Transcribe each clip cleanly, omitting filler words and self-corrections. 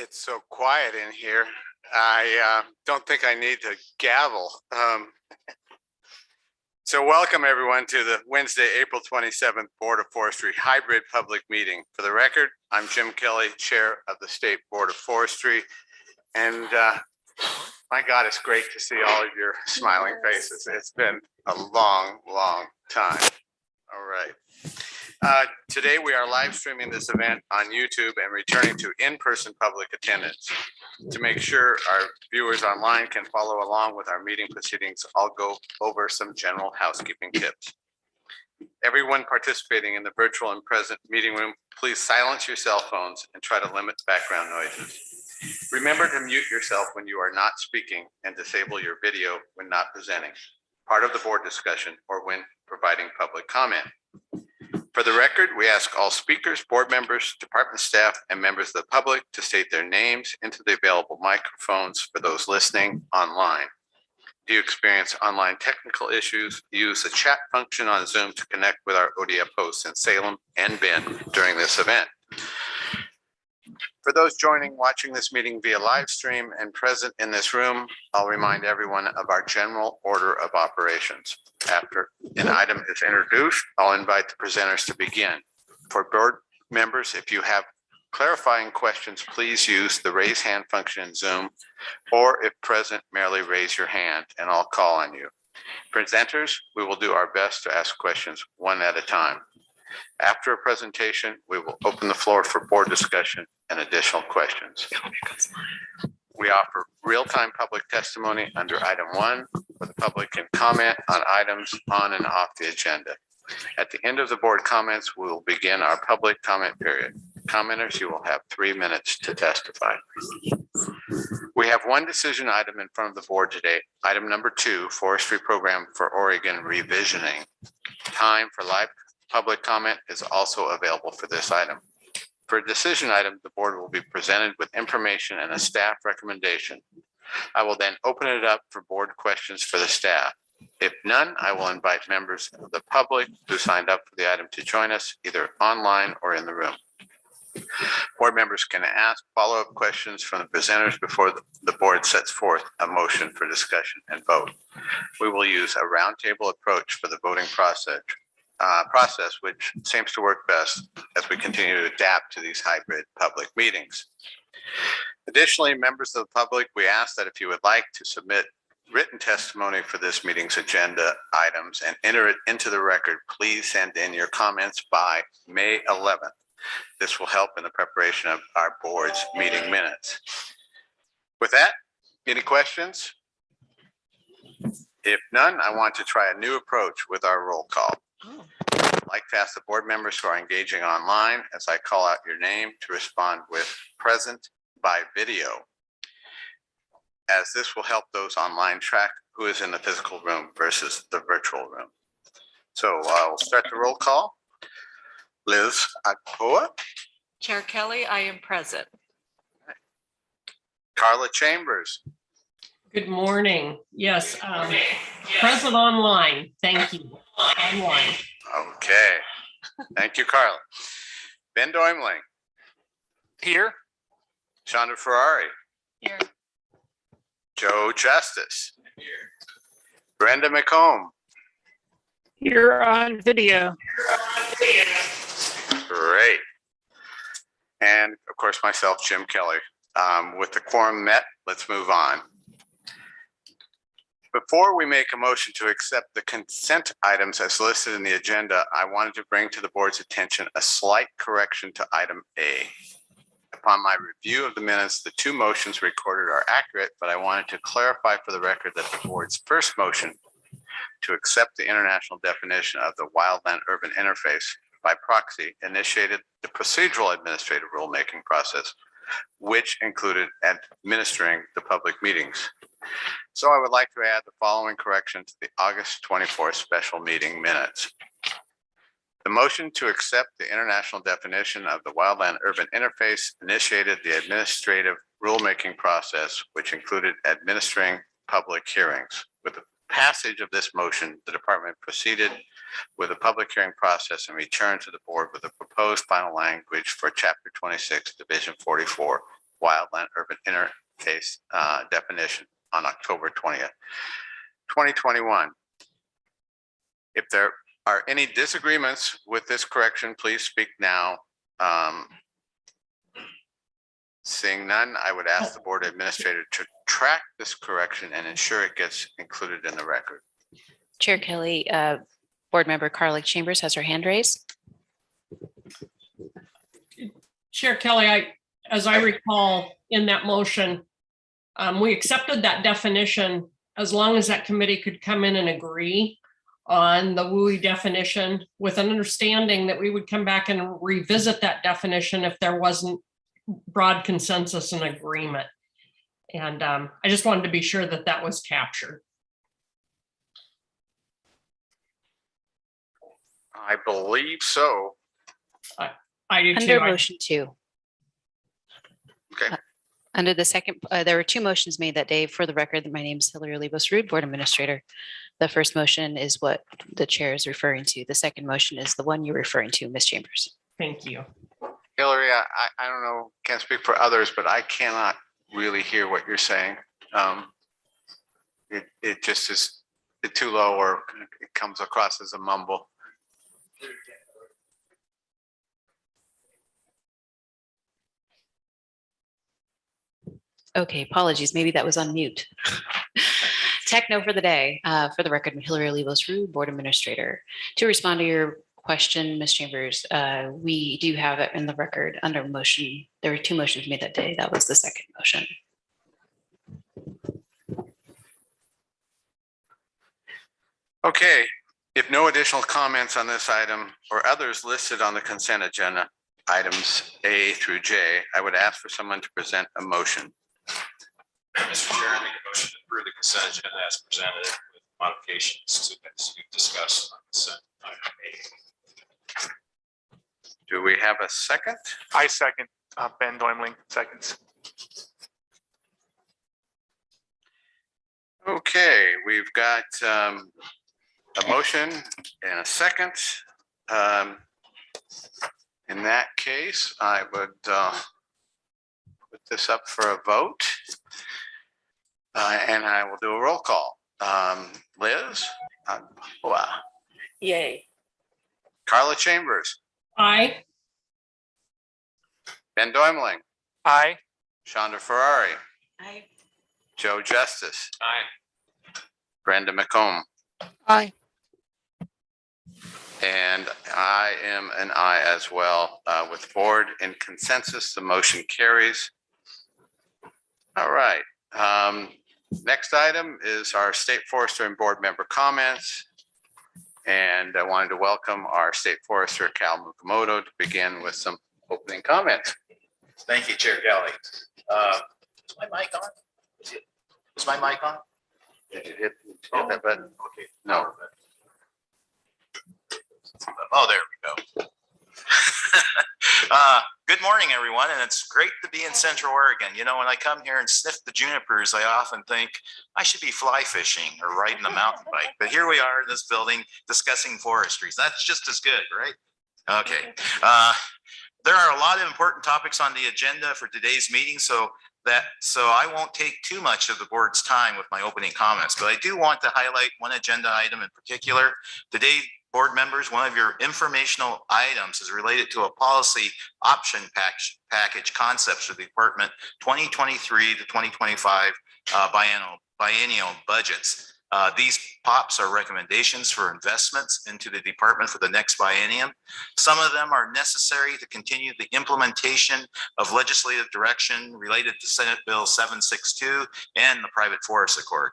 It's so quiet in here. I don't think I need to gavel. So welcome everyone to the Wednesday, April 27th Board of Forestry hybrid public meeting. For the record, I'm Jim Kelly, Chair of the State Board of Forestry. And my God, it's great to see all of your smiling faces. It's been a long, long time. All right. Today we are live streaming this event on YouTube and returning to in-person public attendance. To make sure our viewers online can follow along with our meeting proceedings, I'll go over some general housekeeping tips. Everyone participating in the virtual and present meeting room, please silence your cell phones and try to limit background noises. Remember to mute yourself when you are not speaking and disable your video when not presenting, part of the board discussion, or when providing public comment. For the record, we ask all speakers, board members, department staff, and members of the public to state their names into the available microphones for those listening online. Do you experience online technical issues? Use the chat function on Zoom to connect with our ODF hosts in Salem and Bend during this event. For those watching this meeting via live stream and present in this room, I'll remind everyone of our general order of operations. After an item is introduced, I'll invite the presenters to begin. For board members, if you have clarifying questions, please use the raise hand function in Zoom, or if present, merely raise your hand and I'll call on you. Presenters, we will do our best to ask questions one at a time. After a presentation, we will open the floor for board discussion and additional questions. We offer real-time public testimony under item 1, where the public can comment on items on and off the agenda. At the end of the board comments, we will begin our public comment period. Commenters, you will have 3 minutes to testify. We have one decision item in front of the board today. Item number 2, Forestry Program for Oregon Revisioning. Time for live public comment is also available for this item. For a decision item, the board will be presented with information and a staff recommendation. I will then open it up for board questions for the staff. If none, I will invite members of the public who signed up for the item to join us either online or in the room. Board members can ask follow-up questions from the presenters before the board sets forth a motion for discussion and vote. We will use a roundtable approach for the voting process, which seems to work best as we continue to adapt to these hybrid public meetings. Additionally, members of the public, we ask that if you would like to submit written testimony for this meeting's agenda items and enter it into the record, please send in your comments by May 11th. This will help in the preparation of our board's meeting minutes. With that, any questions? If none, I want to try a new approach with our roll call. I'd like to ask the board members who are engaging online as I call out your name to respond with present by video, as this will help those online track who is in the physical room versus the virtual room. So we'll start the roll call. Liz Akpoa. Chair Kelly, I am present. Carla Chambers. Good morning. Yes, present online. Thank you. Online. Okay. Thank you, Carla. Ben Doimling. Here. Shonda Ferrari. Here. Joe Justice. Here. Brenda McComb. Here on video. Great. And of course, myself, Jim Kelly. With the quorum met, let's move on. Before we make a motion to accept the consent items as listed in the agenda, I wanted to bring to the board's attention a slight correction to item A. Upon my review of the minutes, the 2 motions recorded are accurate, but I wanted to clarify for the record that the board's first motion to accept the international definition of the wildland urban interface by proxy initiated the procedural administrative rulemaking process, which included administering the public meetings. So I would like to add the following correction to the August 24th special meeting minutes. The motion to accept the international definition of the wildland urban interface initiated the administrative rulemaking process, which included administering public hearings. With the passage of this motion, the department proceeded with a public hearing process and returned to the board with a proposed final language for Chapter 26, Division 44, wildland urban interface definition on October 20th, 2021. If there are any disagreements with this correction, please speak now. Seeing none, I would ask the board administrator to track this correction and ensure it gets included in the record. Chair Kelly, Board Member Carly Chambers has her hand raised. Chair Kelly, as I recall in that motion, we accepted that definition as long as that committee could come in and agree on the WUI definition with an understanding that we would come back and revisit that definition if there wasn't broad consensus and agreement. And I just wanted to be sure that that was captured. I believe so. I do Under too. motion 2. Okay. Under the second, there were 2 motions made that day. For the record, my name is Hillary Lebos-Rude, Board Administrator. The first motion is what the chair is referring to. The second motion is the one you're referring to, Ms. Chambers. Thank you. Hillary, I don't know, can't speak for others, but I cannot really hear what you're saying. It just is too low, or it comes across as a mumble. Okay, apologies. Maybe that was on mute. Techno for the day. For the record, Hillary Lebos-Rude, Board Administrator. To respond to your question, Ms. Chambers, we do have it in the record under motion. There were 2 motions made that day. That was the second motion. Okay, if no additional comments on this item or others listed on the consent agenda, items A through J, I would ask for someone to present a motion. Mr. Chair, I make a motion to approve the consent agenda as presented with modifications to as we've discussed on consent item A. Do we have a second? I second. Ben Doimling seconds. Okay, we've got a motion and a second. In that case, I would put this up for a vote. And I will do a roll call. Liz? Wow. Yay. Carla Chambers? Aye. Ben Doimling? Aye. Shonda Ferrari? Aye. Joe Justice? Aye. Brenda McComb? Aye. And I am an aye as well. With board in consensus, the motion carries. All right. Next item is our state forester and board member comments. And I wanted to welcome our state forester, Cal Mukamoto, to begin with some opening comments. Thank you, Chair Kelly. Is my mic on? Is my mic on? Did you hit that button? Okay. No. Oh, there we go. Good morning, everyone, and it's great to be in Central Oregon. You know, when I come here and sniff the junipers, I often think I should be fly fishing or riding a mountain bike. But here we are in this building discussing forestries. That's just as good, right? Okay. There are a lot of important topics on the agenda for today's meeting, so I won't take too much of the board's time with my opening comments. But I do want to highlight one agenda item in particular. Today, board members, one of your informational items is related to a policy option package concepts for the department 2023 to 2025 biennial budgets. These POPs are recommendations for investments into the department for the next biennium. Some of them are necessary to continue the implementation of legislative direction related to Senate Bill 762 and the Private Forest Accord.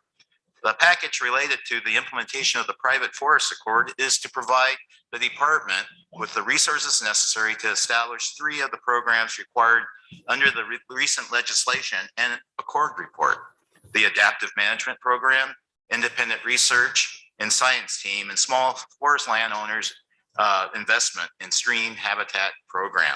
The package related to the implementation of the Private Forest Accord is to provide the department with the resources necessary to establish 3 of the programs required under the recent legislation and Accord report: the Adaptive Management Program, Independent Research and Science Team, and Small Forest Landowners Investment in Stream Habitat Program.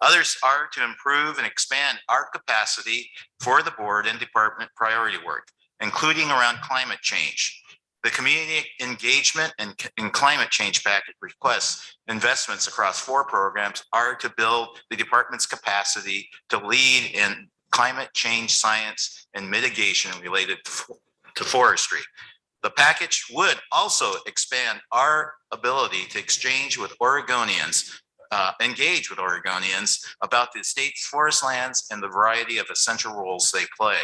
Others are to improve and expand our capacity for the board and department priority work, including around climate change. The community engagement and climate change package requests investments across 4 programs are to build the department's capacity to lead in climate change science and mitigation related to forestry. The package would also expand our ability to engage with Oregonians about the state's forest lands and the variety of essential roles they play.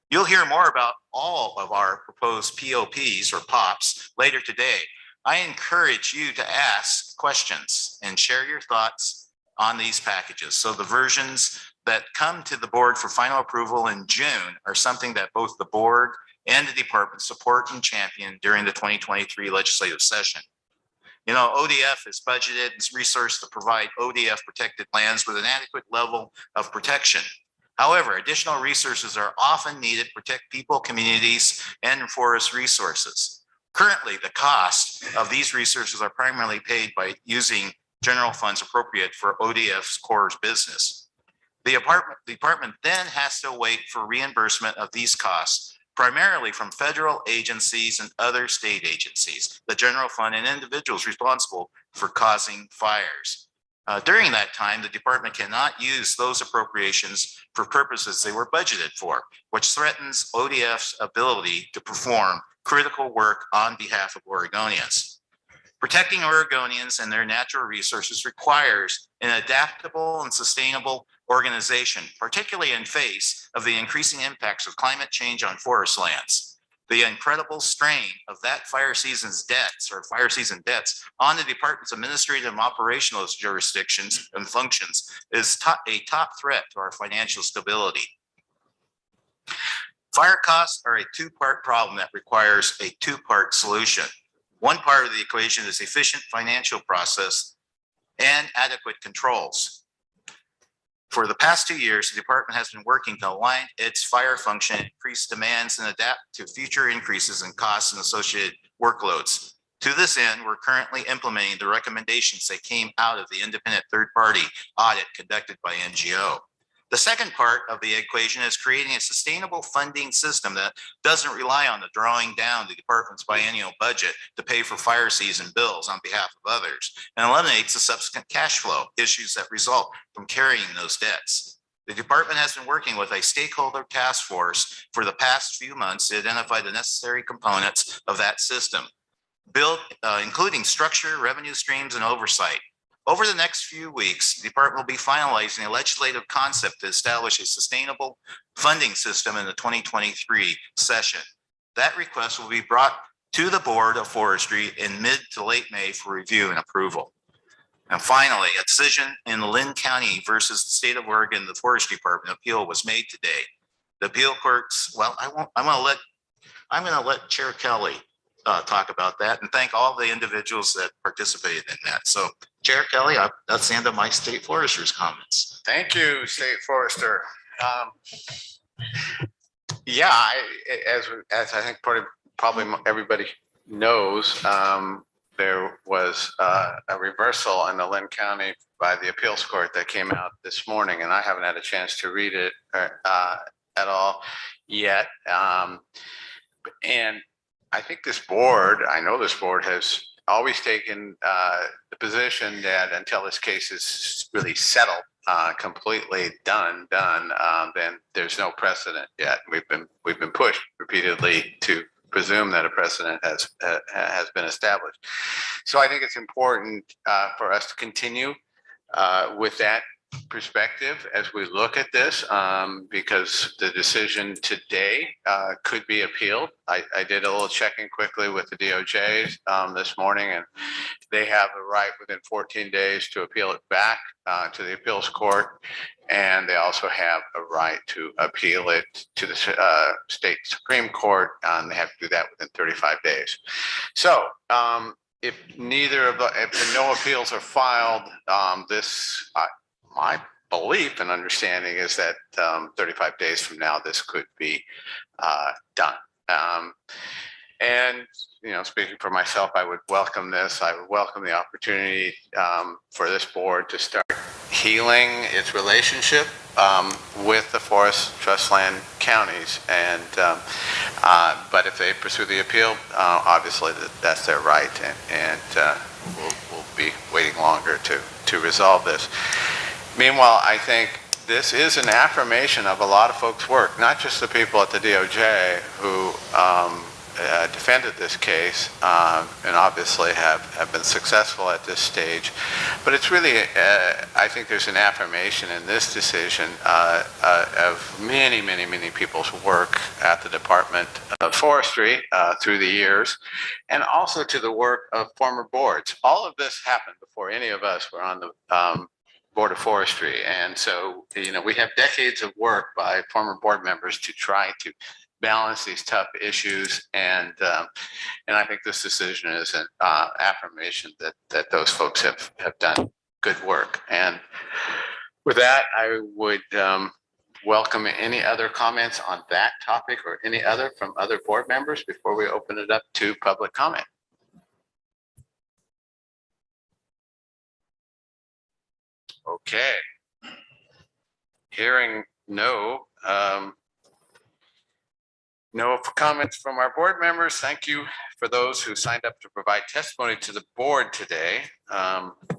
You'll hear more about all of our proposed POPs or POPs later today. I encourage you to ask questions and share your thoughts on these packages. So the versions that come to the board for final approval in June are something that both the board and the department support and champion during the 2023 legislative session. You know, ODF is budgeted and resourced to provide ODF protected lands with an adequate level of protection. However, additional resources are often needed to protect people, communities, and forest resources. Currently, the cost of these resources are primarily paid by using general funds appropriate for ODF's core business. The department then has to wait for reimbursement of these costs, primarily from federal agencies and other state agencies, the general fund, and individuals responsible for causing fires. During that time, the department cannot use those appropriations for purposes they were budgeted for, which threatens ODF's ability to perform critical work on behalf of Oregonians. Protecting Oregonians and their natural resources requires an adaptable and sustainable organization, particularly in face of the increasing impacts of climate change on forest lands. The incredible strain of that fire season debts on the department's administrative and operational jurisdictions and functions is a top threat to our financial stability. Fire costs are a two-part problem that requires a two-part solution. One part of the equation is efficient financial process and adequate controls. For the past 2 years, the department has been working to align its fire function, increase demands, and adapt to future increases in costs and associated workloads. To this end, we're currently implementing the recommendations that came out of the independent third-party audit conducted by NGO. The second part of the equation is creating a sustainable funding system that doesn't rely on the drawing down the department's biennial budget to pay for fire season bills on behalf of others, and eliminates the subsequent cash flow issues that result from carrying those debts. The department has been working with a stakeholder task force for the past few months to identify the necessary components of that system, including structure, revenue streams, and oversight. Over the next few weeks, the department will be finalizing a legislative concept to establish a sustainable funding system in the 2023 session. That request will be brought to the Board of Forestry in mid to late May for review and approval. And finally, a decision in Lynn County versus the state of Oregon, the Forestry Department appeal was made today. The appeal courts, well, I'm going to let Chair Kelly talk about that and thank all the individuals that participated in that. So Chair Kelly, that's the end of my state forester's comments. Thank you, State Forester. Yeah, as I think probably everybody knows, there was a reversal in the Lynn County by the appeals court that came out this morning, and I haven't had a chance to read it at all yet. And I think I know this board has always taken the position that until this case is really settled, completely done, then there's no precedent yet. We've been pushed repeatedly to presume that a precedent has been established. So I think it's important for us to continue with that perspective as we look at this, because the decision today could be appealed. I did a little checking quickly with the DOJ this morning, and they have the right within 14 days to appeal it back to the appeals court, and they also have a right to appeal it to the state Supreme Court, and they have to do that within 35 days. So if no appeals are filed, my belief and understanding is that 35 days from now, this could be done. And, speaking for myself, I would welcome this. I would welcome the opportunity for this board to start healing its relationship with the forest trust land counties. And but if they pursue the appeal, obviously that's their right, and we'll be waiting longer to resolve this. Meanwhile, I think this is an affirmation of a lot of folks' work, not just the people at the DOJ who defended this case and obviously have been successful at this stage, but it's really, I think there's an affirmation in this decision of many, many, many people's work at the Department of Forestry through the years, and also to the work of former boards. All of this happened before any of us were on the Board of Forestry. And so, we have decades of work by former board members to try to balance these tough issues. And I think this decision is an affirmation that those folks have done good work. And with that, I would welcome any other comments on that topic or any other from other board members before we open it up to public comment. Okay. Hearing no comments from our board members. Thank you for those who signed up to provide testimony to the board today,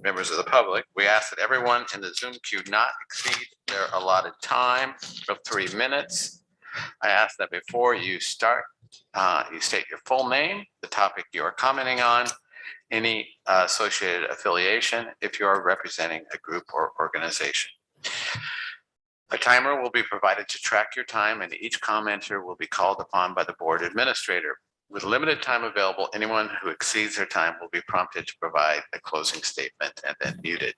members of the public. We ask that everyone in the Zoom queue not exceed their allotted time of 3 minutes. I ask that before you start, you state your full name, the topic you are commenting on, any associated affiliation if you are representing a group or organization. A timer will be provided to track your time, and each commenter will be called upon by the board administrator. With limited time available, anyone who exceeds their time will be prompted to provide a closing statement and then muted.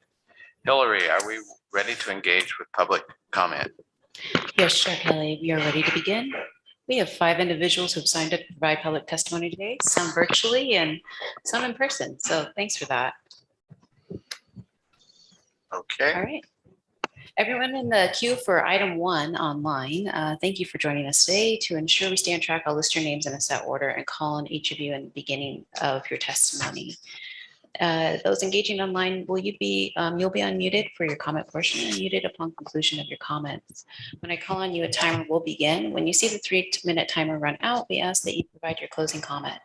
Hillary, are we ready to engage with public comment? Yes, Chair Kelly, we are ready to begin. We have 5 individuals who have signed up to provide public testimony today, some virtually and some in person. So thanks for that. Okay. All right. Everyone in the queue for item 1 online, thank you for joining us today. To ensure we stay on track, I'll list your names in a set order and call on each of you in the beginning of your testimony. Those engaging online, you'll be unmuted for your comment portion and muted upon conclusion of your comments. When I call on you, a timer will begin. When you see the 3-minute timer run out, we ask that you provide your closing comment.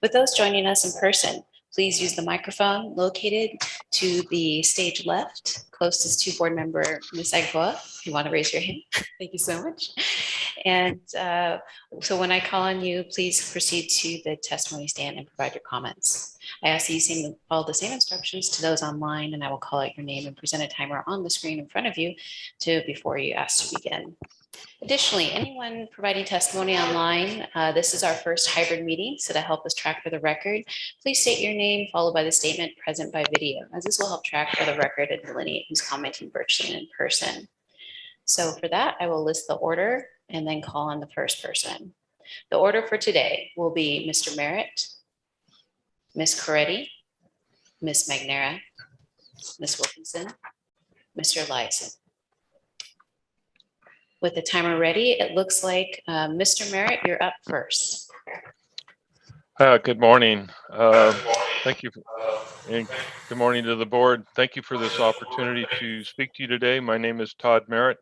With those joining us in person, please use the microphone located to the stage left, closest to board member Ms. Agboa, if you want to raise your hand. Thank you so much. And so when I call on you, please proceed to the testimony stand and provide your comments. I ask that you follow the same instructions to those online, and I will call out your name and present a timer on the screen in front of you before you ask to begin. Additionally, anyone providing testimony online, this is our first hybrid meeting, so to help us track for the record, please state your name followed by the statement present by video, as this will help track for the record and delineate who's commenting virtually and in person. So for that, I will list the order and then call on the first person. The order for today will be Mr. Merritt, Ms. Coretti, Ms. Magnera, Ms. Wilkinson, Mr. Eliason. With the timer ready, it looks like Mr. Merritt, you're up first. Good morning. Thank you. And good morning to the board. Thank you for this opportunity to speak to you today. My name is Todd Merritt.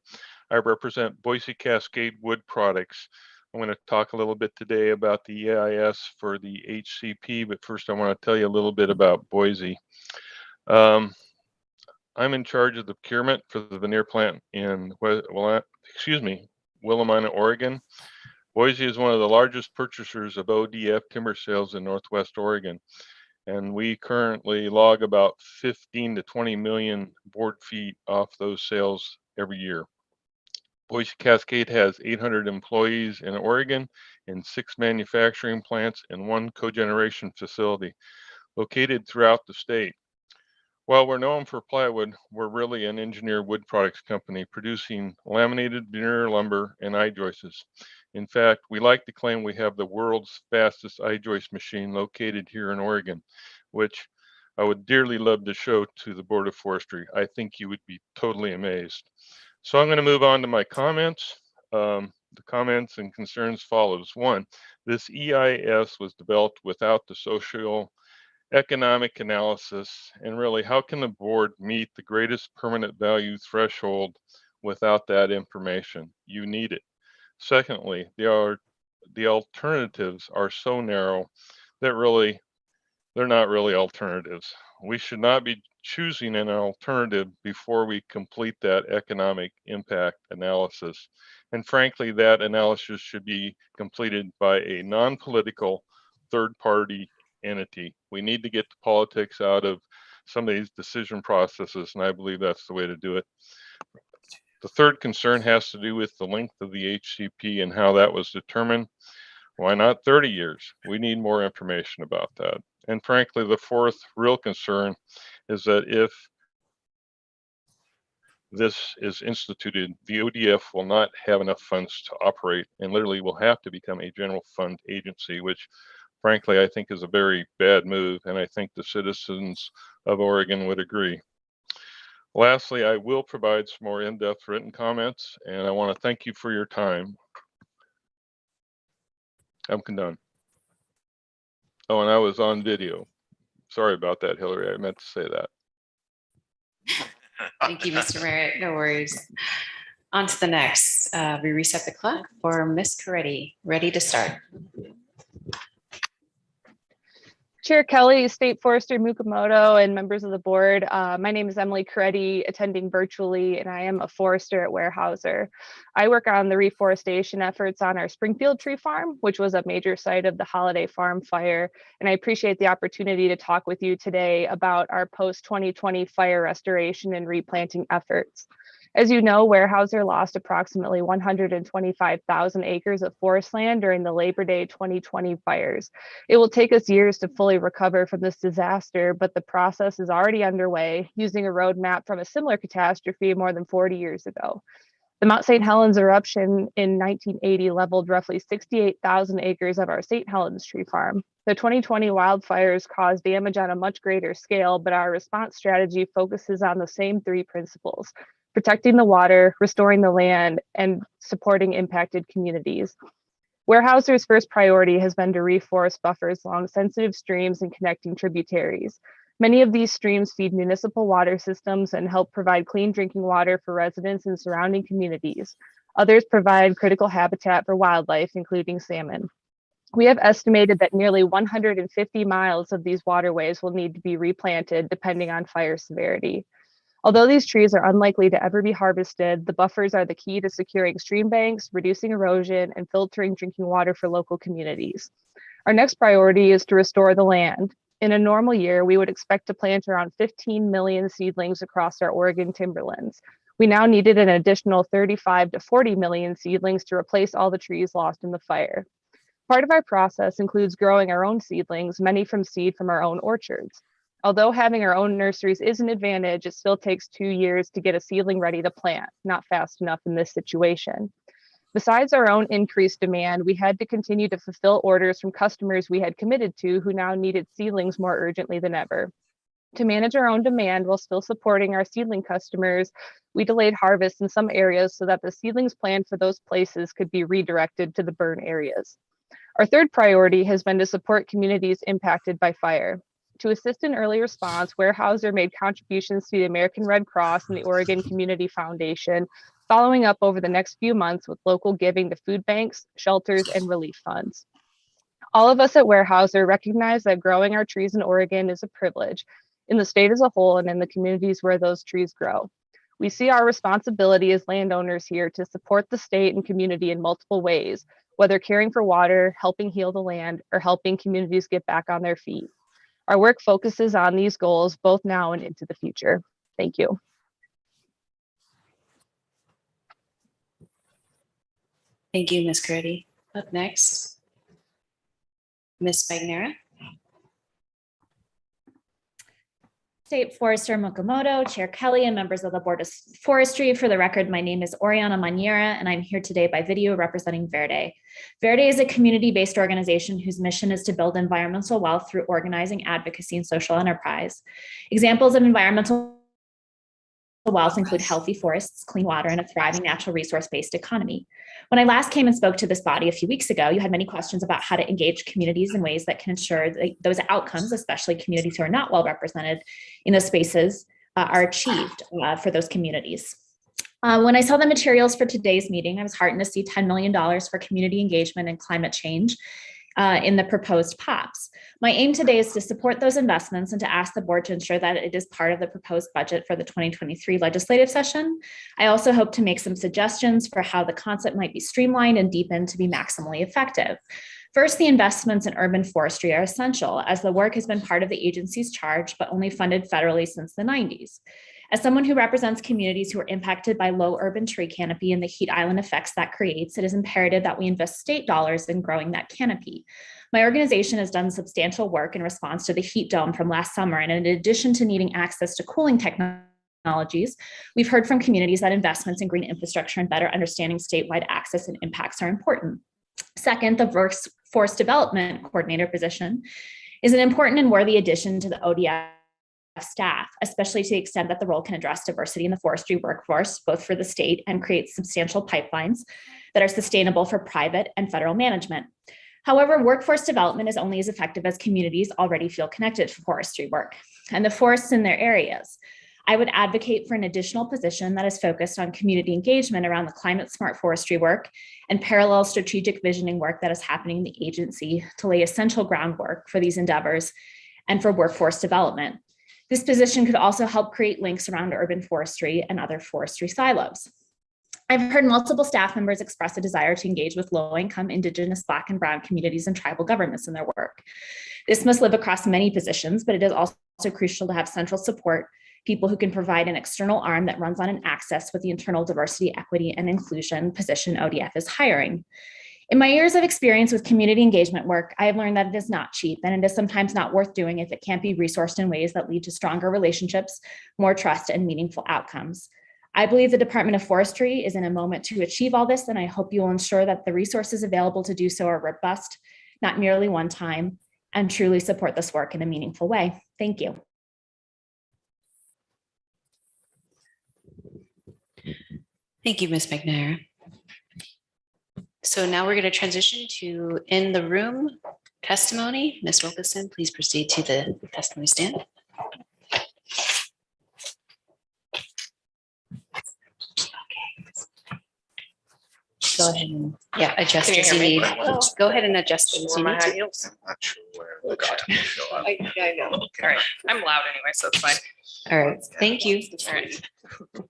I represent Boise Cascade Wood Products. I'm going to talk a little bit today about the EIS for the HCP, but first I want to tell you a little bit about Boise. I'm in charge of the procurement for the veneer plant in Willamina, Oregon. Boise is one of the largest purchasers of ODF timber sales in Northwest Oregon, and we currently log about 15 to 20 million board feet off those sales every year. Boise Cascade has 800 employees in Oregon and 6 manufacturing plants and 1 cogeneration facility located throughout the state. While we're known for plywood, we're really an engineered wood products company producing laminated veneer lumber and I-joists. In fact, we like to claim we have the world's fastest I-joist machine located here in Oregon, which I would dearly love to show to the Board of Forestry. I think you would be totally amazed. So I'm going to move on to my comments. The comments and concerns follows. 1, this EIS was developed without the social economic analysis, and really, how can the board meet the greatest permanent value threshold without that information? You need it. Secondly, the alternatives are so narrow that really they're not really alternatives. we should not be choosing an alternative before we complete that economic impact analysis. And frankly, that analysis should be completed by a non-political third-party entity. We need to get the politics out of some of these decision processes, and I believe that's the way to do it. The third concern has to do with the length of the HCP and how that was determined. Why not 30 years? We need more information about that. And frankly, the fourth real concern is that if this is instituted, the ODF will not have enough funds to operate and literally will have to become a general fund agency, which frankly, I think is a very bad move. And I think the citizens of Oregon would agree. Lastly, I will provide some more in-depth written comments, and I want to thank you for your time. I'm done. Oh, and I was on video. Sorry about that, Hillary. I meant to say that. Thank you, Mr. Merritt. No worries. On to the next. We reset the clock for Ms. Coretti. Ready to start. Chair Kelly, State Forester Mukamoto, and members of the board. My name is Emily Coretti, attending virtually, and I am a forester at Weyerhaeuser. I work on the reforestation efforts on our Springfield Tree Farm, which was a major site of the Holiday Farm fire. And I appreciate the opportunity to talk with you today about our post-2020 fire restoration and replanting efforts. As you know, Weyerhaeuser lost approximately 125,000 acres of forest land during the Labor Day 2020 fires. It will take us years to fully recover from this disaster, but the process is already underway using a roadmap from a similar catastrophe more than 40 years ago. The Mount St. Helens eruption in 1980 leveled roughly 68,000 acres of our St. Helens tree farm. The 2020 wildfires caused damage on a much greater scale, but our response strategy focuses on the same three principles: protecting the water, restoring the land, and supporting impacted communities. Weyerhaeuser's first priority has been to reforest buffers along sensitive streams and connecting tributaries. Many of these streams feed municipal water systems and help provide clean drinking water for residents in surrounding communities. Others provide critical habitat for wildlife, including salmon. We have estimated that nearly 150 miles of these waterways will need to be replanted depending on fire severity. Although these trees are unlikely to ever be harvested, the buffers are the key to securing stream banks, reducing erosion, and filtering drinking water for local communities. Our next priority is to restore the land. In a normal year, we would expect to plant around 15 million seedlings across our Oregon timberlands. We now needed an additional 35 to 40 million seedlings to replace all the trees lost in the fire. Part of our process includes growing our own seedlings, many from seed from our own orchards. Although having our own nurseries is an advantage, it still takes 2 years to get a seedling ready to plant, not fast enough in this situation. Besides our own increased demand, we had to continue to fulfill orders from customers we had committed to who now needed seedlings more urgently than ever. To manage our own demand while still supporting our seedling customers, we delayed harvest in some areas so that the seedlings planned for those places could be redirected to the burn areas. Our third priority has been to support communities impacted by fire. To assist in early response, Weyerhaeuser made contributions to the American Red Cross and the Oregon Community Foundation, following up over the next few months with local giving to food banks, shelters, and relief funds. All of us at Weyerhaeuser recognize that growing our trees in Oregon is a privilege, in the state as a whole and in the communities where those trees grow. We see our responsibility as landowners here to support the state and community in multiple ways, whether caring for water, helping heal the land, or helping communities get back on their feet. Our work focuses on these goals both now and into the future. Thank you. Thank you, Ms. Coretti. Up next, Ms. Spagnera. State Forester Mukamoto, Chair Kelly, and members of the Board of Forestry. For the record, my name is Oriana Maniera, and I'm here today by video representing Verde. Verde is a community-based organization whose mission is to build environmental wealth through organizing, advocacy, and social enterprise. Examples of environmental wealth include healthy forests, clean water, and a thriving natural resource-based economy. When I last came and spoke to this body a few weeks ago, you had many questions about how to engage communities in ways that can ensure that those outcomes, especially communities who are not well represented in those spaces, are achieved for those communities. When I saw the materials for today's meeting, I was heartened to see $10 million for community engagement and climate change in the proposed POPs. My aim today is to support those investments and to ask the board to ensure that it is part of the proposed budget for the 2023 legislative session. I also hope to make some suggestions for how the concept might be streamlined and deepened to be maximally effective. First, the investments in urban forestry are essential, as the work has been part of the agency's charge, but only funded federally since the 90s. As someone who represents communities who are impacted by low urban tree canopy and the heat island effects that creates, it is imperative that we invest state dollars in growing that canopy. My organization has done substantial work in response to the heat dome from last summer, and in addition to needing access to cooling technologies, we've heard from communities that investments in green infrastructure and better understanding statewide access and impacts are important. Second, the workforce development coordinator position is an important and worthy addition to the ODF staff, especially to the extent that the role can address diversity in the forestry workforce, both for the state and create substantial pipelines that are sustainable for private and federal management. However, workforce development is only as effective as communities already feel connected to forestry work and the forests in their areas. I would advocate for an additional position that is focused on community engagement around the climate smart forestry work and parallel strategic visioning work that is happening in the agency to lay essential groundwork for these endeavors and for workforce development. This position could also help create links around urban forestry and other forestry silos. I've heard multiple staff members express a desire to engage with low-income, Indigenous, Black, and Brown communities and tribal governments in their work. This must live across many positions, but it is also crucial to have central support, people who can provide an external arm that runs on an axis with the internal diversity, equity, and inclusion position ODF is hiring. In my years of experience with community engagement work, I have learned that it is not cheap and it is sometimes not worth doing if it can't be resourced in ways that lead to stronger relationships, more trust, and meaningful outcomes. I believe the Department of Forestry is in a moment to achieve all this, and I hope you will ensure that the resources available to do so are robust, not merely one time, and truly support this work in a meaningful way. Thank you. Thank you, Ms. McNair. So now we're going to transition to in the room testimony. Ms. Wilkinson, please proceed to the testimony stand. Go ahead and adjust Can you as hear you me? need. Go ahead and adjust as you Wear my need high to. heels. I'm not sure where Oh, the God. chat will show up. I know. All right. I'm loud anyway, so it's fine. All right, thank you. All right. All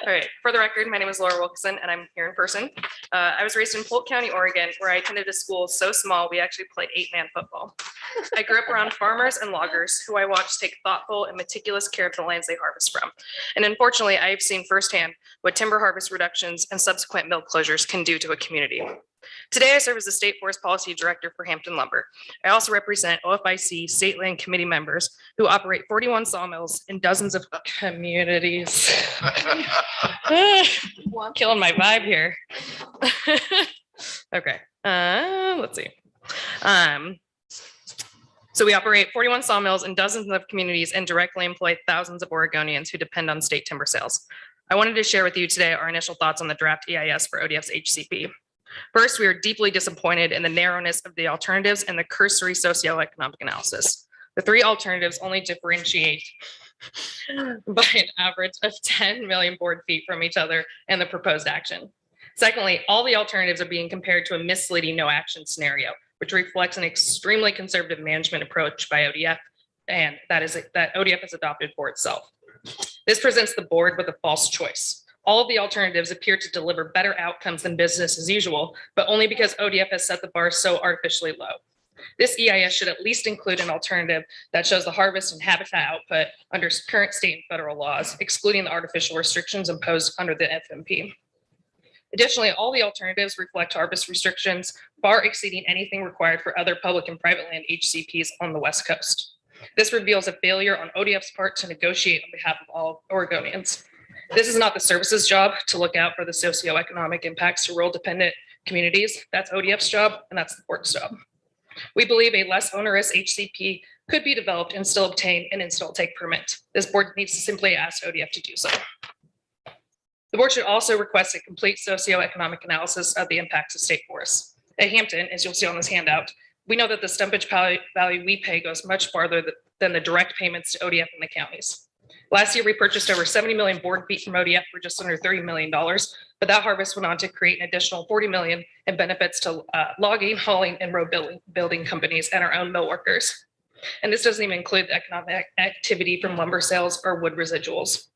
right. For the record, my name is Laura Wilkinson and I'm here in person. I was raised in Polk County, Oregon, where I attended a school so small we actually played 8-man football. I grew up around farmers and loggers who I watched take thoughtful and meticulous care of the lands they harvest from. And unfortunately, I've seen firsthand what timber harvest reductions and subsequent mill closures can do to a community. Today, I serve as the State Forest Policy Director for Hampton Lumber. I also represent OFIC State Land Committee members who operate 41 sawmills in dozens of communities. I'm killing my vibe here. Okay, let's see. So we operate 41 sawmills in dozens of communities and directly employ thousands of Oregonians who depend on state timber sales. I wanted to share with you today our initial thoughts on the draft EIS for ODF's HCP. First, we are deeply disappointed in the narrowness of the alternatives and the cursory socioeconomic analysis. The three alternatives only differentiate by an average of 10 million board feet from each other and the proposed action. Secondly, all the alternatives are being compared to a misleading no action scenario, which reflects an extremely conservative management approach by ODF, and that ODF has adopted for itself. This presents the board with a false choice. All of the alternatives appear to deliver better outcomes than business as usual, but only because ODF has set the bar so artificially low. This EIS should at least include an alternative that shows the harvest and habitat output under current state and federal laws, excluding the artificial restrictions imposed under the FMP. Additionally, all the alternatives reflect harvest restrictions far exceeding anything required for other public and private land HCPs on the West Coast. This reveals a failure on ODF's part to negotiate on behalf of all Oregonians. This is not the service's job to look out for the socioeconomic impacts to rural dependent communities. That's ODF's job, and that's the board's job. We believe a less onerous HCP could be developed and still obtain and still take permit. This board needs to simply ask ODF to do so. The board should also request a complete socioeconomic analysis of the impacts of state forests. At Hampton, as you'll see on this handout, we know that the stumpage value we pay goes much farther than the direct payments to ODF and the counties. Last year, we purchased over 70 million board feet from ODF for just under $30 million, but that harvest went on to create an additional 40 million in benefits to logging, hauling, and road building companies and our own mill workers. And this doesn't even include the economic activity from lumber sales or wood residuals.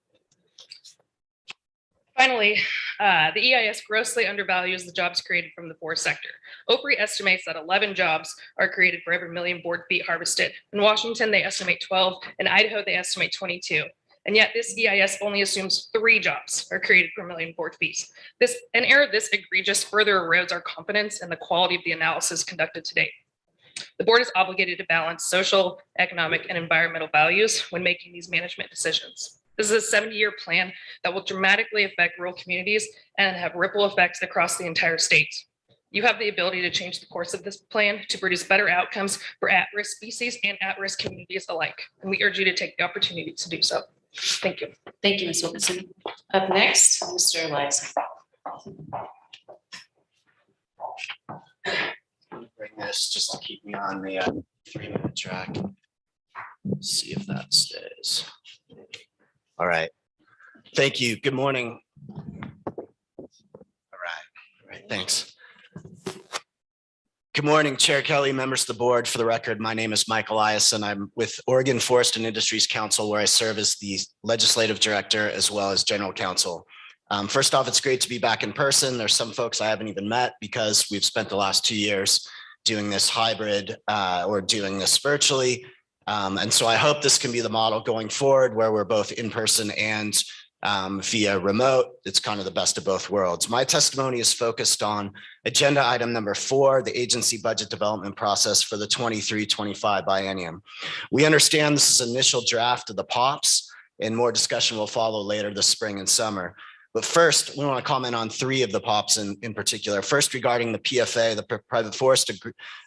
Finally, the EIS grossly undervalues the jobs created from the forest sector. OPRI estimates that 11 jobs are created for every million board feet harvested. In Washington, they estimate 12. In Idaho, they estimate 22. And yet this EIS only assumes 3 jobs are created per million board feet. An error this egregious further erodes our confidence in the quality of the analysis conducted to date. The board is obligated to balance social, economic, and environmental values when making these management decisions. This is a 70-year plan that will dramatically affect rural communities and have ripple effects across the entire state. You have the ability to change the course of this plan to produce better outcomes for at-risk species and at-risk communities alike. And we urge you to take the opportunity to do so. Thank you. Thank you, Ms. Wilkinson. Up next, Mr. Elias. Bring this just to keep me on the 3-minute track. See if that stays. All right. Thank you. Good morning. All right. Thanks. Good morning, Chair Kelly, members of the board. For the record, my name is Mike Elias, and I'm with Oregon Forest and Industries Council, where I serve as the legislative director as well as general counsel. First off, it's great to be back in person. There's some folks I haven't even met because we've spent the last 2 years doing this hybrid or doing this virtually. And so I hope this can be the model going forward where we're both in person and via remote. It's kind of the best of both worlds. My testimony is focused on agenda item number 4, the agency budget development process for the 23-25 biennium. We understand this is initial draft of the POPs, and more discussion will follow later this spring and summer. But first, we want to comment on 3 of the POPs in particular. First, regarding the PFA, the Private Forest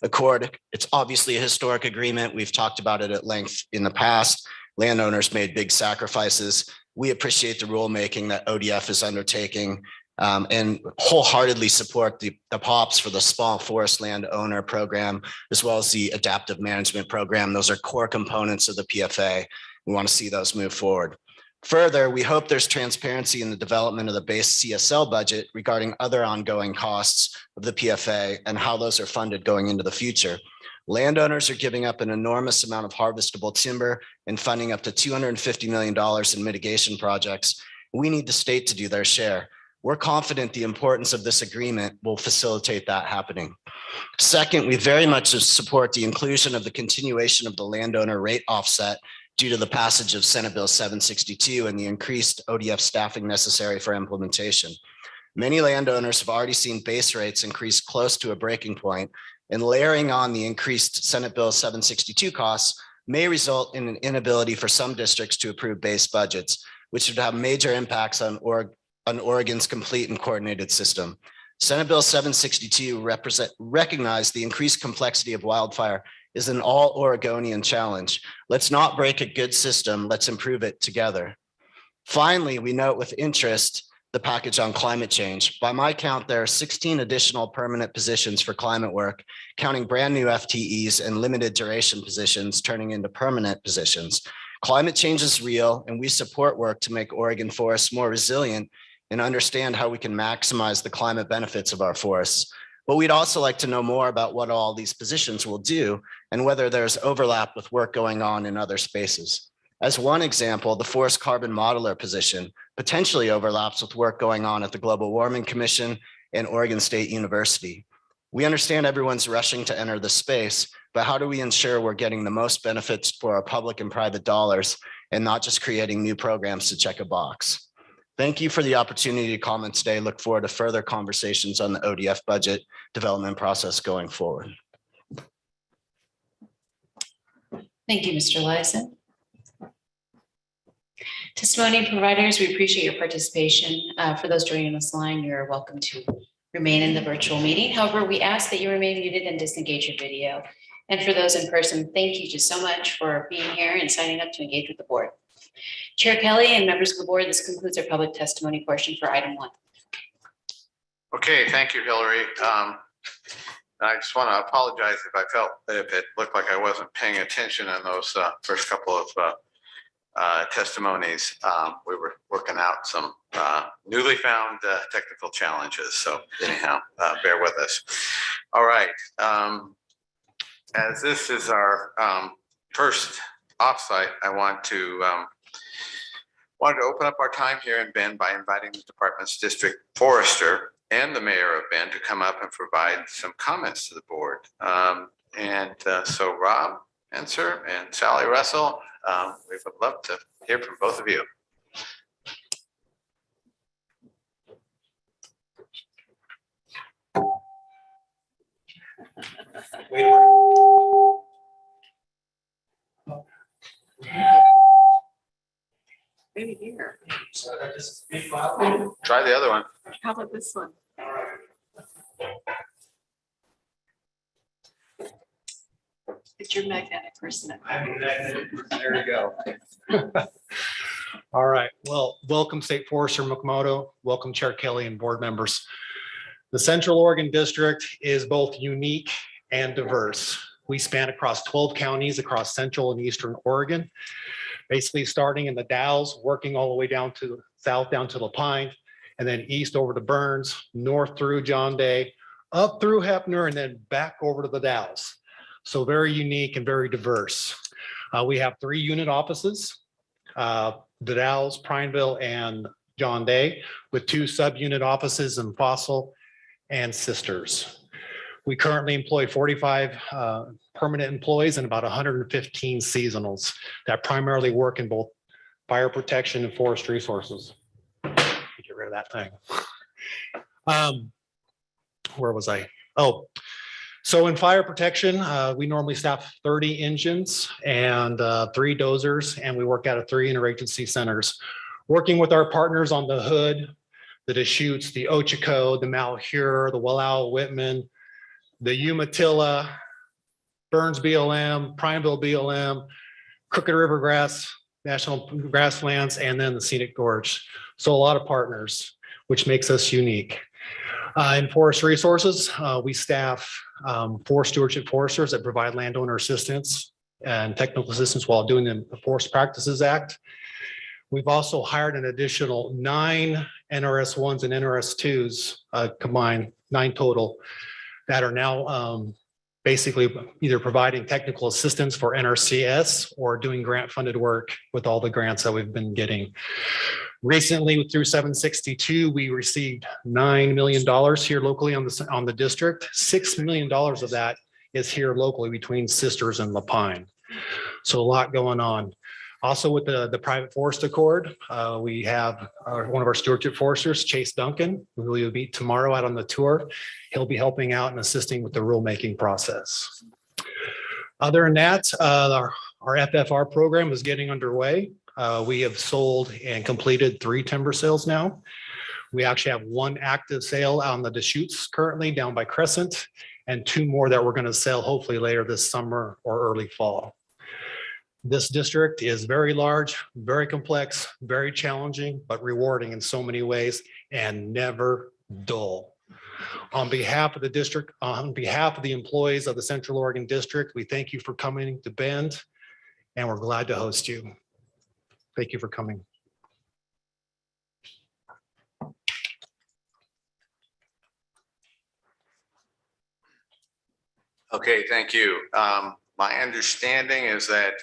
Accord. It's obviously a historic agreement. We've talked about it at length in the past. Landowners made big sacrifices. We appreciate the rulemaking that ODF is undertaking and wholeheartedly support the POPs for the small forest landowner program, as well as the adaptive management program. Those are core components of the PFA. We want to see those move forward. Further, we hope there's transparency in the development of the base CSL budget regarding other ongoing costs of the PFA and how those are funded going into the future. Landowners are giving up an enormous amount of harvestable timber and funding up to $250 million in mitigation projects. We need the state to do their share. We're confident the importance of this agreement will facilitate that happening. Second, we very much support the inclusion of the continuation of the landowner rate offset due to the passage of Senate Bill 762 and the increased ODF staffing necessary for implementation. Many landowners have already seen base rates increase close to a breaking point, and layering on the increased Senate Bill 762 costs may result in an inability for some districts to approve base budgets, which would have major impacts on Oregon's complete and coordinated system. Senate Bill 762 recognized the increased complexity of wildfire is an all Oregonian challenge. Let's not break a good system, let's improve it together. Finally, we note with interest the package on climate change. By my count, there are 16 additional permanent positions for climate work, counting brand new FTEs and limited duration positions turning into permanent positions. Climate change is real, and we support work to make Oregon forests more resilient and understand how we can maximize the climate benefits of our forests. But we'd also like to know more about what all these positions will do and whether there's overlap with work going on in other spaces. As one example, the Forest Carbon Modeler position potentially overlaps with work going on at the Global Warming Commission and Oregon State University. We understand everyone's rushing to enter the space, but how do we ensure we're getting the most benefits for our public and private dollars and not just creating new programs to check a box? Thank you for the opportunity to comment today. Look forward to further conversations on the ODF budget development process going forward. Thank you, Mr. Eliason. Testimony providers, we appreciate your participation. For those joining this line, you're welcome to remain in the virtual meeting. However, we ask that you remain muted and disengage your video. And for those in person, thank you just so much for being here and signing up to engage with the board. Chair Kelly and members of the board, this concludes our public testimony portion for item 1. Okay, thank you, Hillary. I just want to apologize if it looked like I wasn't paying attention on those first couple of testimonies, we were working out some newly found technical challenges. So anyhow, bear with us. All right. As this is our first offsite, I wanted to open up our time here in Bend by inviting the department's district forester and the mayor of Bend to come up and provide some comments to the board. So Rob Enser and Sally Russell, we would love to hear from both of you. Maybe here. Try the other one. How about this one? It's your magnetic person. There you go. All right. Well, welcome State Forester Makamoto. Welcome Chair Kelly and board members. The Central Oregon District is both unique and diverse. We span across 12 counties across Central and Eastern Oregon, basically starting in the Dalles, working all the way down to south, down to Lapine, and then east over to Burns, north through John Day, up through Hefner, and then back over to the Dalles. So very unique and very diverse. We have 3 unit offices, the Dalles, Prineville, and John Day, with 2 subunit offices in Fossil and Sisters. We currently employ 45 permanent employees and about 115 seasonals that primarily work in both fire protection and forest resources. Get rid of that thing. Where was I? Oh, so in fire protection, we normally staff 30 engines and 3 dozers, and we work out of 3 interagency centers, working with our partners on the Hood, the Deschutes, the Ochoco, the Malheur, the Wallowa Whitman, the Umatilla, Burns BLM, Prineville BLM, Crooked River Grass, National Grasslands, and then the Scenic Gorge. So a lot of partners, which makes us unique. In forest resources, we staff 4 stewardship foresters that provide landowner assistance and technical assistance while doing the Forest Practices Act. We've also hired an additional 9 NRS 1s and NRS 2s, combined 9 total, that are now basically either providing technical assistance for NRCS or doing grant funded work with all the grants that we've been getting. Recently, through 762, we received $9 million here locally on the district. $6 million of that is here locally between Sisters and Lapine. So a lot going on. Also with the private forest accord, we have one of our stewardship foresters, Chase Duncan, who we will meet tomorrow out on the tour. He'll be helping out and assisting with the rulemaking process. Other than that, our FFR program is getting underway. We have sold and completed 3 timber sales now. We actually have 1 active sale on the Deschutes currently down by Crescent, and 2 more that we're going to sell hopefully later this summer or early fall. This district is very large, very complex, very challenging, but rewarding in so many ways and never dull. On behalf of the district, on behalf of the employees of the Central Oregon District, we thank you for coming to Bend, and we're glad to host you. Thank you for coming. Okay, thank you. My understanding is that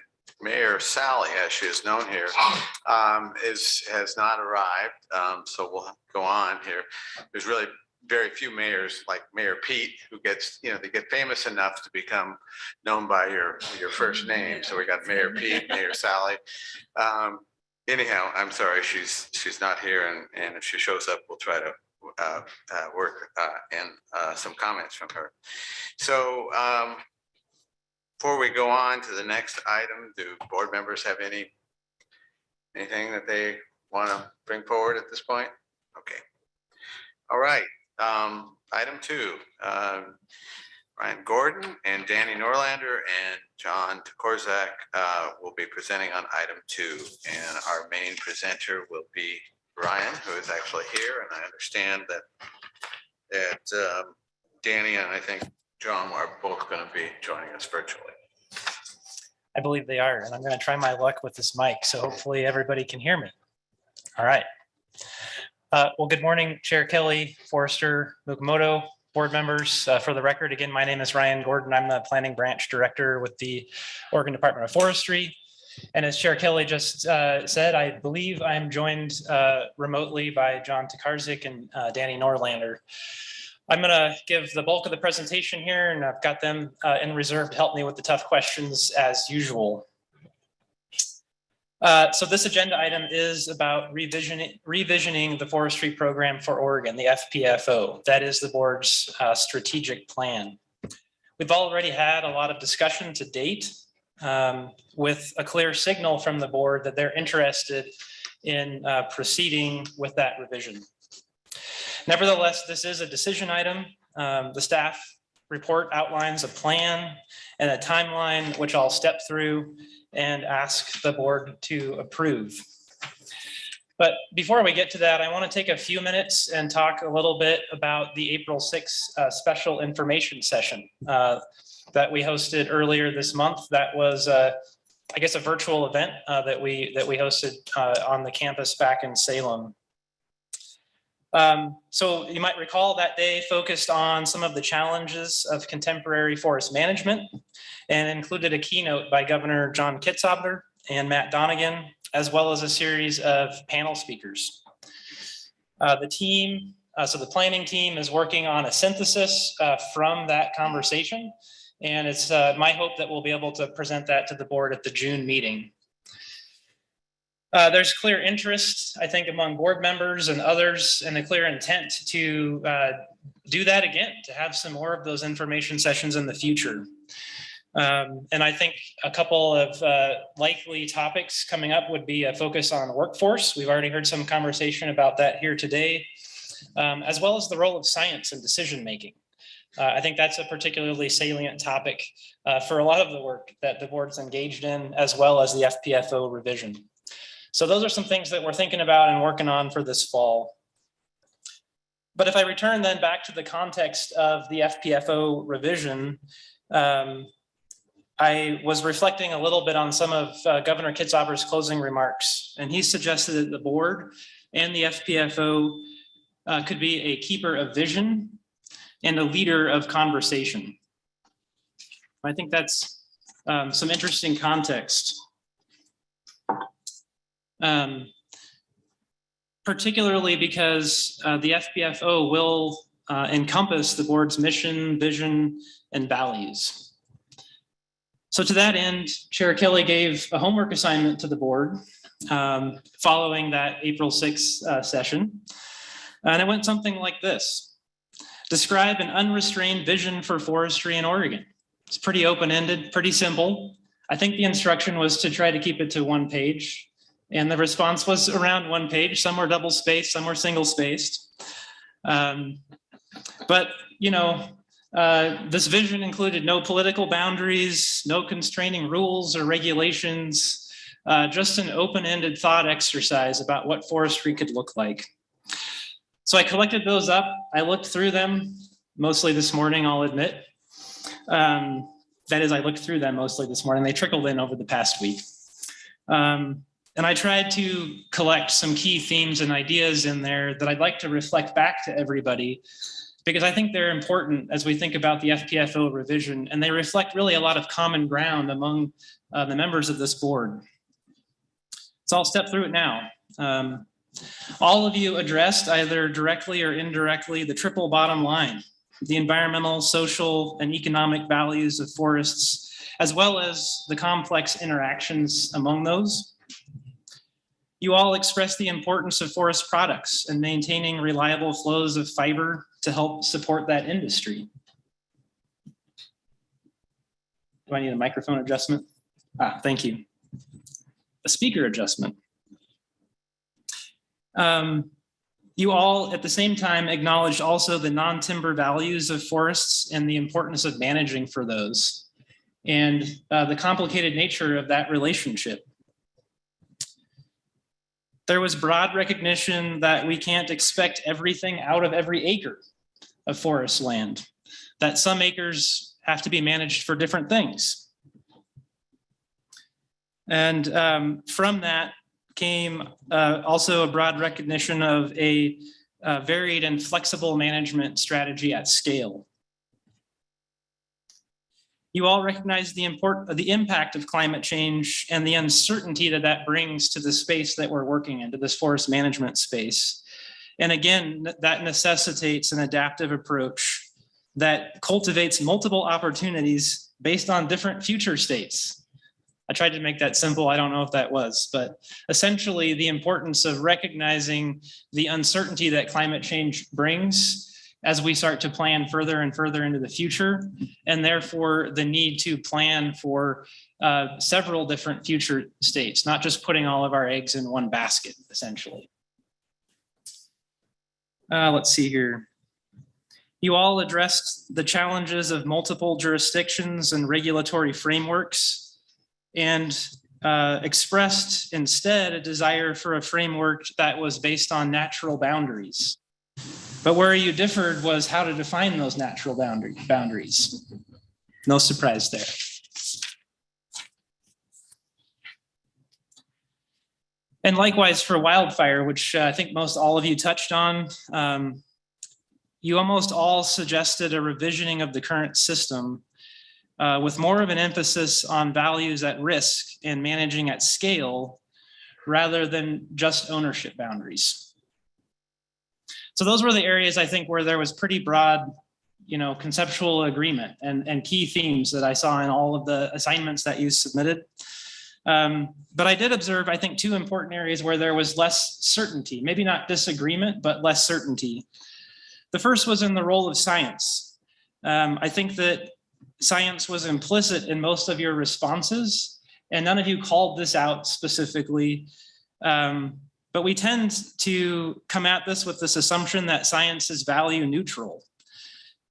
Mayor Sally, as she is known here, has not arrived. So we'll go on here. There's really very few mayors like Mayor Pete who gets, they get famous enough to become known by your first name. So we got Mayor Pete, Mayor Sally. Anyhow, I'm sorry she's not here, and if she shows up, we'll try to work in some comments from her. So before we go on to the next item, do board members have anything that they want to bring forward at this point? Okay. All right. Item 2, Ryan Gordon and Danny Norlander and John Korzak will be presenting on item 2, and our main presenter will be Ryan, who is actually here, and I understand that Danny and I think John are both going to be joining us virtually. I believe they are, and I'm going to try my luck with this mic, so hopefully everybody can hear me. All right. Well, good morning, Chair Kelly, Forester, Mukamoto, board members. For the record, again, my name is Ryan Gordon. I'm the Planning Branch Director with the Oregon Department of Forestry. And as Chair Kelly just said, I believe I'm joined remotely by John Tokarczyk and Danny Norlander. I'm going to give the bulk of the presentation here, and I've got them in reserve to help me with the tough questions as usual. So this agenda item is about revisioning the forestry program for Oregon, the FPFO. That is the board's strategic plan. We've already had a lot of discussion to date with a clear signal from the board that they're interested in proceeding with that revision. Nevertheless, this is a decision item. The staff report outlines a plan and a timeline, which I'll step through and ask the board to approve. But before we get to that, I want to take a few minutes and talk a little bit about the April 6th special information session that we hosted earlier this month. That was, I guess, a virtual event that we hosted on the campus back in Salem. So you might recall that day focused on some of the challenges of contemporary forest management and included a keynote by Governor John Kitzhaber and Matt Donegan, as well as a series of panel speakers. The team, so the planning team is working on a synthesis from that conversation. And it's my hope that we'll be able to present that to the board at the June meeting. There's clear interest, I think, among board members and others, and a clear intent to do that again, to have some more of those information sessions in the future. And I think a couple of likely topics coming up would be a focus on workforce. We've already heard some conversation about that here today, as well as the role of science in decision-making. I think that's a particularly salient topic for a lot of the work that the board's engaged in, as well as the FPFO revision. So those are some things that we're thinking about and working on for this fall. But if I return then back to the context of the FPFO revision, I was reflecting a little bit on some of Governor Kitzhaber's closing remarks, and he suggested that the board and the FPFO could be a keeper of vision and a leader of conversation. I think that's some interesting context. Particularly because the FPFO will encompass the board's mission, vision, and values. So to that end, Chair Kelly gave a homework assignment to the board following that April 6th session. And it went something like this. Describe an unrestrained vision for forestry in Oregon. It's pretty open-ended, pretty simple. I think the instruction was to try to keep it to one page. And the response was around one page. Some were double spaced, some were single spaced. But, you know, this vision included no political boundaries, no constraining rules or regulations, just an open-ended thought exercise about what forestry could look like. So I collected those up. I looked through them mostly this morning, I'll admit. That is, I looked through them mostly this morning. They trickled in over the past week. And I tried to collect some key themes and ideas in there that I'd like to reflect back to everybody, because I think they're important as we think about the FPFO revision, and they reflect really a lot of common ground among the members of this board. So I'll step through it now. All of you addressed either directly or indirectly the triple bottom line, the environmental, social, and economic values of forests, as well as the complex interactions among those. You all expressed the importance of forest products and maintaining reliable flows of fiber to help support that industry. Do I need a microphone adjustment? Thank you. A speaker adjustment. You all at the same time acknowledged also the non-timber values of forests and the importance of managing for those, and the complicated nature of that relationship. There was broad recognition that we can't expect everything out of every acre of forest land, that some acres have to be managed for different things. And from that came also a broad recognition of a varied and flexible management strategy at scale. You all recognize the impact of climate change and the uncertainty that that brings to the space that we're working in, to this forest management space. And again, that necessitates an adaptive approach that cultivates multiple opportunities based on different future states. I tried to make that simple. I don't know if that was, but essentially the importance of recognizing the uncertainty that climate change brings as we start to plan further and further into the future, and therefore the need to plan for several different future states, not just putting all of our eggs in one basket, essentially. Let's see here. You all addressed the challenges of multiple jurisdictions and regulatory frameworks, and expressed instead a desire for a framework that was based on natural boundaries. But where you differed was how to define those natural boundaries. No surprise there. And likewise for wildfire, which I think most all of you touched on, you almost all suggested a revisioning of the current system with more of an emphasis on values at risk and managing at scale rather than just ownership boundaries. So those were the areas I think where there was pretty broad, conceptual agreement and key themes that I saw in all of the assignments that you submitted. But I did observe, I think, two important areas where there was less certainty, maybe not disagreement, but less certainty. The first was in the role of science. I think that science was implicit in most of your responses, and none of you called this out specifically. But we tend to come at this with this assumption that science is value neutral.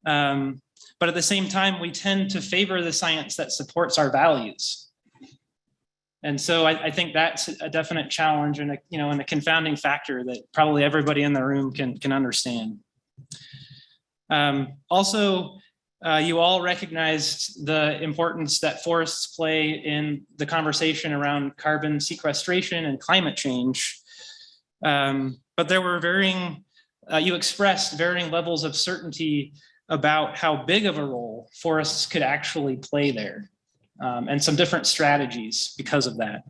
But at the same time, we tend to favor the science that supports our values. And so I think that's a definite challenge and a confounding factor that probably everybody in the room can understand. Also, you all recognized the importance that forests play in the conversation around carbon sequestration and climate change. But there were you expressed varying levels of certainty about how big of a role forests could actually play there, and some different strategies because of that.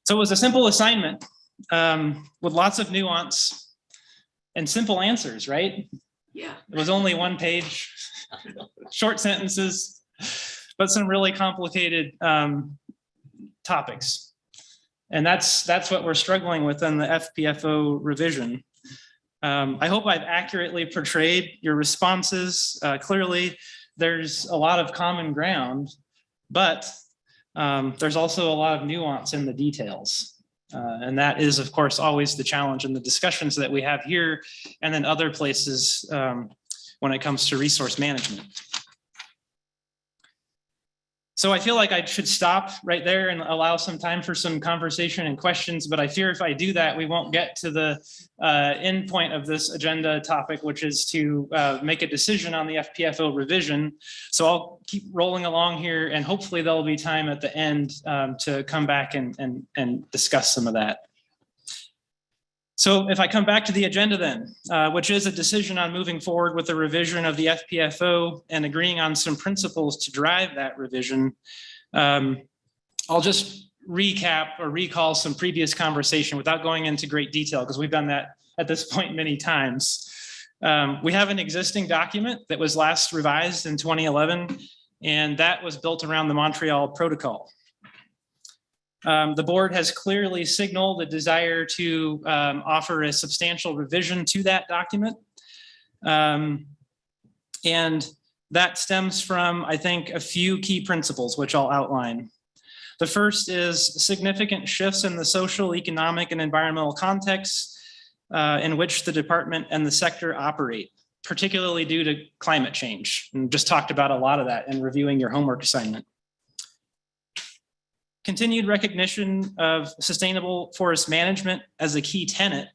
So it was a simple assignment with lots of nuance and simple answers, right? Yeah. It was only one page, short sentences, but some really complicated topics. And that's what we're struggling with in the FPFO revision. I hope I've accurately portrayed your responses. Clearly, there's a lot of common ground, but there's also a lot of nuance in the details. And that is, of course, always the challenge in the discussions that we have here and then other places when it comes to resource management. So I feel like I should stop right there and allow some time for some conversation and questions, but I fear if I do that, we won't get to the end point of this agenda topic, which is to make a decision on the FPFO revision. So I'll keep rolling along here and hopefully there'll be time at the end to come back and discuss some of that. So if I come back to the agenda then, which is a decision on moving forward with the revision of the FPFO and agreeing on some principles to drive that revision, I'll just recap or recall some previous conversation without going into great detail because we've done that at this point many times. We have an existing document that was last revised in 2011, and that was built around the Montreal Protocol. The board has clearly signaled a desire to offer a substantial revision to that document. And that stems from, I think, a few key principles, which I'll outline. The first is significant shifts in the social, economic, and environmental contexts in which the department and the sector operate, particularly due to climate change. And just talked about a lot of that in reviewing your homework assignment. Continued recognition of sustainable forest management as a key tenet,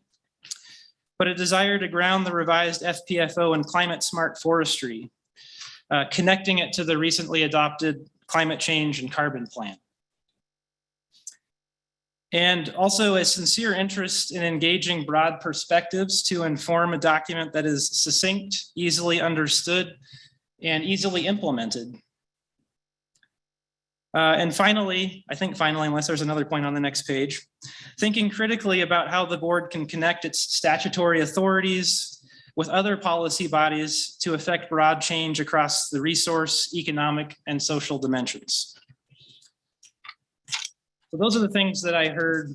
but a desire to ground the revised FPFO in climate smart forestry, connecting it to the recently adopted climate change and carbon plan. And also a sincere interest in engaging broad perspectives to inform a document that is succinct, easily understood, and easily implemented. And finally, unless there's another point on the next page, thinking critically about how the board can connect its statutory authorities with other policy bodies to affect broad change across the resource, economic, and social dimensions. So those are the things that I heard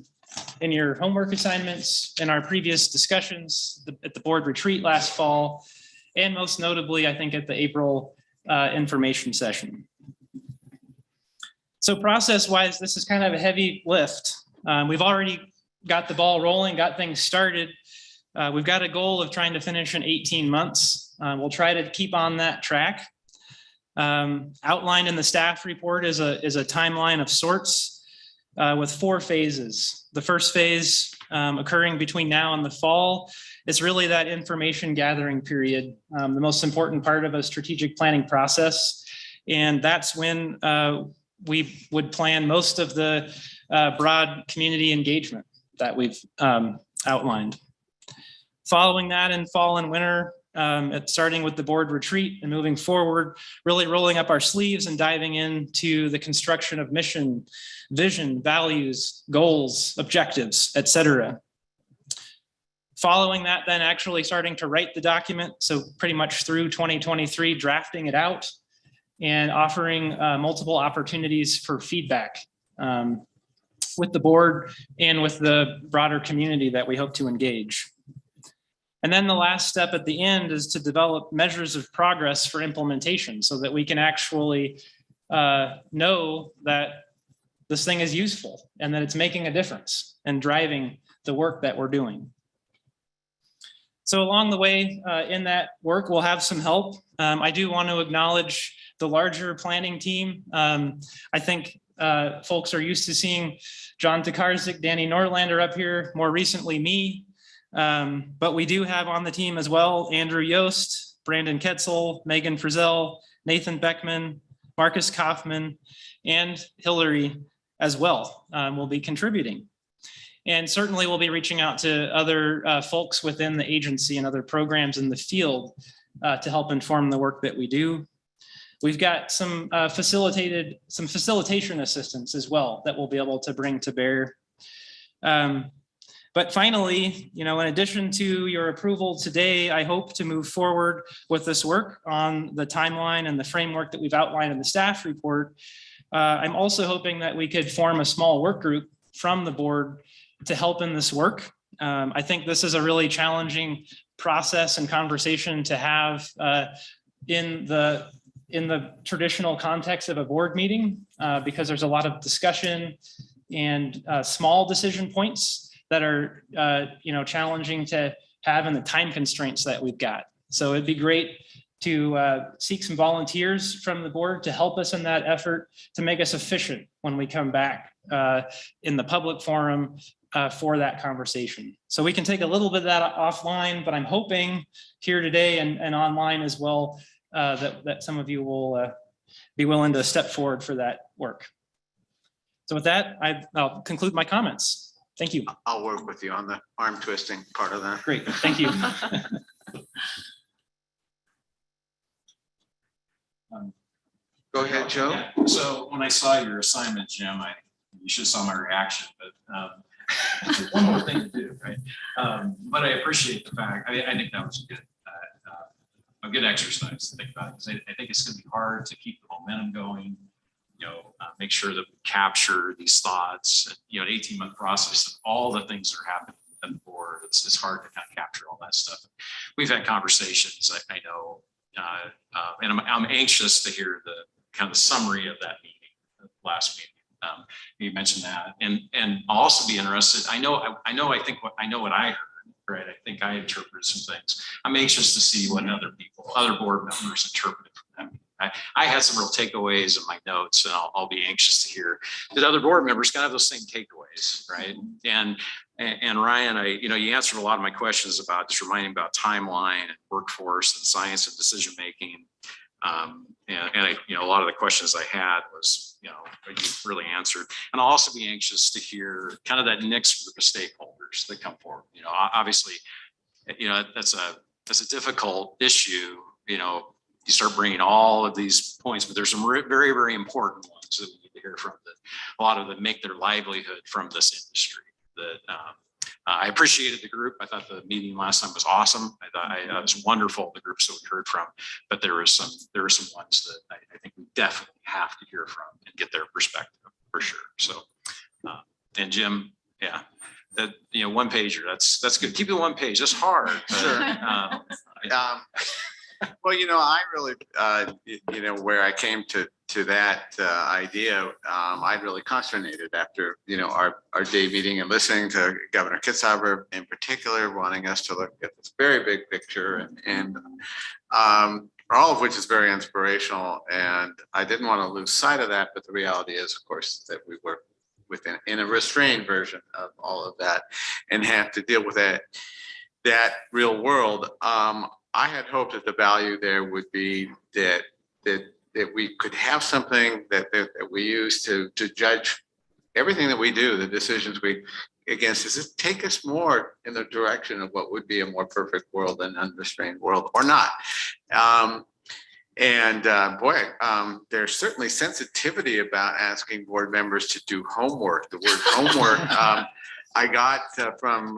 in your homework assignments, in our previous discussions at the board retreat last fall, and most notably, I think, at the April information session. So process-wise, this is kind of a heavy lift. We've already got the ball rolling, got things started. We've got a goal of trying to finish in 18 months. We'll try to keep on that track. Outlined in the staff report is a timeline of sorts with 4 phases. The first phase occurring between now and the fall is really that information gathering period, the most important part of a strategic planning process. And that's when we would plan most of the broad community engagement that we've outlined. Following that in fall and winter, starting with the board retreat and moving forward, really rolling up our sleeves and diving into the construction of mission, vision, values, goals, objectives, etc. Following that, then actually starting to write the document. So pretty much through 2023, drafting it out and offering multiple opportunities for feedback with the board and with the broader community that we hope to engage. And then the last step at the end is to develop measures of progress for implementation so that we can actually know that this thing is useful and that it's making a difference and driving the work that we're doing. So along the way in that work, we'll have some help. I do want to acknowledge the larger planning team. I think folks are used to seeing John Tokarczyk, Danny Norlander up here, more recently me. But we do have on the team as well, Andrew Yost, Brandon Ketzel, Megan Frizzell, Nathan Beckman, Marcus Kaufman, and Hillary as well will be contributing. And certainly we'll be reaching out to other folks within the agency and other programs in the field to help inform the work that we do. We've got some facilitation assistance as well that we'll be able to bring to bear. But finally, in addition to your approval today, I hope to move forward with this work on the timeline and the framework that we've outlined in the staff report. I'm also hoping that we could form a small work group from the board to help in this work. I think this is a really challenging process and conversation to have in the traditional context of a board meeting because there's a lot of discussion and small decision points that are challenging to have in the time constraints that we've got. So it'd be great to seek some volunteers from the board to help us in that effort to make us efficient when we come back in the public forum for that conversation. So we can take a little bit of that offline, but I'm hoping here today and online as well that some of you will be willing to step forward for that work. So with that, I'll conclude my comments. Thank you. I'll work with you on the arm twisting part of that. Great, thank you. Go ahead, Joe. Yeah. So when I saw your assignment, Jim, you should have saw my reaction, but one more thing to do, right? But I appreciate the fact, I think that was a good exercise to think about it, because I think it's going to be hard to keep the momentum going, make sure that we capture these thoughts, an 18-month process of all the things that are happening on the board. It's hard to kind of capture all that stuff. We've had conversations, I know, and I'm anxious to hear the kind of summary of that meeting, the last meeting. You mentioned that, and I'll also be interested. I know what I heard, right? I think I interpreted some things. I'm anxious to see what other board members interpreted from that meeting. I had some real takeaways in my notes, and I'll be anxious to hear that other board members kind of have those same takeaways, right? And Ryan, you answered a lot of my questions about just reminding about timeline and workforce and science and decision making. And a lot of the questions I had was, you really answered. And I'll also be anxious to hear kind of that next group of stakeholders that come forward. Obviously, that's a difficult issue. You start bringing all of these points, but there's some very, very important ones that we need to hear from. A lot of them make their livelihood from this industry. I appreciated the group. I thought the meeting last time was awesome. I thought it was wonderful, the groups that we heard from, but there were some ones that I think we definitely have to hear from and get their perspective for sure. So, and Jim, yeah, that, one pager, that's good. Keep it one page. That's hard. Sure. Well, I really, where I came to that idea, I really consternated after, our day meeting and listening to Governor Kitzhaber in particular, wanting us to look at this very big picture and all of which is very inspirational. And I didn't want to lose sight of that. But the reality is, of course, that we work in a restrained version of all of that and have to deal with that real world. I had hoped that the value there would be that we could have something that we use to judge everything that we do, the decisions we against. Does it take us more in the direction of what would be a more perfect world, an unrestrained world, or not? There's certainly sensitivity about asking board members to do homework. The word homework I got from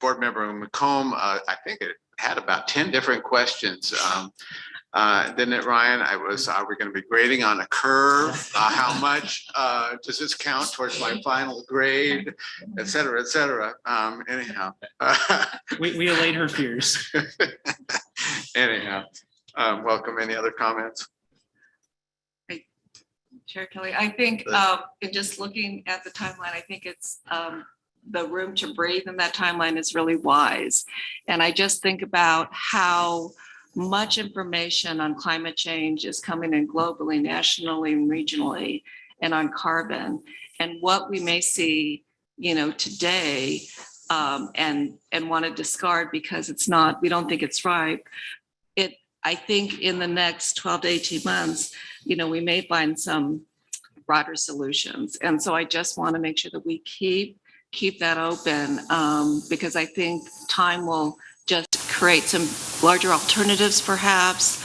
board member McComb. I think it had about 10 different questions. Didn't it, Ryan? Are we going to be grading on a curve? How much does this count towards my final grade, et cetera, et cetera. Anyhow. We allayed her fears. Anyhow, welcome. Any other comments? Chair Kelly, I think in just looking at the timeline, I think it's the room to breathe in that timeline is really wise. And I just think about how much information on climate change is coming in globally, nationally, and regionally, and on carbon, and what we may see, today and want to discard because we don't think it's right. I think in the next 12 to 18 months, we may find some broader solutions. And so I just want to make sure that we keep that open because I think time will just create some larger alternatives, perhaps,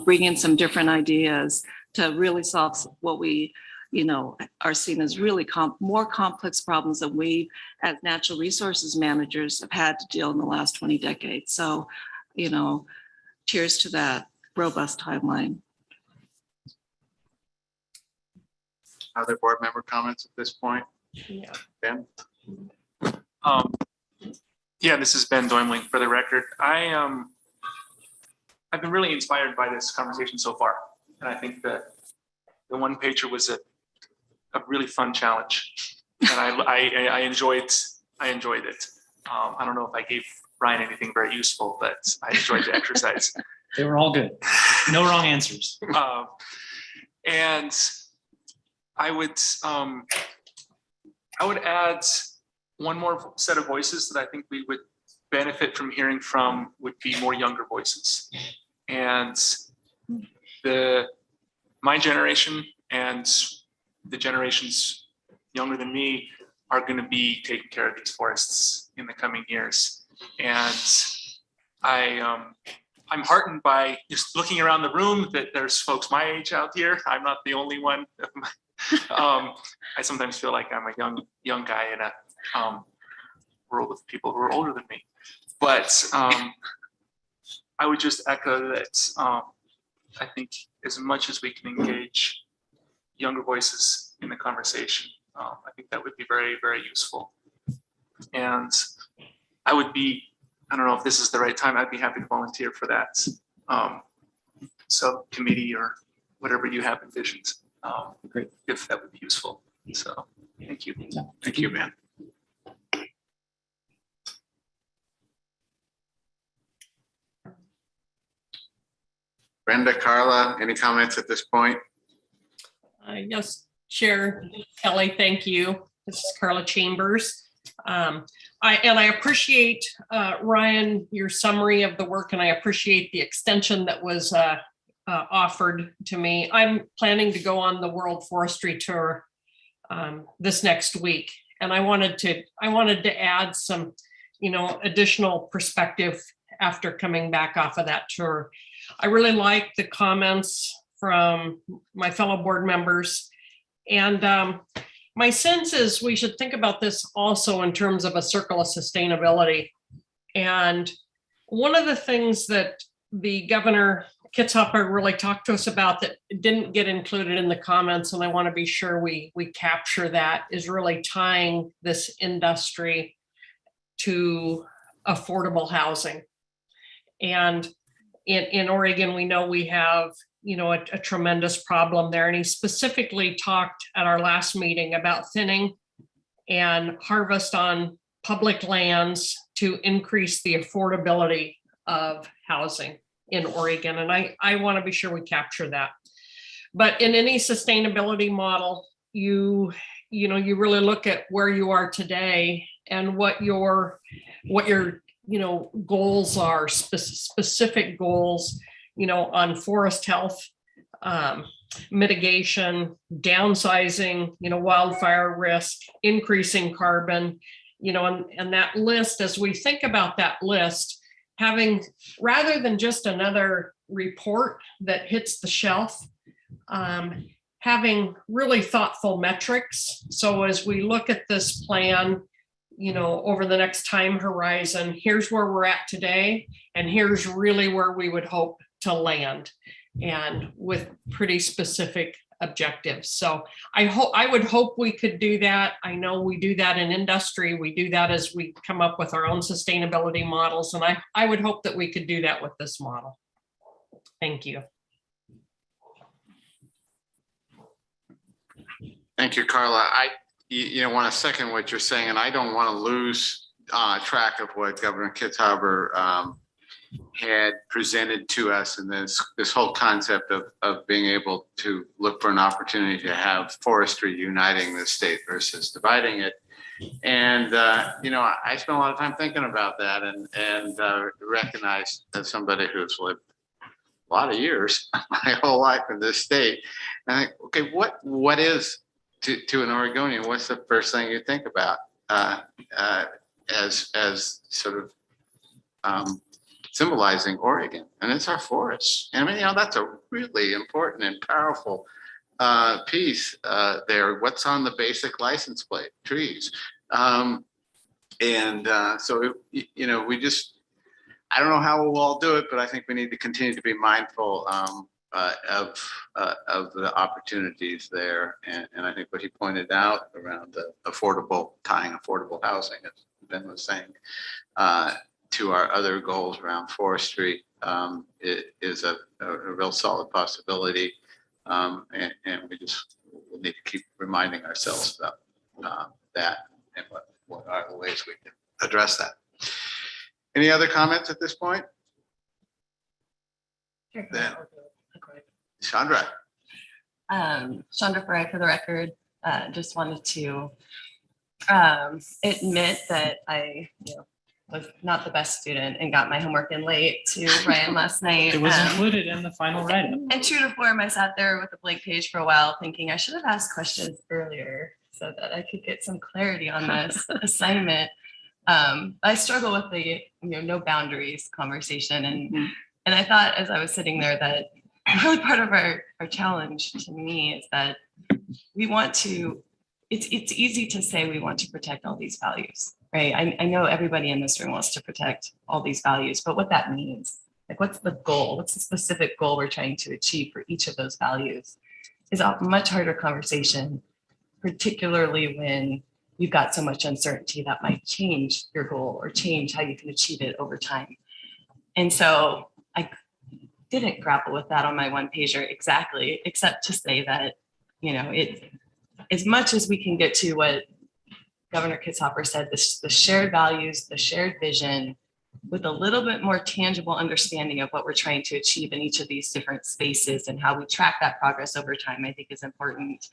bring in some different ideas to really solve what we, are seen as really more complex problems that we as natural resources managers have had to deal in the last 20 decades. So, cheers to that robust timeline. Other board member comments at this point? Yeah. Ben? Yeah, this is Ben Doimling for the record. I've been really inspired by this conversation so far. And I think that the one pager was a really fun challenge. And I enjoyed it. I don't know if I gave Ryan anything very useful, but I enjoyed the exercise. They were all good. No wrong answers. And I would add one more set of voices that I think we would benefit from hearing from would be more younger voices. And my generation and the generations younger than me are going to be taking care of these forests in the coming years. And I'm heartened by just looking around the room that there's folks my age out here. I'm not the only one. I sometimes feel like I'm a young guy in a world of people who are older than me. But I would just echo that I think as much as we can engage younger voices in the conversation, I think that would be very, very useful. And I don't know if this is the right time, I'd be happy to volunteer for that subcommittee or whatever you have envisioned. Great, if that would be useful. So thank you. Thank you, Ben. Brenda, Carla, any comments at this point? Yes, Chair Kelly, thank you. This is Carla Chambers. I appreciate, Ryan, your summary of the work, and I appreciate the extension that was offered to me. I'm planning to go on the World Forestry Tour this next week. And I wanted to add some, additional perspective after coming back off of that tour. I really liked the comments from my fellow board members. And my sense is we should think about this also in terms of a circle of sustainability. And one of the things that the Governor Kitzhaber really talked to us about that didn't get included in the comments, and I want to be sure we capture that, is really tying this industry to affordable housing. And in Oregon, we know we have, a tremendous problem there. And he specifically talked at our last meeting about thinning and harvest on public lands to increase the affordability of housing in Oregon. And I want to be sure we capture that. But in any sustainability model, you really look at where you are today and what your goals are, specific goals, on forest health, mitigation, downsizing, wildfire risk, increasing carbon, and that list, as we think about that list, having, rather than just another report that hits the shelf, having really thoughtful metrics. So as we look at this plan, over the next time horizon, here's where we're at today, and here's really where we would hope to land, and with pretty specific objectives. So I would hope we could do that. I know we do that in industry. We do that as we come up with our own sustainability models. And I would hope that we could do that with this model. Thank you. Thank you, Carla. I want to second what you're saying, and I don't want to lose track of what Governor Kitzhaber had presented to us, and this whole concept of being able to look for an opportunity to have forestry uniting the state versus dividing it. And I spent a lot of time thinking about that, and recognized as somebody who's lived a lot of years, my whole life in this state, and I think, okay, what is to an Oregonian, what's the first thing you think about as sort of symbolizing Oregon? And it's our forests. And I mean, that's a really important and powerful piece there. What's on the basic license plate? Trees. So we just, I don't know how we'll all do it, but I think we need to continue to be mindful of the opportunities there. And I think what he pointed out around the tying affordable housing, as Ben was saying, to our other goals around forestry, it is a real solid possibility. And we'll need to keep reminding ourselves about that and what are the ways we can address that. Any other comments at this point? Then, Chandra. Chandra Farai for the record. Just wanted to admit that I was not the best student and got my homework in late to Ryan last night. It was included in the final write-up. And true to form, I sat there with a blank page for a while thinking I should have asked questions earlier so that I could get some clarity on this assignment. I struggle with the no boundaries conversation. And I thought as I was sitting there that really part of our challenge to me is that we want to, it's easy to say we want to protect all these values, right? I know everybody in this room wants to protect all these values, but what that means, like what's the goal? What's the specific goal we're trying to achieve for each of those values is a much harder conversation, particularly when you've got so much uncertainty that might change your goal or change how you can achieve it over time. And so I didn't grapple with that on my one pager exactly, except to say that, as much as we can get to what Governor Kitzhaber said, the shared values, the shared vision, with a little bit more tangible understanding of what we're trying to achieve in each of these different spaces and how we track that progress over time, I think is important.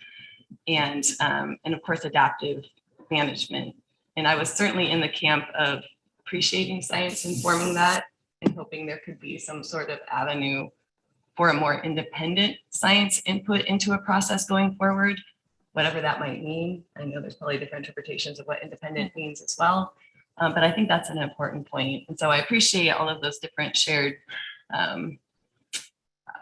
And of course, adaptive management. And I was certainly in the camp of appreciating science informing that and hoping there could be some sort of avenue for a more independent science input into a process going forward, whatever that might mean. I know there's probably different interpretations of what independent means as well. But I think that's an important point. And so I appreciate all of those different shared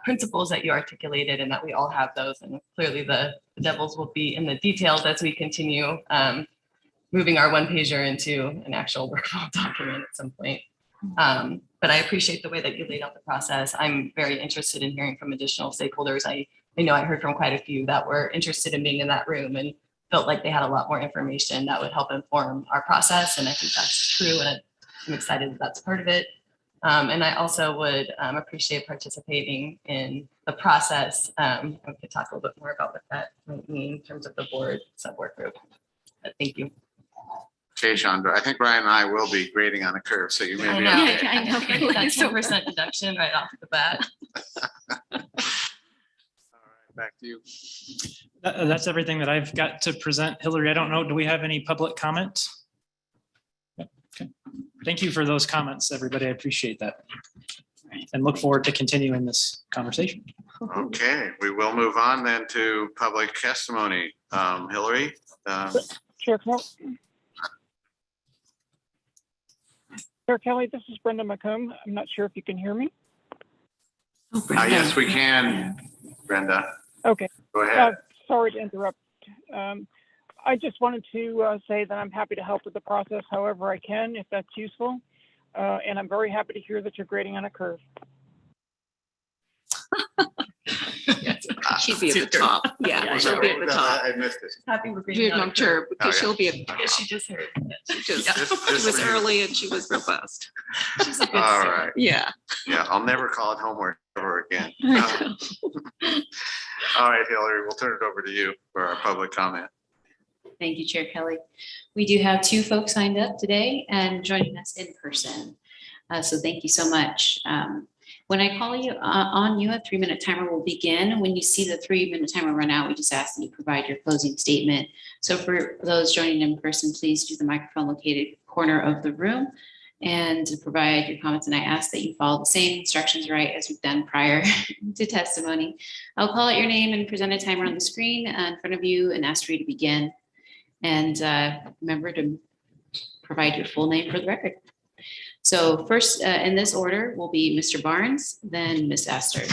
principles that you articulated, and that we all have those. And clearly the devils will be in the details as we continue moving our one pager into an actual workflow document at some point. But I appreciate the way that you laid out the process. I'm very interested in hearing from additional stakeholders. I know I heard from quite a few that were interested in being in that room and felt like they had a lot more information that would help inform our process. And I think that's true. And I'm excited that that's part of it. And I also would appreciate participating in the process. We could talk a little bit more about what that might mean in terms of the board sub-work group. But thank you. Okay, Chandra, I think Ryan and I will be grading on a curve, so you may I be. know. okay. I know. That's 2% deduction right off the bat. All right, back to you. That's everything that I've got to present. Hillary, I don't know, do we have any public comment? Yep, okay. Thank you for those comments, everybody. I appreciate that. And look forward to continuing this conversation. Okay, we will move on then to public testimony. Hillary? Chair Kelly, this is Brenda McComb. I'm not sure if you can hear me. Yes, we can, Brenda. Okay. Go ahead. Sorry to interrupt. I just wanted to say that I'm happy to help with the process however I can, if that's useful. And I'm very happy to hear that you're grading on a curve. She'd be at the top. Yeah, she'll be at the top. I missed it. Happy we're You're grading on a not sure curve. because Oh, yeah. she'll be, Yeah, she just heard. she Just was for you. early and she was robust. She's a good All student. right. Yeah. Yeah, I'll never call it homework ever again. All right, Hillary, we'll turn it over to you for our public comment. Thank you, Chair Kelly. We do have 2 folks signed up today and joining us in person. So thank you so much. When I call you on you, a 3-minute timer will begin. When you see the 3-minute timer run out, we just ask that you provide your closing statement. So for those joining in person, please use the microphone located corner of the room and to provide your comments. And I ask that you follow the same instructions right as we've done prior to testimony. I'll call out your name and present a timer on the screen in front of you and ask for you to begin. And remember to provide your full name for the record. So first in this order will be Mr. Barnes, then Ms. Astor.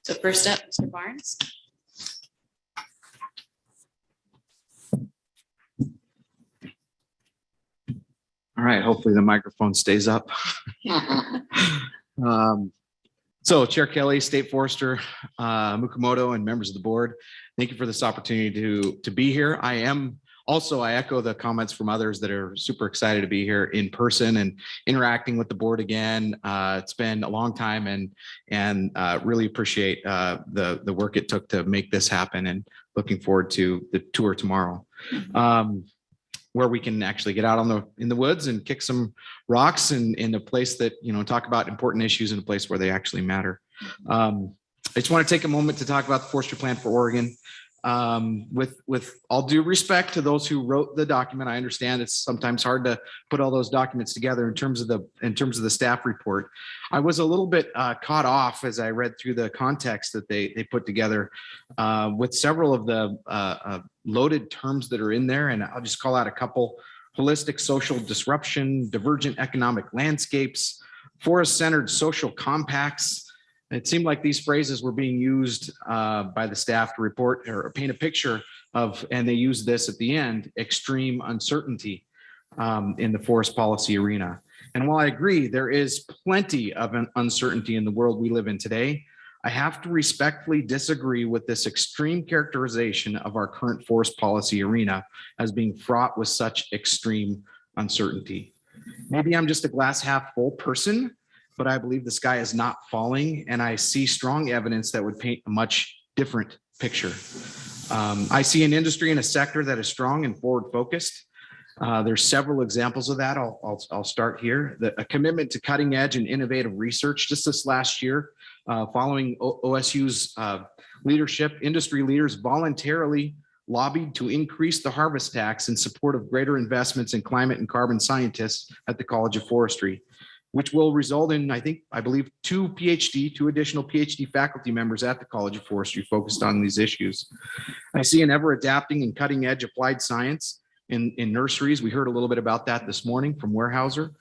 So first up, Mr. Barnes. All right, hopefully the microphone stays up. So Chair Kelly, State Forester, Mukamoto, and members of the board, thank you for this opportunity to be here. I echo the comments from others that are super excited to be here in person and interacting with the board again. It's been a long time and really appreciate the work it took to make this happen, and looking forward to the tour tomorrow. Where we can actually get out in the woods and kick some rocks in a place that, talk about important issues in a place where they actually matter. I just want to take a moment to talk about the Forestry Plan for Oregon. With all due respect to those who wrote the document, I understand it's sometimes hard to put all those documents together in terms of the staff report. I was a little bit caught off as I read through the context that they put together with several of the loaded terms that are in there, and I'll just call out a couple: holistic social disruption, divergent economic landscapes, forest-centered social compacts. It seemed like these phrases were being used by the staff to report or paint a picture of, and they use this at the end, extreme uncertainty in the forest policy arena. And while I agree there is plenty of an uncertainty in the world we live in today, I have to respectfully disagree with this extreme characterization of our current forest policy arena as being fraught with such extreme uncertainty. Maybe I'm just a glass half full person, but I believe the sky is not falling, and I see strong evidence that would paint a much different picture. I see an industry and a sector that is strong and forward focused. There's several examples of that. I'll start here. A commitment to cutting edge and innovative research. Just this last year, following OSU's leadership, industry leaders voluntarily lobbied to increase the harvest tax in support of greater investments in climate and carbon scientists at the College of Forestry. which will result in, I believe, two additional PhD faculty members at the College of Forestry focused on these issues. I see an ever adapting and cutting edge applied science in nurseries. We heard a little bit about that this morning from Weyerhaeuser,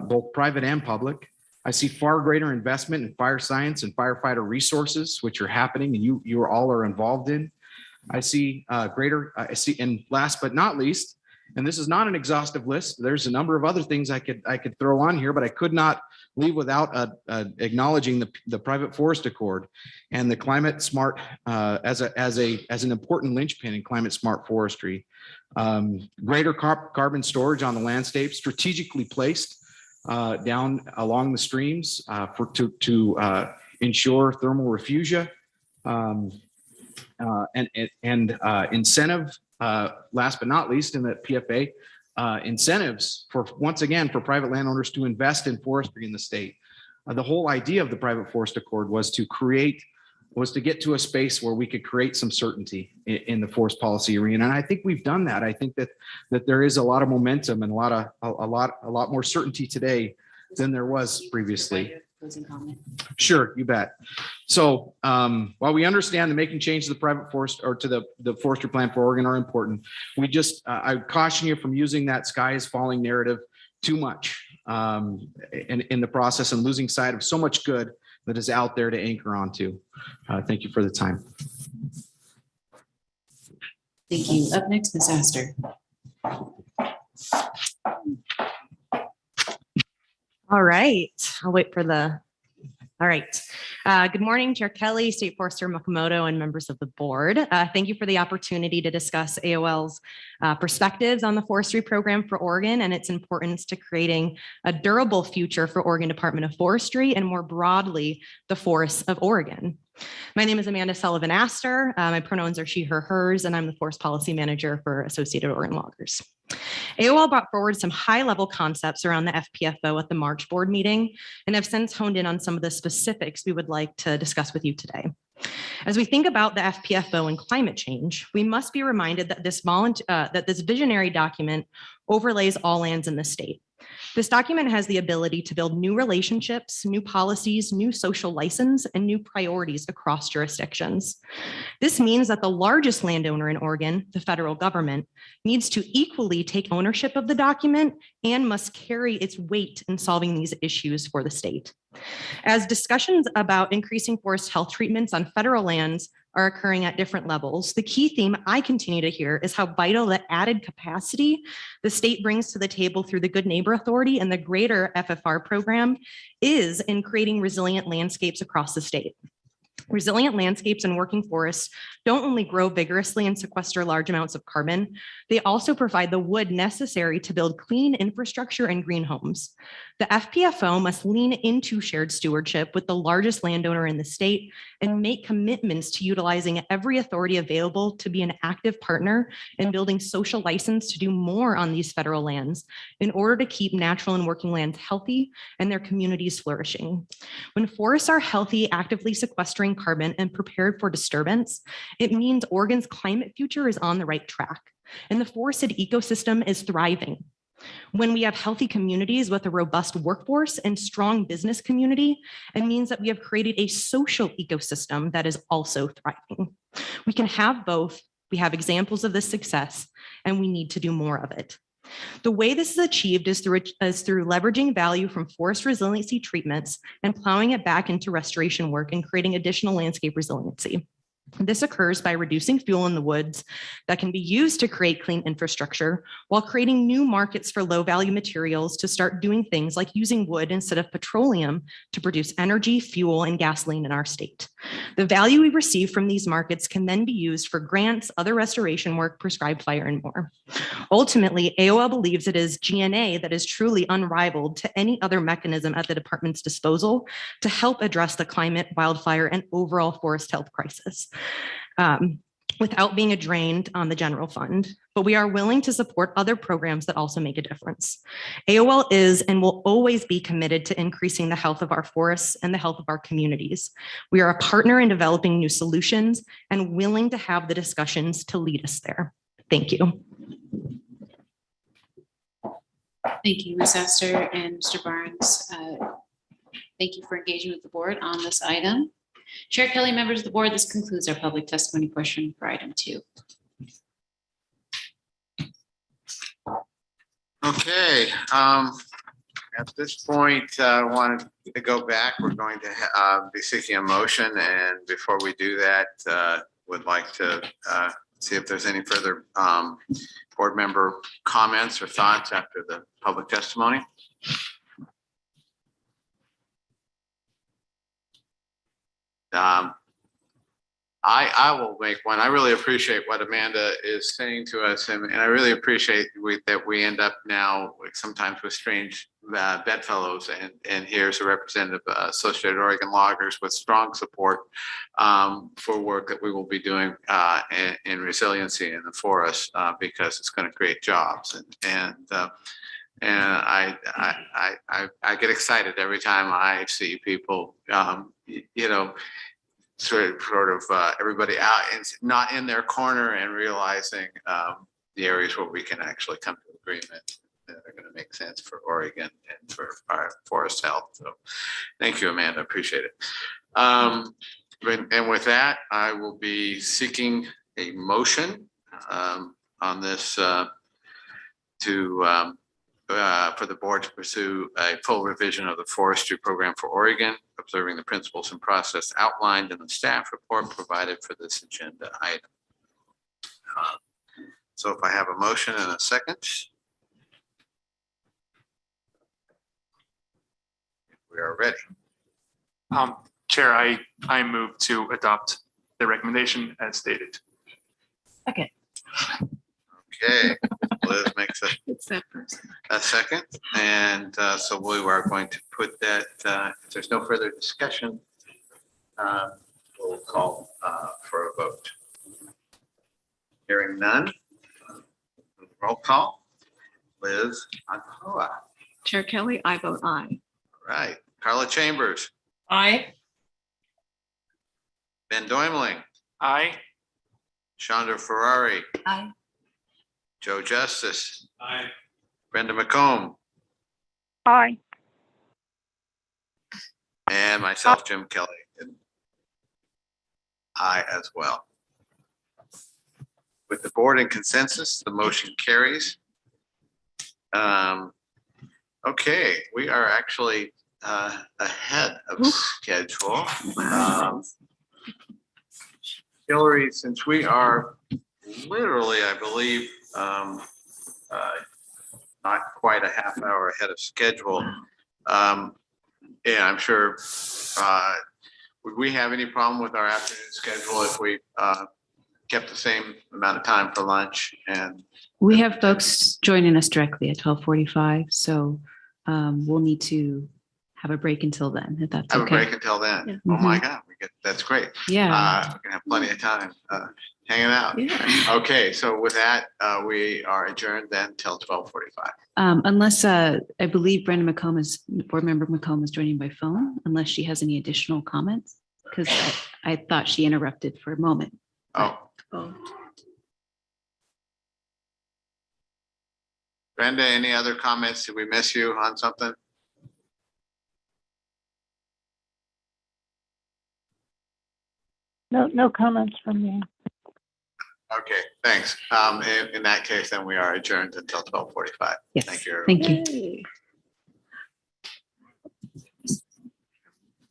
both private and public. I see far greater investment in fire science and firefighter resources, which are happening and you all are involved in. I see and last but not least, and this is not an exhaustive list, there's a number of other things I could throw on here, but I could not leave without acknowledging the private forest accord and the climate smart as an important linchpin in climate smart forestry. Greater carbon storage on the landscape, strategically placed down along the streams to ensure thermal refugia, and incentive, last but not least, in the PFA, incentives once again for private landowners to invest in forestry in the state. The whole idea of the private forest accord was to get to a space where we could create some certainty in the forest policy arena. And I think we've done that. I think that there is a lot of momentum and a lot more certainty today than there was previously. Closing comment. Sure, you bet. So while we understand that making changes to the private forest or to the forestry plan for Oregon are important, I caution you from using that sky is falling narrative too much in the process and losing sight of so much good that is out there to anchor onto. Thank you for the time. Thank you. Up next, Ms. Astor. All right, I'll wait for all right. Good morning, Chair Kelly, State Forester Makamoto, and members of the board. Thank you for the opportunity to discuss AOL's perspectives on the forestry program for Oregon and its importance to creating a durable future for Oregon Department of Forestry and more broadly, the forests of Oregon. My name is Amanda Sullivan Astor. My pronouns are she, her, hers, and I'm the Forest Policy Manager for Associated Oregon Loggers. AOL brought forward some high-level concepts around the FPFO at the March board meeting, and have since honed in on some of the specifics we would like to discuss with you today. As we think about the FPFO and climate change, we must be reminded that this visionary document overlays all lands in the state. This document has the ability to build new relationships, new policies, new social license, and new priorities across jurisdictions. This means that the largest landowner in Oregon, the federal government, needs to equally take ownership of the document and must carry its weight in solving these issues for the state. As discussions about increasing forest health treatments on federal lands are occurring at different levels, the key theme I continue to hear is how vital the added capacity the state brings to the table through the Good Neighbor Authority and the greater FFR program is in creating resilient landscapes across the state. Resilient landscapes and working forests don't only grow vigorously and sequester large amounts of carbon, they also provide the wood necessary to build clean infrastructure and green homes. The FPFO must lean into shared stewardship with the largest landowner in the state and make commitments to utilizing every authority available to be an active partner in building social license to do more on these federal lands in order to keep natural and working lands healthy and their communities flourishing. When forests are healthy, actively sequestering carbon and prepared for disturbance, it means Oregon's climate future is on the right track and the forested ecosystem is thriving. When we have healthy communities with a robust workforce and strong business community, it means that we have created a social ecosystem that is also thriving. We can have both. We have examples of this success, and we need to do more of it. The way this is achieved is through leveraging value from forest resiliency treatments and plowing it back into restoration work and creating additional landscape resiliency. This occurs by reducing fuel in the woods that can be used to create clean infrastructure while creating new markets for low value materials to start doing things like using wood instead of petroleum to produce energy, fuel, and gasoline in our state. The value we receive from these markets can then be used for grants, other restoration work, prescribed fire, and more. Ultimately, AOL believes it is GNA that is truly unrivaled to any other mechanism at the department's disposal to help address the climate, wildfire, and overall forest health crisis. Without being a drain on the general fund, but we are willing to support other programs that also make a difference. AOL is and will always be committed to increasing the health of our forests and the health of our communities. We are a partner in developing new solutions and willing to have the discussions to lead us there. Thank you. Thank you, Ms. Esther and Mr. Barnes. Thank you for engaging with the board on this item. Chair Kelly, members of the board, this concludes our public testimony portion for item 2. Okay, at this point, I wanted to go back. We're going to be seeking a motion, and before we do that, would like to see if there's any further board member comments or thoughts after the public testimony. I will make one. I really appreciate what Amanda is saying to us, and I really appreciate that we end up now sometimes with strange bedfellows, and here's a representative of Associated Oregon Loggers with strong support for work that we will be doing in resiliency in the forest because it's going to create jobs, and I get excited every time I see people, sort of everybody out and not in their corner and realizing the areas where we can actually come to agreement that are going to make sense for Oregon and for our forest health. So thank you, Amanda. Appreciate it. And with that, I will be seeking a motion on this for the board to pursue a full revision of the forestry program for Oregon, observing the principles and process outlined in the staff report provided for this agenda item. So if I have a motion and a second. We are ready. Chair, I move to adopt the recommendation as stated. Okay. Okay, Liz makes a second, and so we are going to put that, if there's no further discussion, we'll call for a vote. Hearing none, roll call. Liz Anhoa. Chair Kelly, I vote aye. All right, Carla Chambers. Aye. Ben Doimling. Aye. Chandra Ferrari. Aye. Joe Justice. Aye. Brenda McComb. Aye. And myself, Jim Kelly. Aye as well. With the board in consensus, the motion carries. Okay, we are actually ahead of schedule. Hillary, since we are literally, I believe, not quite a half hour ahead of schedule. Yeah, I'm sure. Would we have any problem with our afternoon schedule if we kept the same amount of time for lunch? And We have folks joining us directly at 12:45, so we'll need to have a break until then, if that's have okay. a break until then. Yeah. Oh my God, that's great. Yeah. We're gonna have plenty of time hanging out. Yeah. Okay, so with that, we are adjourned then till 12:45. Unless I believe board member McComb is joining by phone, unless she has any additional comments, because I thought she interrupted for a moment. Oh. Brenda, any other comments? Did we miss you on something? No comments from me. Okay, thanks. In that case, then we are adjourned until 12:45. Yes. Thank you. Thank you. Yay.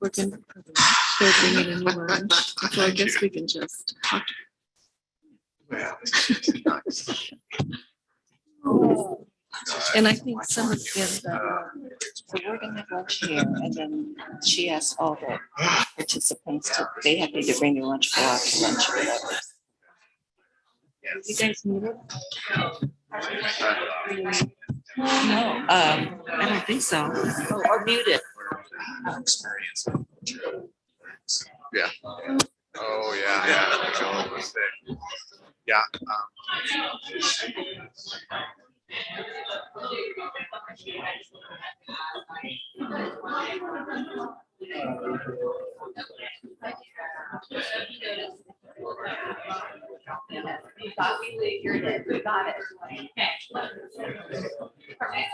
We're going to bring it in lunch, so I guess we can just talk. Well, it's just nice. And I think some of them, so we're gonna have lunch here, and then she asked all the participants to, they have to either bring their lunch, go out to lunch or whatever. You guys muted? No, I don't think so. Oh, or muted. Experience. Yeah. Oh, yeah. It's all over there. Yeah. We thought we figured it. We got it. Okay.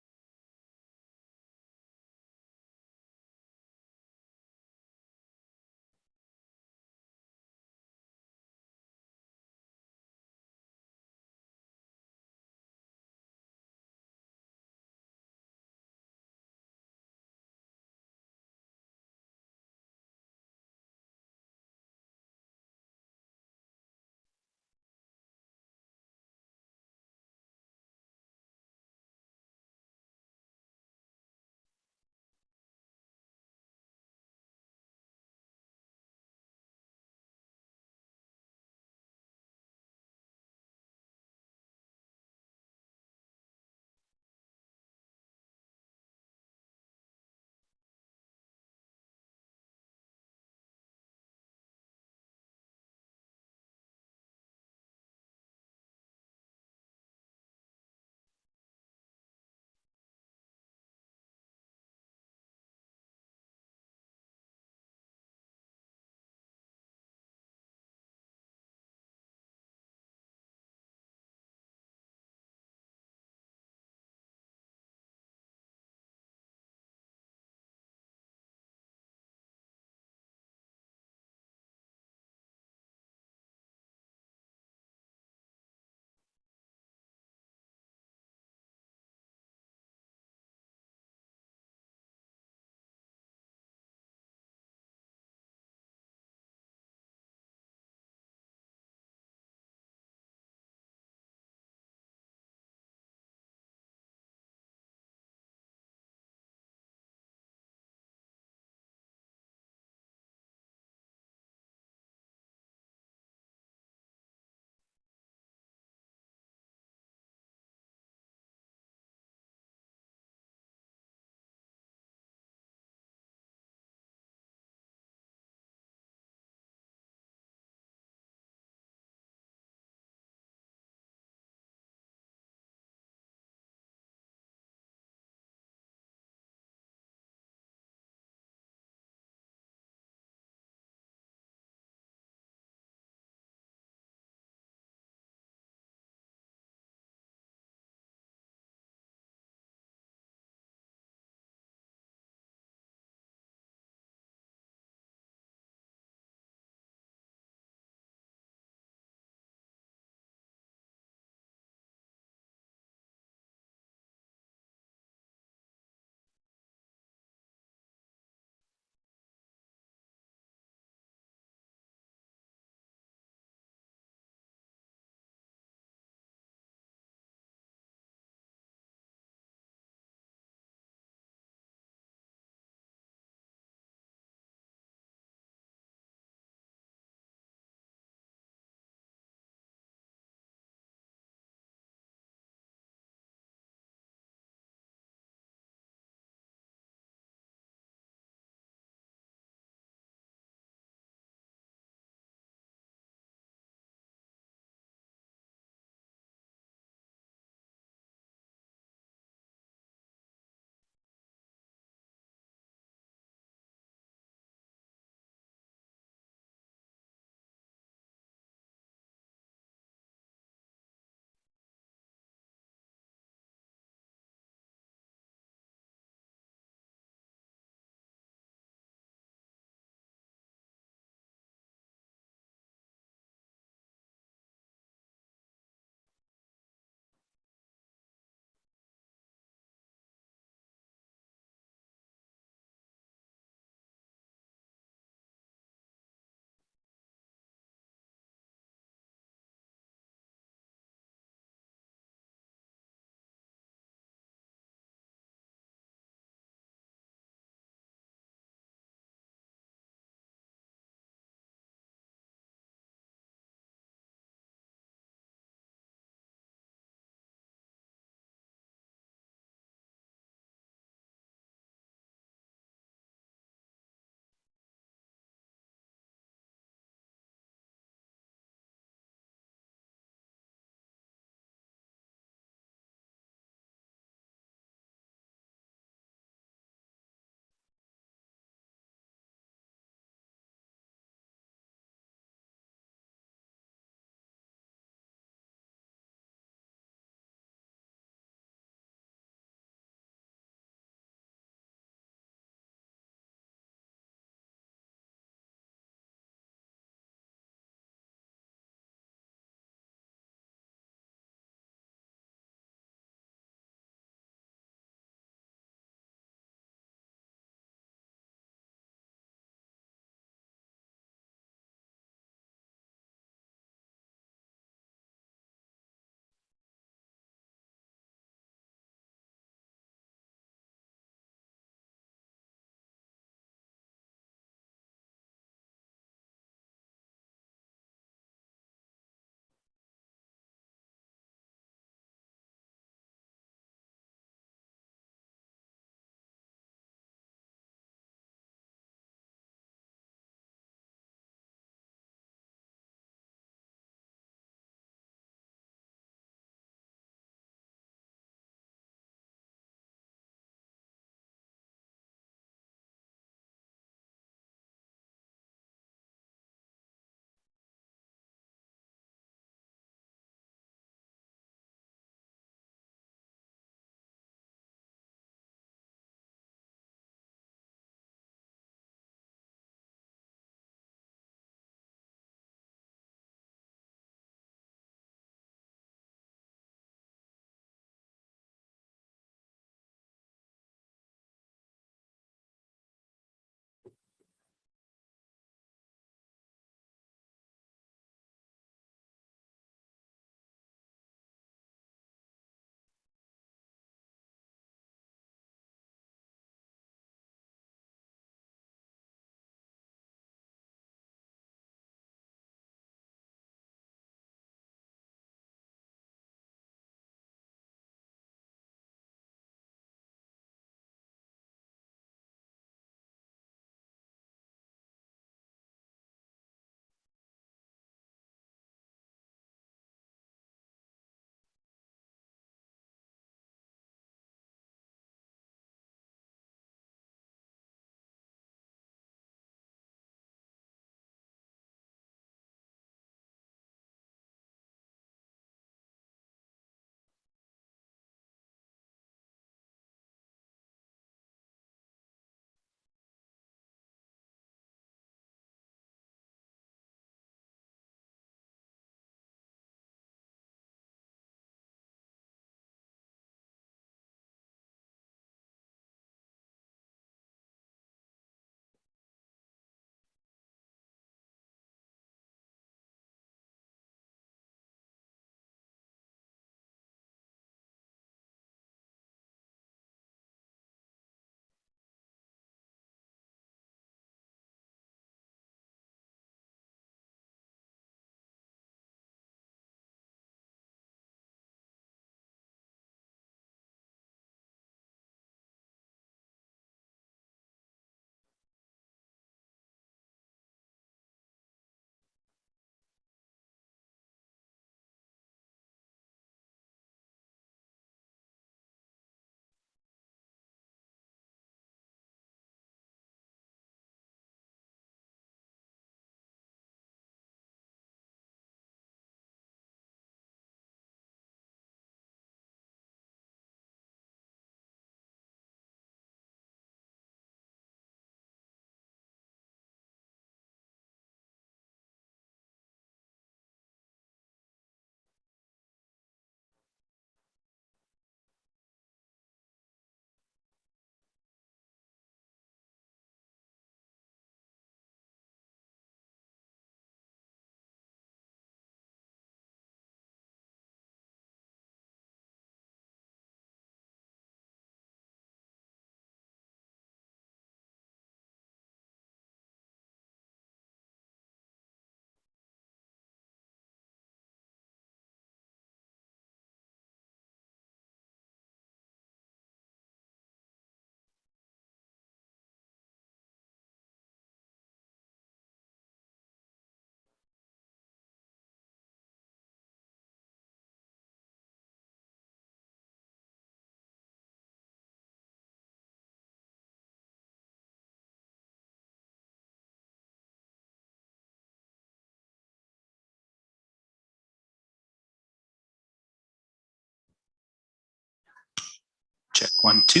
Check 1, 2.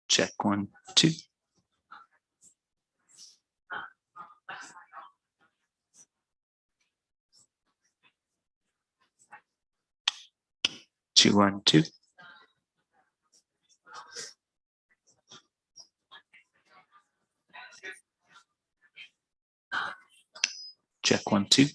Check 1, 2. Two, 1, 2. Check 1, 2.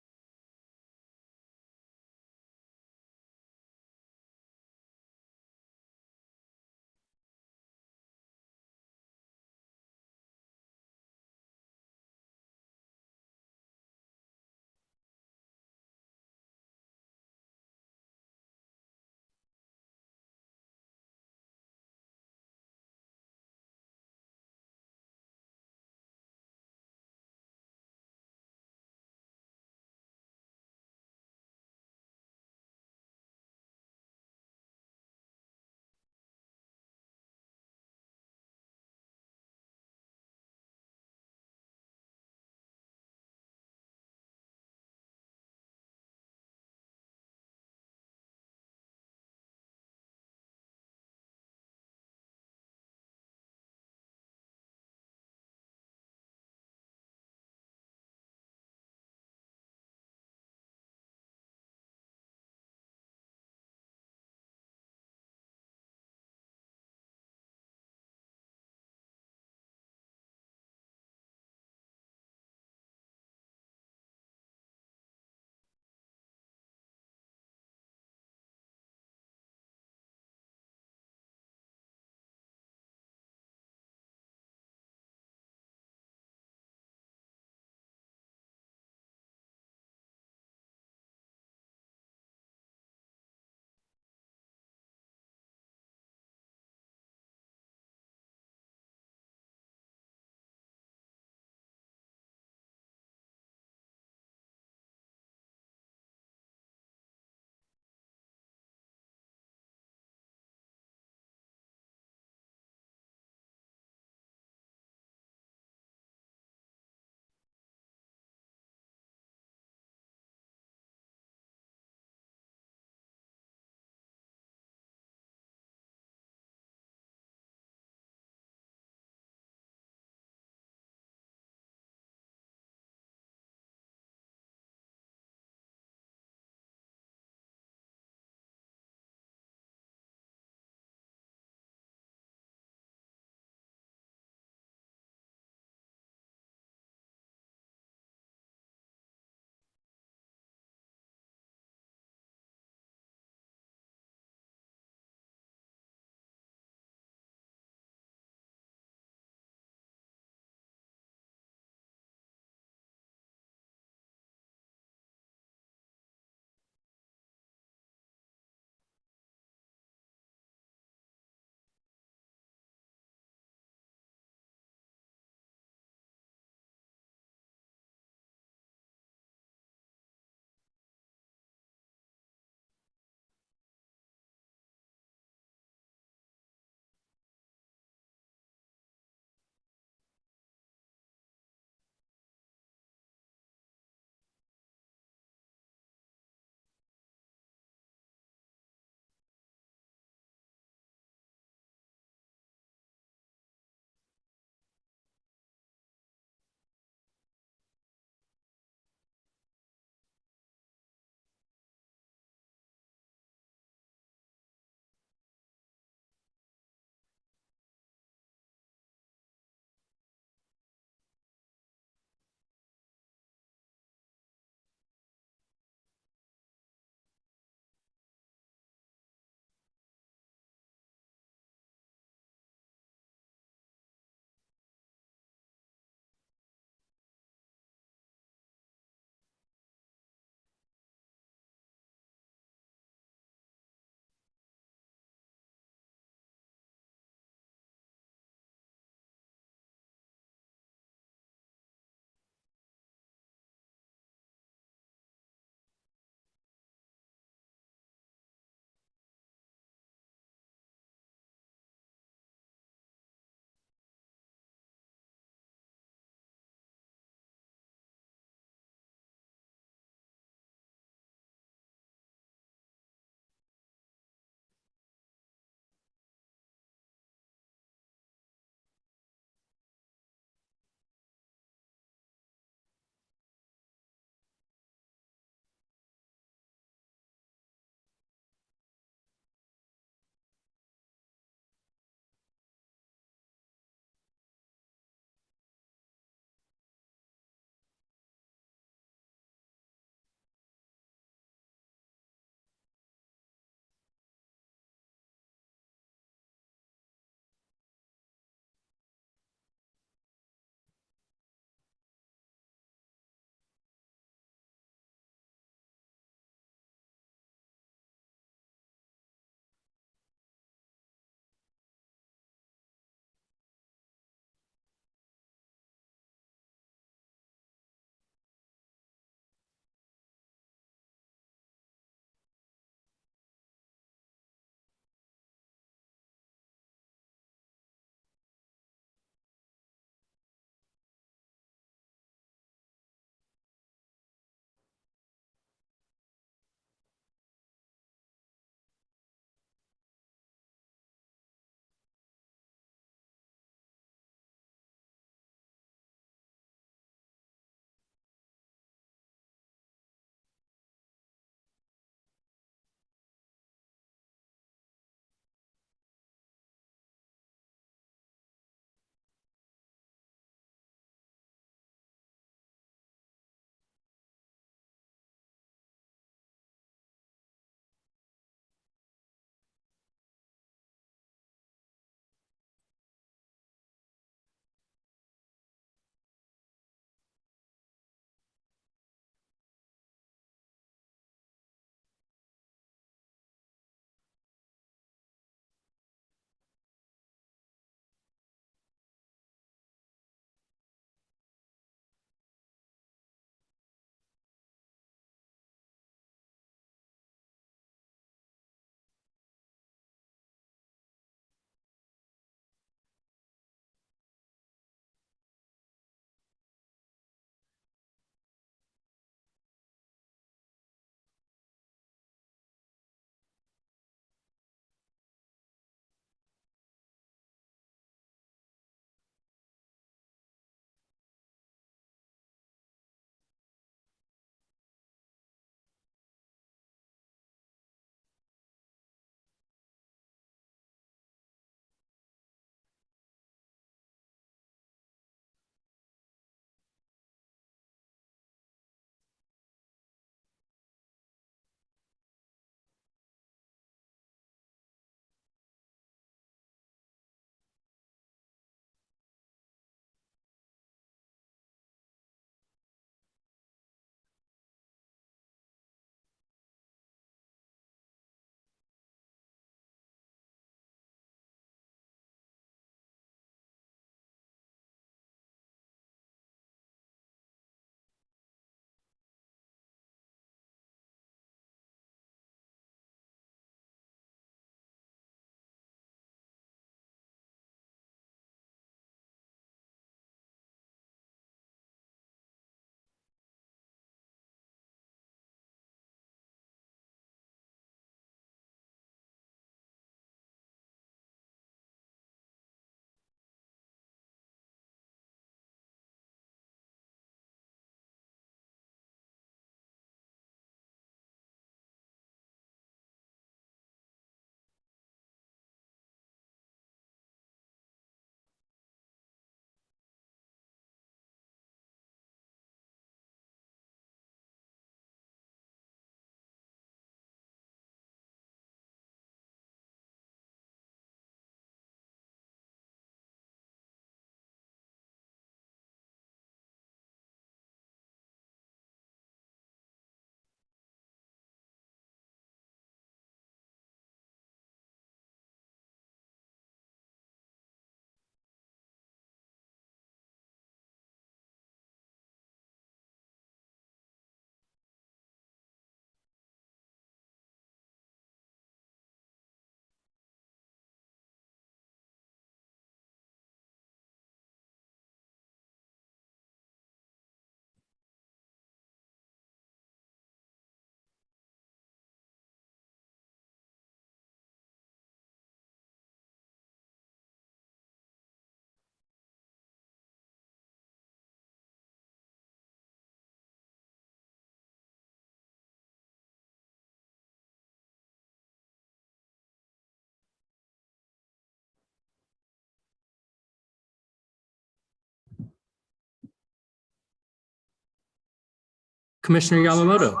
Commissioner Yamamoto.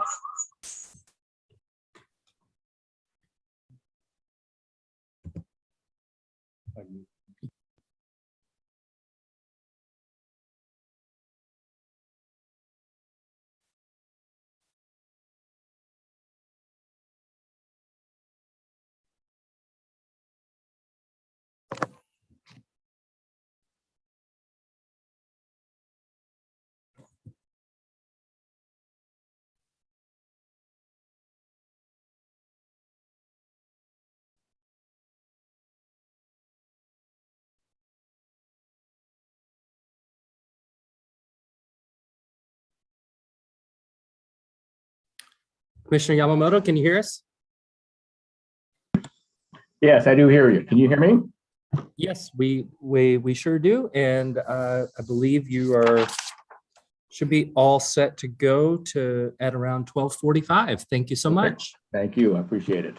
Commissioner Yamamoto, can you hear us? Yes, I do hear you. Can you hear me? Yes, we sure do. And I believe you should be all set to go to at around 12:45. Thank you so much. Thank you. I appreciate it.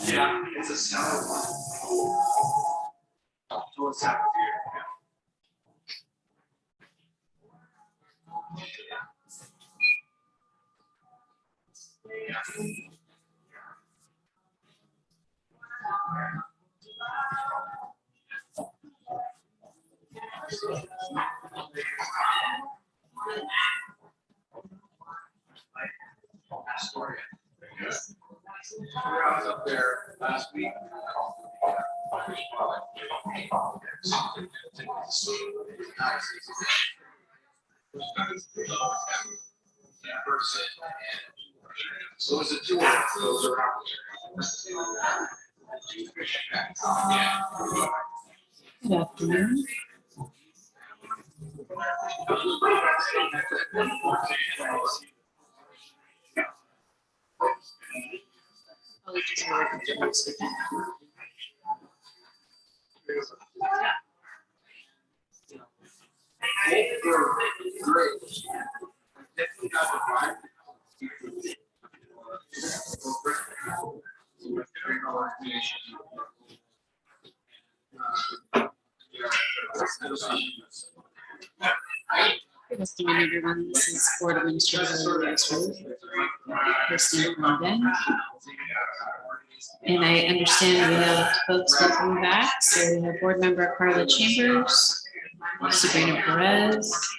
Yeah, it's a sound one. So what's happening here? I was up there last week. So it's a tour. Good afternoon. Good afternoon, everyone. This is Board Administrator Macias. Hosting the event. And I understand we have folks welcome back. So we have Board Member Carla Chambers, Sabrina Perez,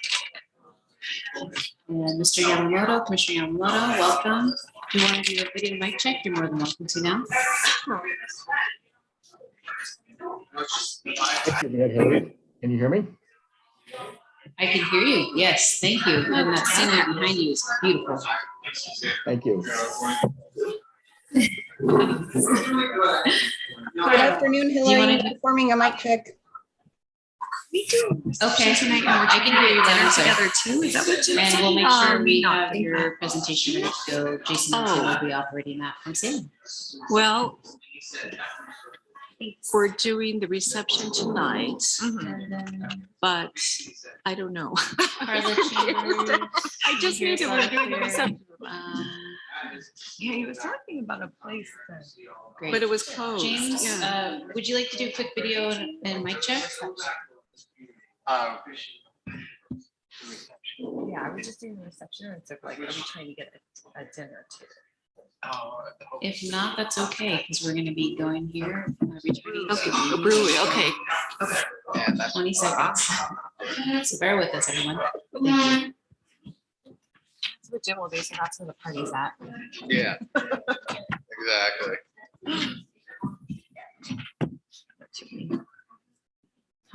and Mr. Yamamoto, Commissioner Yamamoto, welcome. If you want to do a video mic check, you're more than welcome to now. Can you hear me? I can hear you. Yes, thank you. And that scenery behind you is beautiful. Thank you. Good afternoon, Hillary. Performing a mic check. Okay, tonight I can hear you better together too. Is that what you're saying? And we'll make sure we have your presentation ready to go. Jason and Tim will be operating that from Salem. Well, we're doing the reception tonight, but I don't know. I just knew that we were doing the reception. Yeah, he was talking about a place that. Great. But it was closed. James, Yeah. would you like to do a quick video and mic check? Yeah, I was just doing the reception. It's like, are we trying to get a dinner too? If not, that's okay, because we're going to be going here. Returning Okay, to a brewery, okay. 20 seconds. So bear with us, everyone. Thank you. So the gym will be, so that's where the party's at. Yeah, exactly.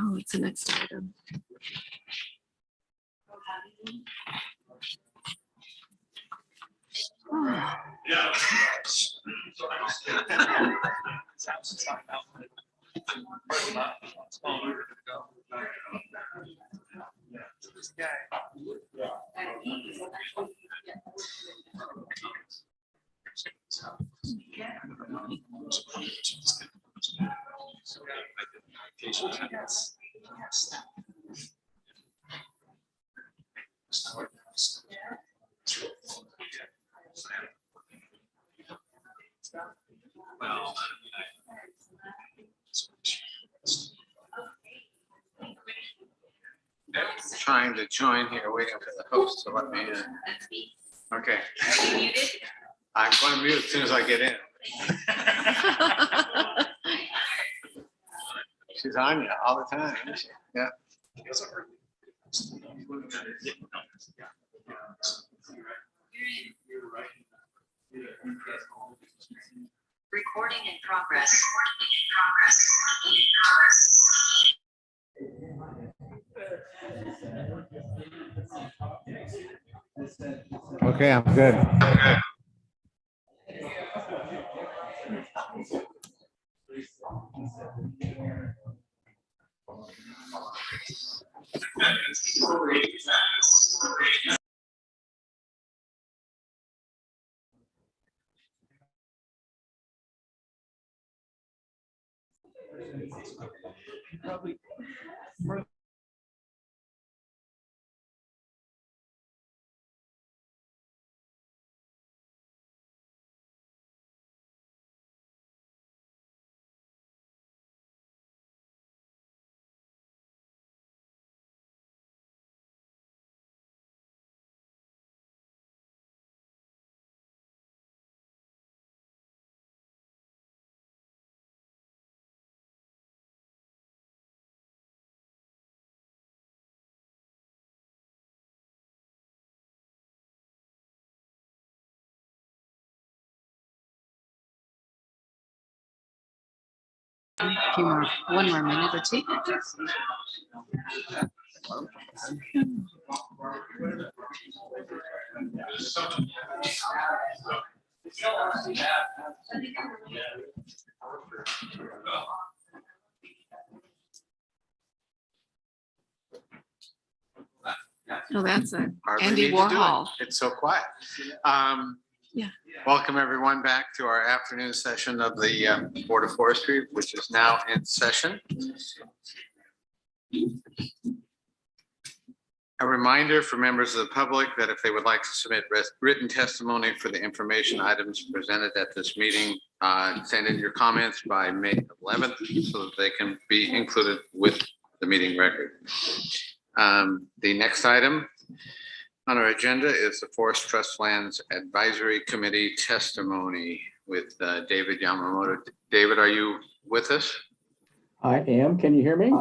Oh, it's the next item. Yeah. Well, Trying to join here, waiting for the host to let me in. Okay. I'm going to mute as soon as I get in. She's on you all the time, isn't she? Yeah. Recording in progress. Okay, I'm good. One more minute or two. Oh, that's it. Hardly Andy need to do it. Warhol. It's so quiet. Yeah. Welcome everyone back to our afternoon session of the Board of Forestry, which is now in session. A reminder for members of the public that if they would like to submit written testimony for the information items presented at this meeting, send in your comments by May 11th so that they can be included with the meeting record. The next item on our agenda is the Forest Trust Lands Advisory Committee testimony with David Yamamoto. David, are you with us? I am. Can you hear me?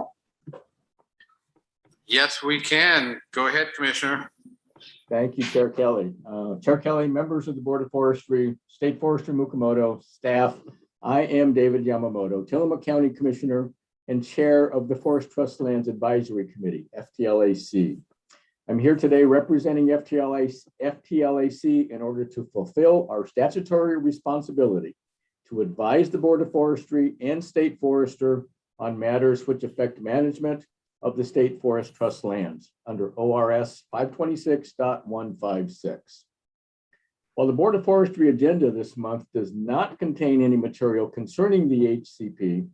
Yes, we can. Go ahead, Commissioner. Thank you, Chair Kelly. Chair Kelly, members of the Board of Forestry, State Forester Mukomoto, staff, I am David Yamamoto, Tillamook County Commissioner and Chair of the Forest Trust Lands Advisory Committee, FTLAC. I'm here today representing FTLAC in order to fulfill our statutory responsibility to advise the Board of Forestry and State Forester on matters which affect management of the State Forest Trust lands under ORS 526.156. While the Board of Forestry agenda this month does not contain any material concerning the HCP,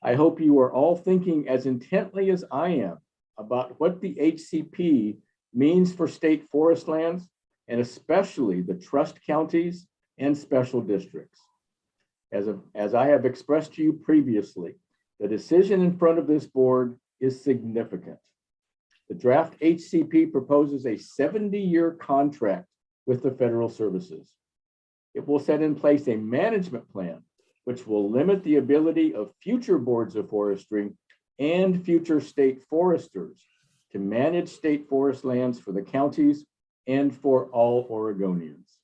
I hope you are all thinking as intently as I am about what the HCP means for state forest lands, and especially the trust counties and special districts. As I have expressed to you previously, the decision in front of this board is significant. The draft HCP proposes a 70-year contract with the federal services. It will set in place a management plan which will limit the ability of future boards of forestry and future state foresters to manage state forest lands for the counties and for all Oregonians.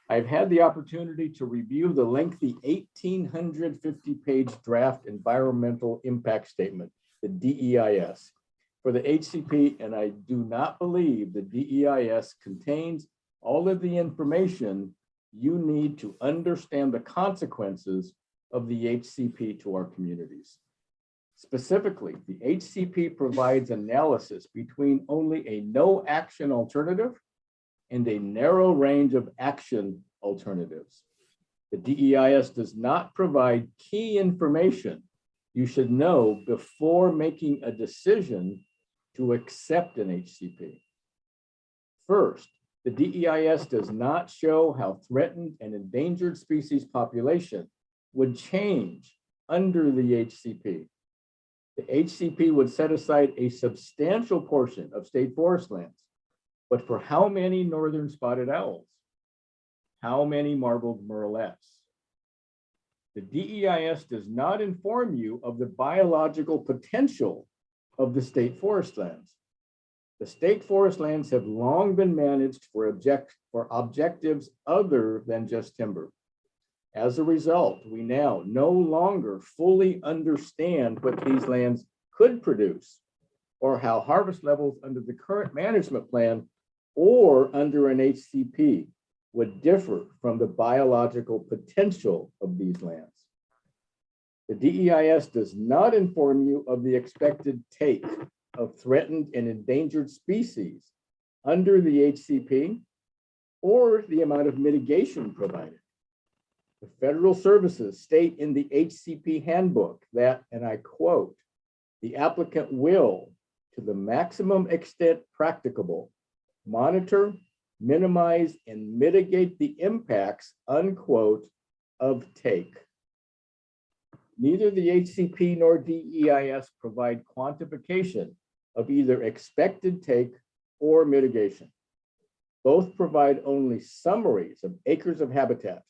I've had the opportunity to review the lengthy 1,850-page draft environmental impact statement, the DEIS, for the HCP, and I do not believe the DEIS contains all of the information you need to understand the consequences of the HCP to our communities. Specifically, the HCP provides analysis between only a no action alternative and a narrow range of action alternatives. The DEIS does not provide key information you should know before making a decision to accept an HCP. First, the DEIS does not show how threatened and endangered species population would change under the HCP. The HCP would set aside a substantial portion of state forest lands, but for how many northern spotted owls? How many marbled murrelets? The DEIS does not inform you of the biological potential of the state forest lands. The state forest lands have long been managed for objectives other than just timber. As a result, we now no longer fully understand what these lands could produce or how harvest levels under the current management plan or under an HCP would differ from the biological potential of these lands. The DEIS does not inform you of the expected take of threatened and endangered species under the HCP or the amount of mitigation provided. The federal services state in the HCP handbook that, and I quote, the applicant will, to the maximum extent practicable, monitor, minimize, and mitigate the impacts, unquote, of take. Neither the HCP nor DEIS provide quantification of either expected take or mitigation. Both provide only summaries of acres of habitat,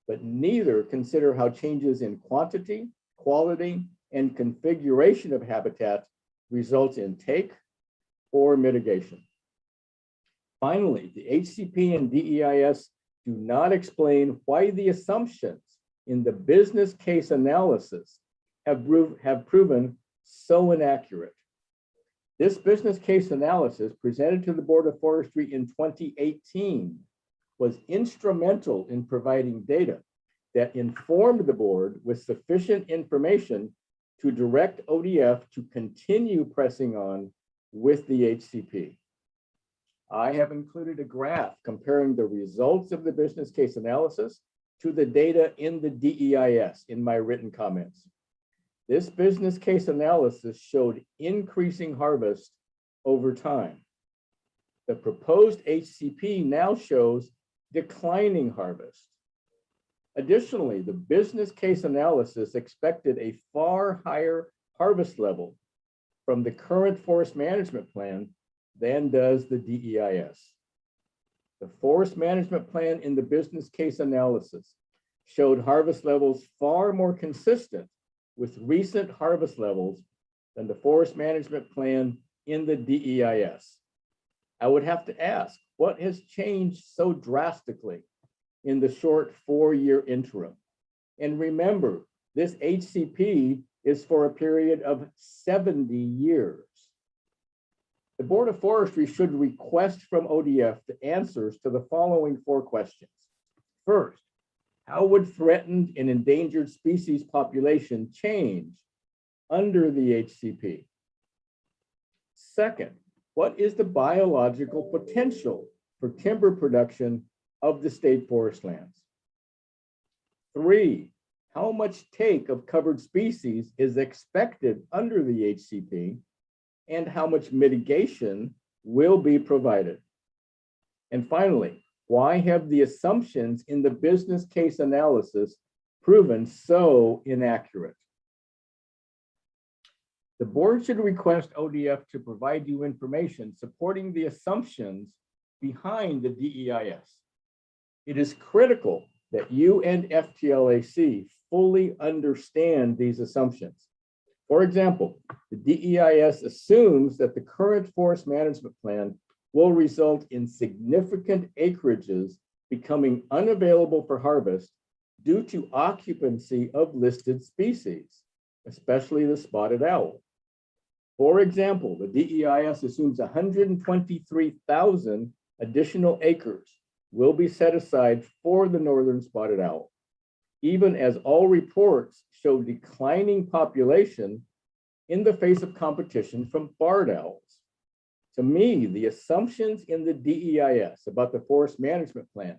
but neither consider how changes in quantity, quality, and configuration of habitat results in take or mitigation. Finally, the HCP and DEIS do not explain why the assumptions in the business case analysis have proven so inaccurate. This business case analysis presented to the Board of Forestry in 2018 was instrumental in providing data that informed the board with sufficient information to direct ODF to continue pressing on with the HCP. I have included a graph comparing the results of the business case analysis to the data in the DEIS in my written comments. This business case analysis showed increasing harvest over time. The proposed HCP now shows declining harvest. Additionally, the business case analysis expected a far higher harvest level from the current forest management plan than does the DEIS. The forest management plan in the business case analysis showed harvest levels far more consistent with recent harvest levels than the forest management plan in the DEIS. I would have to ask, what has changed so drastically in the short 4-year interim? And remember, this HCP is for a period of 70 years. The Board of Forestry should request from ODF the answers to the following 4 questions. First, how would threatened and endangered species population change under the HCP? Second, what is the biological potential for timber production of the state forest lands? 3, how much take of covered species is expected under the HCP, and how much mitigation will be provided? And finally, why have the assumptions in the business case analysis proven so inaccurate? The board should request ODF to provide you information supporting the assumptions behind the DEIS. It is critical that you and FTLAC fully understand these assumptions. For example, the DEIS assumes that the current forest management plan will result in significant acreages becoming unavailable for harvest due to occupancy of listed species, especially the spotted owl. For example, the DEIS assumes 123,000 additional acres will be set aside for the northern spotted owl, even as all reports show declining population in the face of competition from barred owls. To me, the assumptions in the DEIS about the forest management plan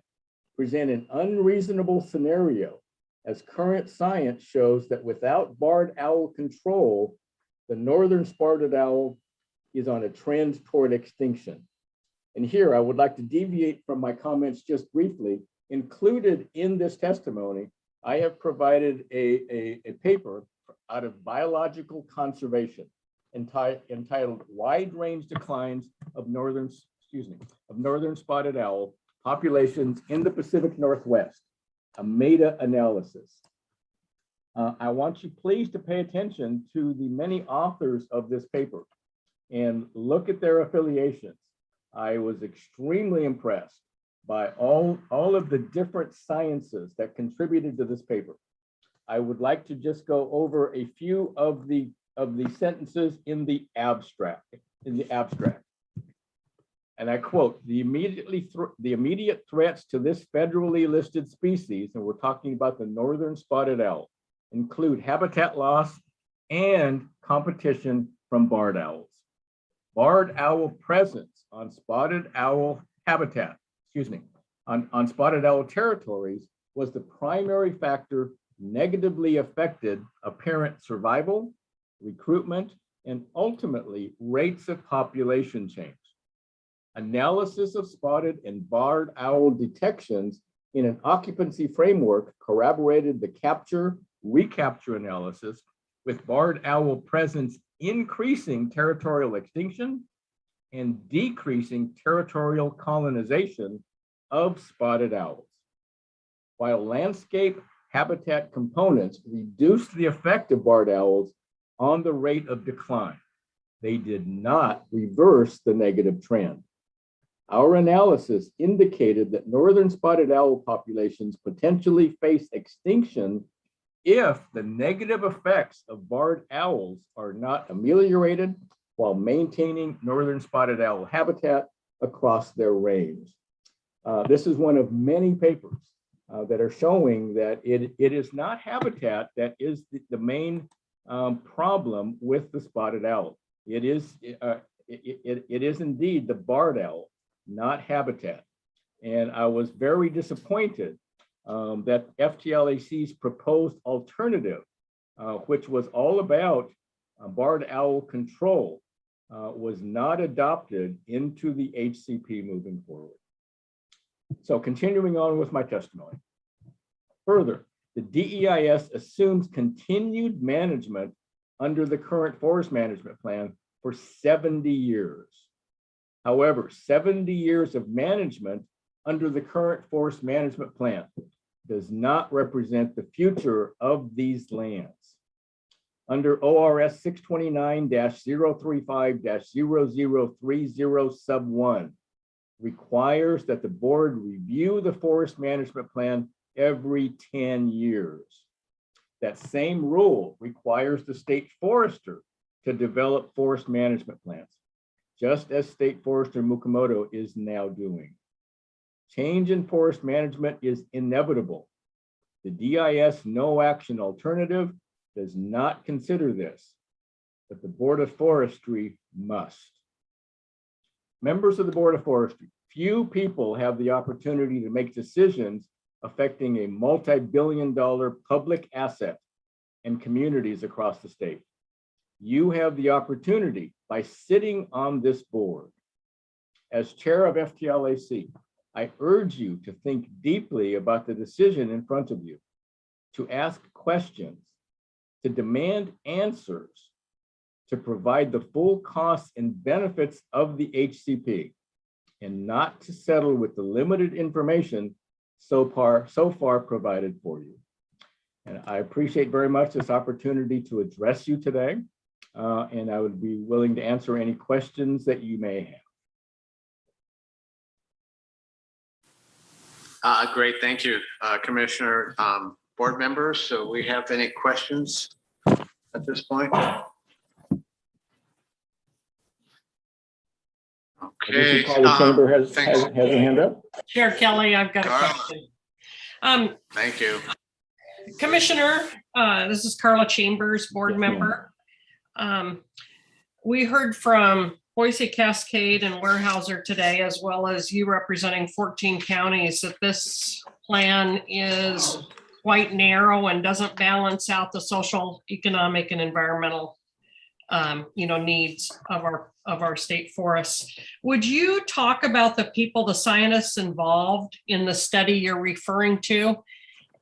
present an unreasonable scenario, as current science shows that without barred owl control, the northern spotted owl is on a trend toward extinction. And here I would like to deviate from my comments just briefly. Included in this testimony, I have provided a paper out of Biological Conservation entitled Wide Range Declines of Northern Spotted Owl Populations in the Pacific Northwest, a meta-analysis. I want you please to pay attention to the many authors of this paper and look at their affiliations. I was extremely impressed by all of the different sciences that contributed to this paper. I would like to just go over a few of the sentences in the abstract. And I quote, the immediate threats to this federally listed species, and we're talking about the northern spotted owl, include habitat loss and competition from barred owls. Barred owl presence on spotted owl habitat, on spotted owl territories was the primary factor negatively affected apparent survival, recruitment, and ultimately rates of population change. Analysis of spotted and barred owl detections in an occupancy framework corroborated the capture-recapture analysis, with barred owl presence increasing territorial extinction and decreasing territorial colonization of spotted owls. While landscape habitat components reduced the effect of barred owls on the rate of decline, they did not reverse the negative trend. Our analysis indicated that northern spotted owl populations potentially face extinction if the negative effects of barred owls are not ameliorated while maintaining northern spotted owl habitat across their range. This is one of many papers that are showing that it is not habitat that is the main problem with the spotted owl. It is indeed the barred owl, not habitat. And I was very disappointed that FTLAC's proposed alternative, which was all about barred owl control, was not adopted into the HCP moving forward. So continuing on with my testimony. Further, the DEIS assumes continued management under the current forest management plan for 70 years. However, 70 years of management under the current forest management plan does not represent the future of these lands. Under ORS 629-035-0030 sub 1 requires that the board review the forest management plan every 10 years. That same rule requires the state forester to develop forest management plans, just as State Forester Mukomoto is now doing. Change in forest management is inevitable. The DIS no action alternative does not consider this, but the Board of Forestry must. Members of the Board of Forestry, few people have the opportunity to make decisions affecting a multi-billion-dollar public asset and communities across the state. You have the opportunity by sitting on this board. As chair of FTLAC, I urge you to think deeply about the decision in front of you, to ask questions, to demand answers, to provide the full costs and benefits of the HCP, and not to settle with the limited information so far provided for you. And I appreciate very much this opportunity to address you today, and I would be willing to answer any questions that you may have. Great, thank you, Commissioner. Board members, so we have any questions at this point? Okay. The chamber has a hand up. Chair Kelly, I've got a question. Thank you. Commissioner, this is Carla Chambers, board member. We heard from Boise, Cascade, and Weyerhaeuser today, as well as you representing 14 counties, that this plan is quite narrow and doesn't balance out the social, economic, and environmental needs of our state forests. Would you talk about the people, the scientists involved in the study you're referring to,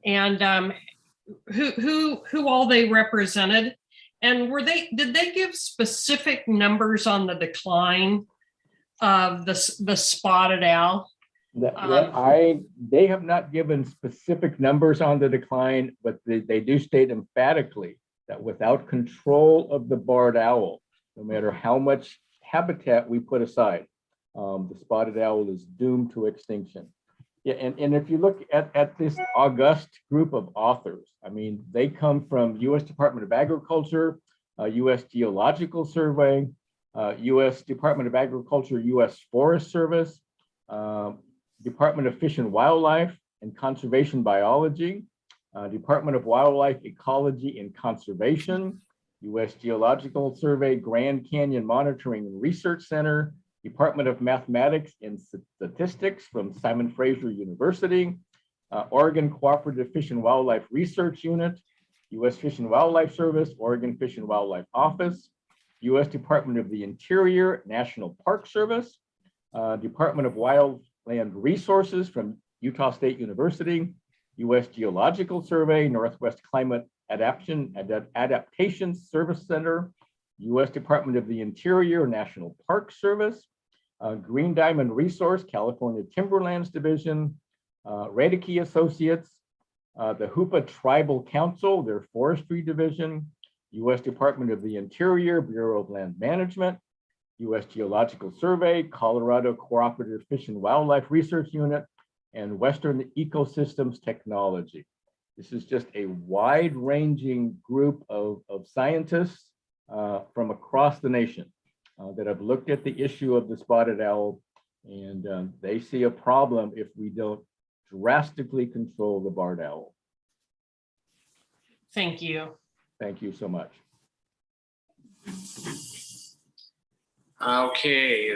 and who all they represented? And did they give specific numbers on the decline of the spotted owl? They have not given specific numbers on the decline, but they do state emphatically that without control of the barred owl, no matter how much habitat we put aside, the spotted owl is doomed to extinction. Yeah, and if you look at this august group of authors, I mean, they come from U.S. Department of Agriculture, U.S. Geological Survey, U.S. Department of Agriculture, U.S. Forest Service, Department of Fish and Wildlife and Conservation Biology, Department of Wildlife Ecology and Conservation, U.S. Geological Survey, Grand Canyon Monitoring and Research Center, Department of Mathematics and Statistics from Simon Fraser University, Oregon Cooperative Fish and Wildlife Research Unit, U.S. Fish and Wildlife Service, Oregon Fish and Wildlife Office, U.S. Department of the Interior, National Park Service, Department of Wildland Resources from Utah State University, U.S. Geological Survey, Northwest Climate Adaptation Service Center, U.S. Department of the Interior, National Park Service, Green Diamond Resource, California Timberlands Division, Radeke Associates, the Hoopa Tribal Council, their Forestry Division, U.S. Department of the Interior, Bureau of Land Management, U.S. Geological Survey, Colorado Cooperative Fish and Wildlife Research Unit, and Western Ecosystems Technology. This is just a wide-ranging group of scientists from across the nation that have looked at the issue of the spotted owl, and they see a problem if we don't drastically control the barred owl. Thank you. Thank you so much. Okay,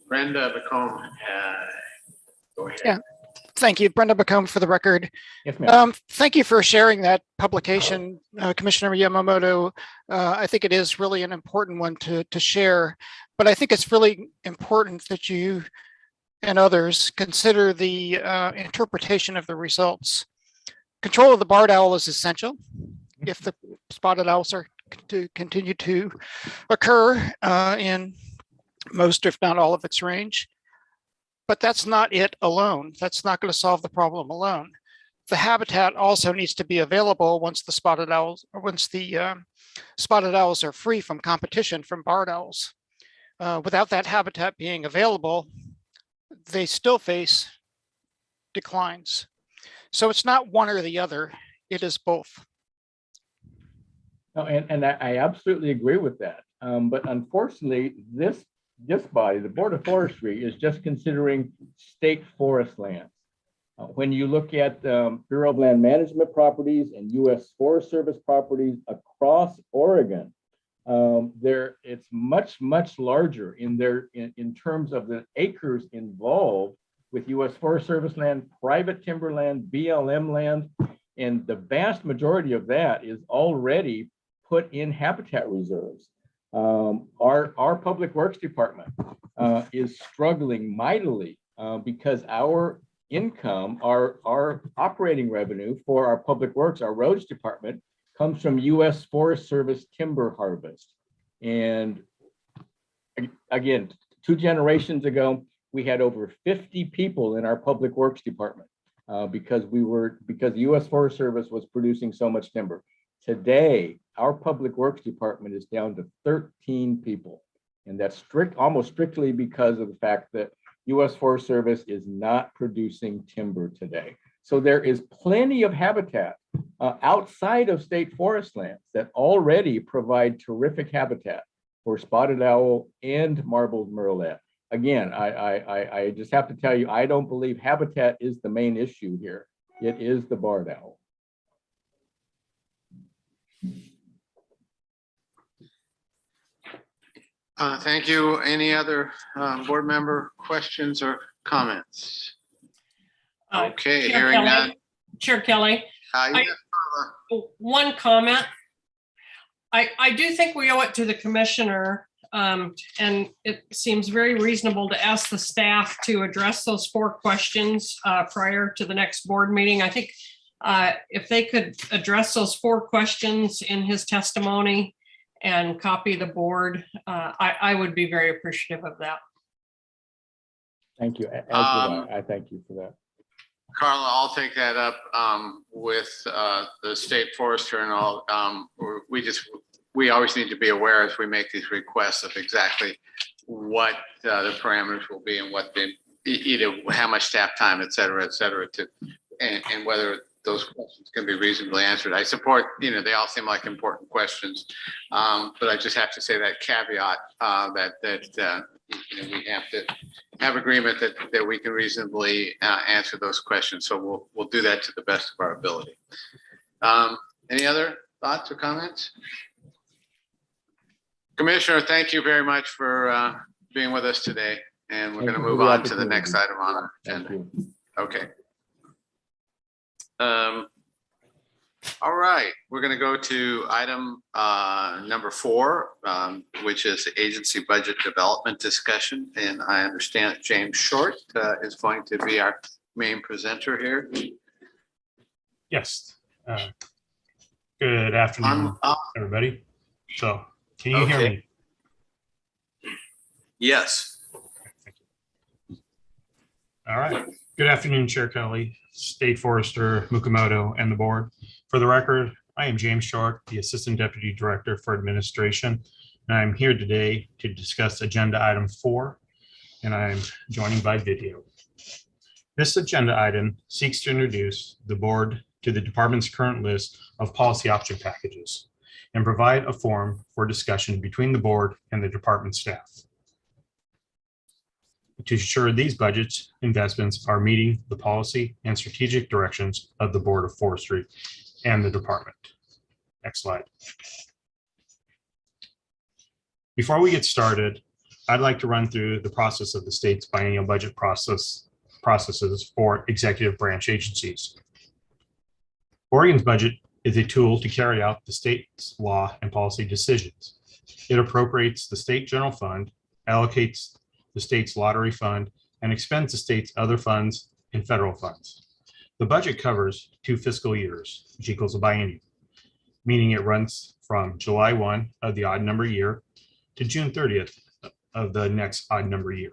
Brenda McComb, go ahead. Yeah, thank you, Brenda McComb, for the record. Yes, ma'am. Thank you for sharing that publication, Commissioner Yamamoto. I think it is really an important one to share, but I think it's really important that you and others consider the interpretation of the results. Control of the barred owl is essential if the spotted owls are to continue to occur in most, if not all, of its range. But that's not it alone. That's not going to solve the problem alone. The habitat also needs to be available once the spotted owls, or once the spotted owls are free from competition from barred owls. Without that habitat being available, they still face declines. So it's not one or the other, it is both. No, and I absolutely agree with that. But unfortunately, this body, the Board of Forestry, is just considering state forest lands. When you look at Bureau of Land Management properties and U.S. Forest Service properties across Oregon, it's much, much larger in terms of the acres involved with U.S. Forest Service land, private timberland, BLM land, and the vast majority of that is already put in habitat reserves. Our Public Works Department is struggling mightily because our income, our operating revenue for our Public Works, our Roads Department, comes from U.S. Forest Service timber harvest. And again, 2 generations ago, we had over 50 people in our Public Works Department because the U.S. Forest Service was producing so much timber. Today, our Public Works Department is down to 13 people. And that's almost strictly because of the fact that U.S. Forest Service is not producing timber today. So there is plenty of habitat outside of state forest lands that already provide terrific habitat for spotted owl and marbled murrelet. Again, I just have to tell you, I don't believe habitat is the main issue here. It is the barred owl. Thank you. Any other board member questions or comments? Okay, Chair hearing Kelly, none. Chair Kelly, one comment. I do think we owe it to the commissioner, and it seems very reasonable to ask the staff to address those 4 questions prior to the next board meeting. I think if they could address those 4 questions in his testimony and copy the board, I would be very appreciative of that. Thank you. I thank you for that. Carla, I'll take that up with the state forester and all. We always need to be aware as we make these requests of exactly what the parameters will be and what either how much staff time, et cetera, and whether those questions can be reasonably answered. I support, they all seem like important questions, but I just have to say that caveat that we have to have agreement that we can reasonably answer those questions. So we'll do that to the best of our ability. Any other thoughts or comments? Commissioner, thank you very much for being with us today. And we're going to move on to the next item on our agenda. Okay. All right, we're going to go to item number 4, which is agency budget development discussion. And I understand James Short is going to be our main presenter here. Yes. Good afternoon, everybody. So can you hear me? Yes. All right. Good afternoon, Chair Kelly, State Forester Mukamoto, and the board. For the record, I am James Short, the Assistant Deputy Director for Administration, and I'm here today to discuss agenda item 4, and I'm joining by video. This agenda item seeks to introduce the board to the department's current list of policy option packages and provide a forum for discussion between the board and the department staff to ensure these budgets investments are meeting the policy and strategic directions of the Board of Forestry and the department. Next slide. Before we get started, I'd like to run through the process of the state's biennial budget processes for executive branch agencies. Oregon's budget is a tool to carry out the state's law and policy decisions. It appropriates the state general fund, allocates the state's lottery fund, and expends the state's other funds and federal funds. The budget covers 2 fiscal years, which equals a biennium, meaning it runs from July 1 of the odd number year to June 30th of the next odd number year.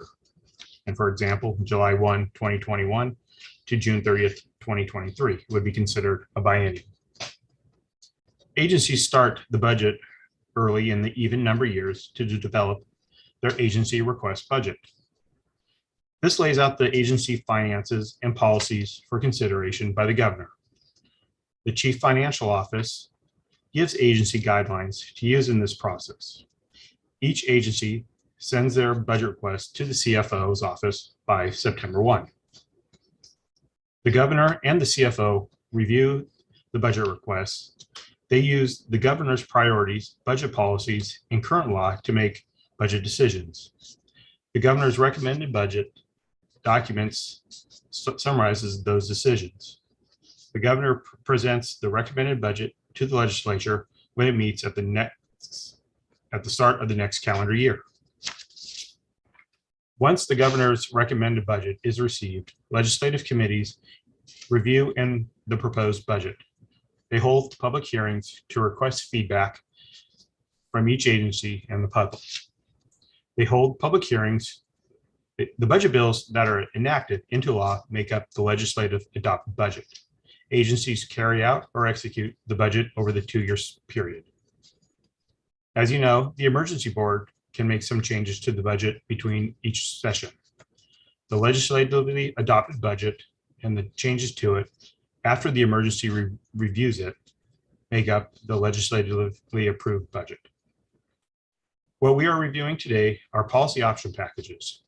And for example, July 1, 2021 to June 30th, 2023 would be considered a biennium. Agencies start the budget early in the even number years to develop their agency request budget. This lays out the agency finances and policies for consideration by the governor. The Chief Financial Office gives agency guidelines to use in this process. Each agency sends their budget request to the CFO's office by September 1. The governor and the CFO review the budget requests. They use the governor's priorities, budget policies, and current law to make budget decisions. The governor's recommended budget documents summarizes those decisions. The governor presents the recommended budget to the legislature when it meets at the start of the next calendar year. Once the governor's recommended budget is received, legislative committees review the proposed budget. They hold public hearings to request feedback from each agency and the public. They hold public hearings. The budget bills that are enacted into law make up the legislative adopted budget. Agencies carry out or execute the budget over the 2-year period. As you know, the emergency board can make some changes to the budget between each session. The legislatively adopted budget and the changes to it after the emergency reviews it make up the legislatively approved budget. What we are reviewing today are policy option packages.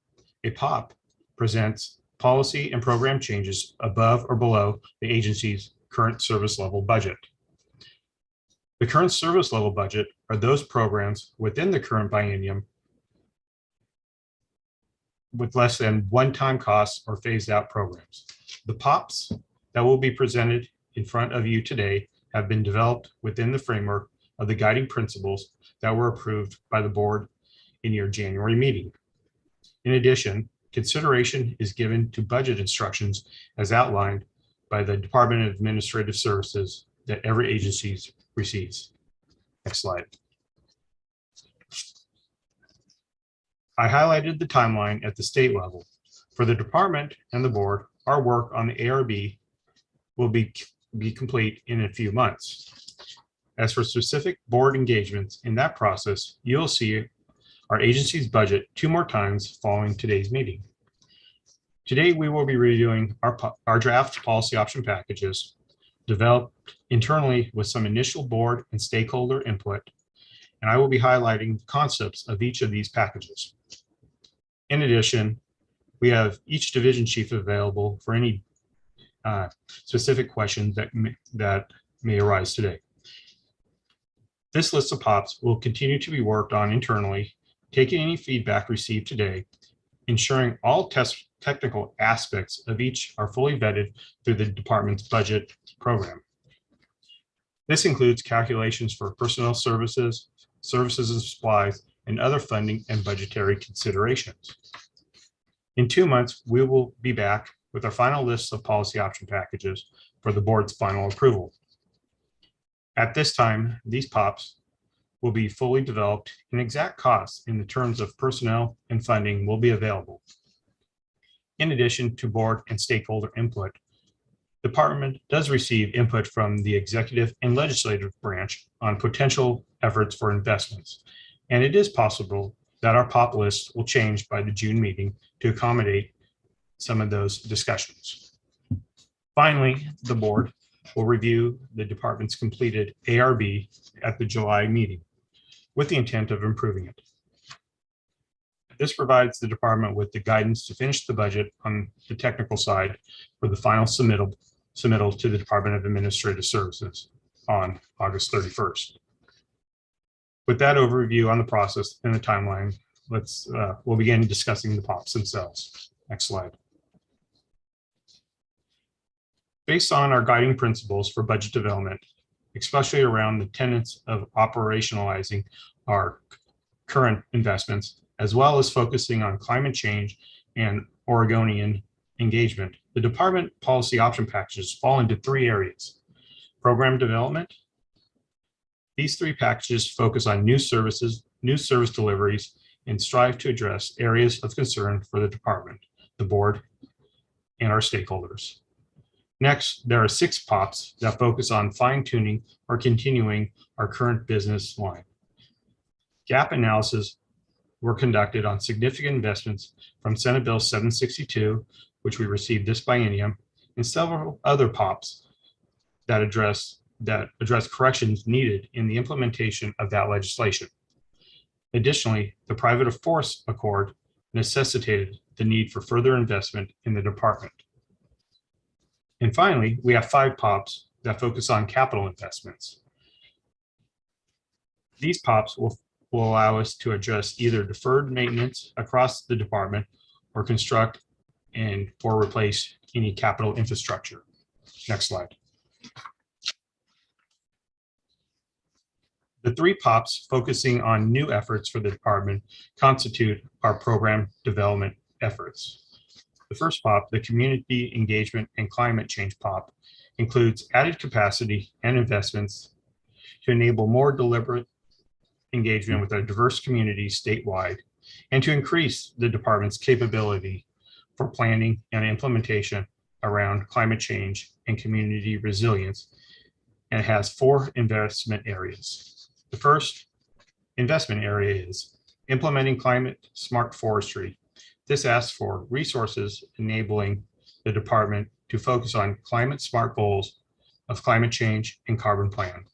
A POP presents policy and program changes above or below the agency's current service level budget. The current service level budget are those programs within the current biennium with less than one-time costs or phased out programs. The POPs that will be presented in front of you today have been developed within the framework of the guiding principles that were approved by the board in your January meeting. In addition, consideration is given to budget instructions as outlined by the Department of Administrative Services that every agency receives. Next slide. I highlighted the timeline at the state level. For the department and the board, our work on the ARB will be complete in a few months. As for specific board engagements in that process, you'll see our agency's budget 2 more times following today's meeting. Today, we will be reviewing our draft policy option packages developed internally with some initial board and stakeholder input, and I will be highlighting the concepts of each of these packages. In addition, we have each division chief available for any specific questions that may arise today. This list of POPs will continue to be worked on internally, taking any feedback received today, ensuring all technical aspects of each are fully vetted through the department's budget program. This includes calculations for personnel services, services and supplies, and other funding and budgetary considerations. In 2 months, we will be back with our final list of policy option packages for the board's final approval. At this time, these POPs will be fully developed and exact costs in the terms of personnel and funding will be available. In addition to board and stakeholder input, the department does receive input from the executive and legislative branch on potential efforts for investments. And it is possible that our POP list will change by the June meeting to accommodate some of those discussions. Finally, the board will review the department's completed ARB at the July meeting with the intent of improving it. This provides the department with the guidance to finish the budget on the technical side for the final submittal to the Department of Administrative Services on August 31st. With that overview on the process and the timeline, we'll begin discussing the POPs themselves. Next slide. Based on our guiding principles for budget development, especially around the tenets of operationalizing our current investments, as well as focusing on climate change and Oregonian engagement, the department policy option packages fall into 3 areas. Program development. These 3 packages focus on new service deliveries, and strive to address areas of concern for the department, the board, and our stakeholders. Next, there are 6 POPs that focus on fine-tuning or continuing our current business line. Gap analysis were conducted on significant investments from Senate Bill 762, which we received this biennium, and several other POPs that address corrections needed in the implementation of that legislation. Additionally, the Private of Force Accord necessitated the need for further investment in the department. And finally, we have 5 POPs that focus on capital investments. These POPs will allow us to address either deferred maintenance across the department or construct or replace any capital infrastructure. Next slide. The 3 POPs focusing on new efforts for the department constitute our program development efforts. The first POP, the Community Engagement and Climate Change POP, includes added capacity and investments to enable more deliberate engagement with our diverse communities statewide and to increase the department's capability for planning and implementation around climate change and community resilience, and it has 4 investment areas. The first investment area is implementing climate smart forestry. This asks for resources enabling the department to focus on climate smart goals of climate change and carbon plan,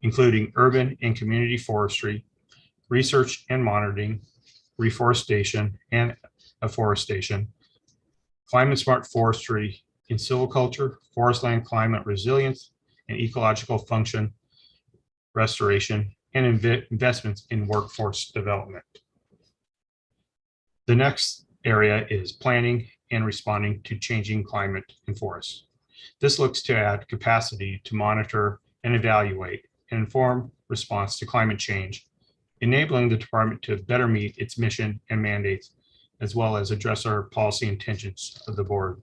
including urban and community forestry, research and monitoring, reforestation and afforestation, climate smart forestry in silviculture, forest land climate resilience, and ecological function restoration, and investments in workforce development. The next area is planning and responding to changing climate and forests. This looks to add capacity to monitor and evaluate and inform response to climate change, enabling the department to better meet its mission and mandates, as well as address our policy intentions of the Board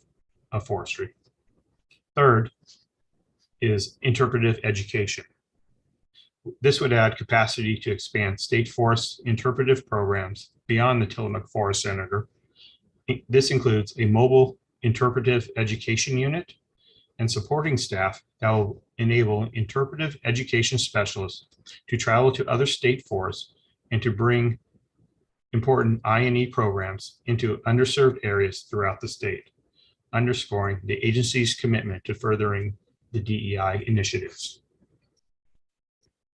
of Forestry. Third is interpretive education. This would add capacity to expand state forest interpretive programs beyond the Tillamook Forest Center. This includes a mobile interpretive education unit and supporting staff that will enable interpretive education specialists to travel to other state forests and to bring important I&E programs into underserved areas throughout the state, underscoring the agency's commitment to furthering the DEI initiatives.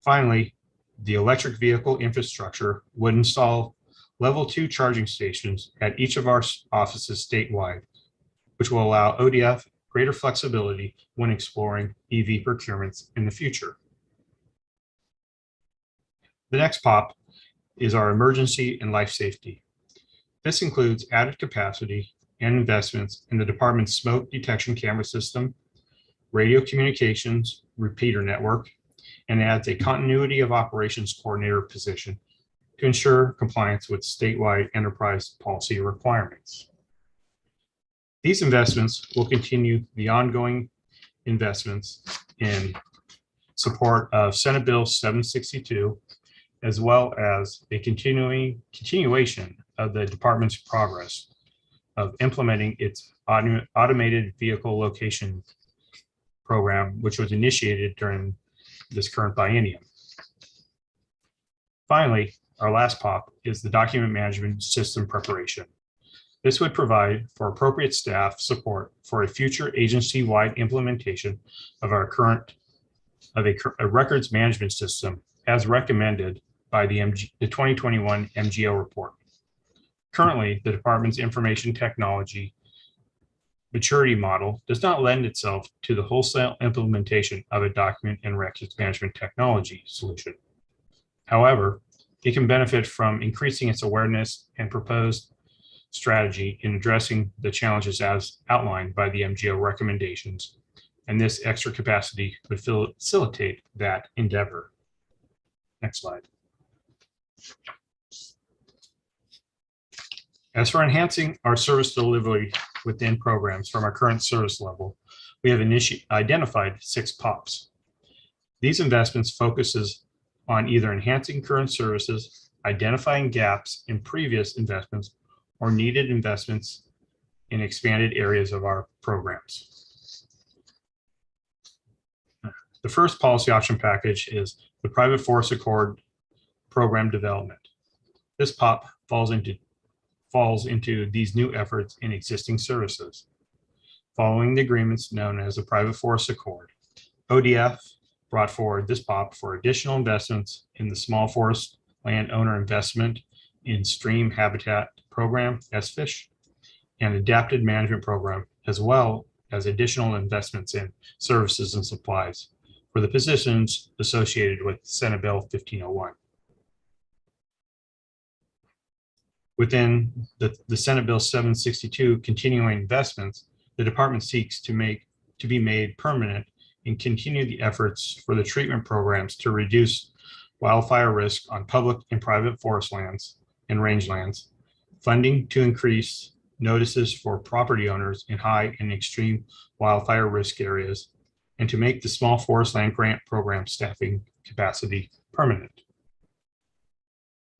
Finally, the electric vehicle infrastructure would install level 2 charging stations at each of our offices statewide, which will allow ODF greater flexibility when exploring EV procurements in the future. The next POP is our emergency and life safety. This includes added capacity and investments in the department's smoke detection camera system, radio communications repeater network, and adds a continuity of operations coordinator position to ensure compliance with statewide enterprise policy requirements. These investments will continue the ongoing investments in support of Senate Bill 762, as well as a continuation of the department's progress of implementing its automated vehicle location program, which was initiated during this current biennium. Finally, our last POP is the document management system preparation. This would provide for appropriate staff support for a future agency-wide implementation of our current a records management system as recommended by the 2021 MGO report. Currently, the department's information technology maturity model does not lend itself to the wholesale implementation of a document and records management technology solution. However, it can benefit from increasing its awareness and proposed strategy in addressing the challenges as outlined by the MGO recommendations, and this extra capacity would facilitate that endeavor. Next slide. As for enhancing our service delivery within programs from our current service level, we have identified 6 POPs. These investments focuses on either enhancing current services, identifying gaps in previous investments, or needed investments in expanded areas of our programs. The first policy option package is the Private Forest Accord program development. This POP falls into these new efforts in existing services. Following the agreements known as the Private Forest Accord, ODF brought forward this POP for additional investments in the Small Forest Landowner Investment in Stream Habitat Program, SFISH, and Adapted Management Program, as well as additional investments in services and supplies for the positions associated with Senate Bill 1501. Within the Senate Bill 762 continuing investments, the department seeks to be made permanent and continue the efforts for the treatment programs to reduce wildfire risk on public and private forest lands and rangelands, funding to increase notices for property owners in high and extreme wildfire risk areas, and to make the Small Forest Land Grant Program staffing capacity permanent.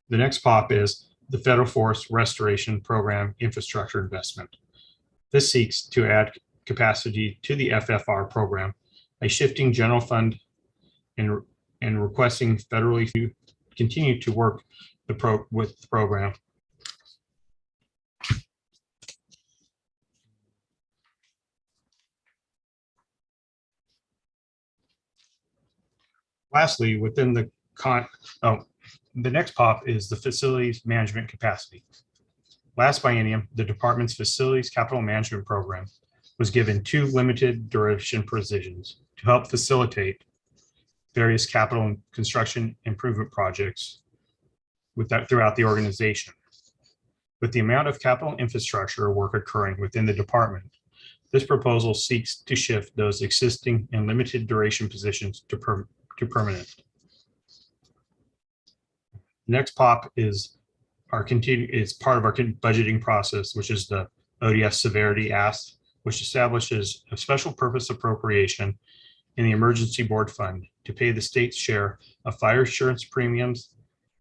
The next POP is the Federal Forest Restoration Program infrastructure investment. This seeks to add capacity to the FFR program by shifting general fund and requesting federally to continue to work with the program. Lastly, within the next POP is the facilities management capacity. Last biennium, the department's facilities capital management program was given 2 limited duration positions to help facilitate various capital and construction improvement projects throughout the organization. With the amount of capital infrastructure work occurring within the department, this proposal seeks to shift those existing and limited duration positions to permanent. Next POP is part of our budgeting process, which is the ODS severity ask, which establishes a special purpose appropriation in the emergency board fund to pay the state's share of fire insurance premiums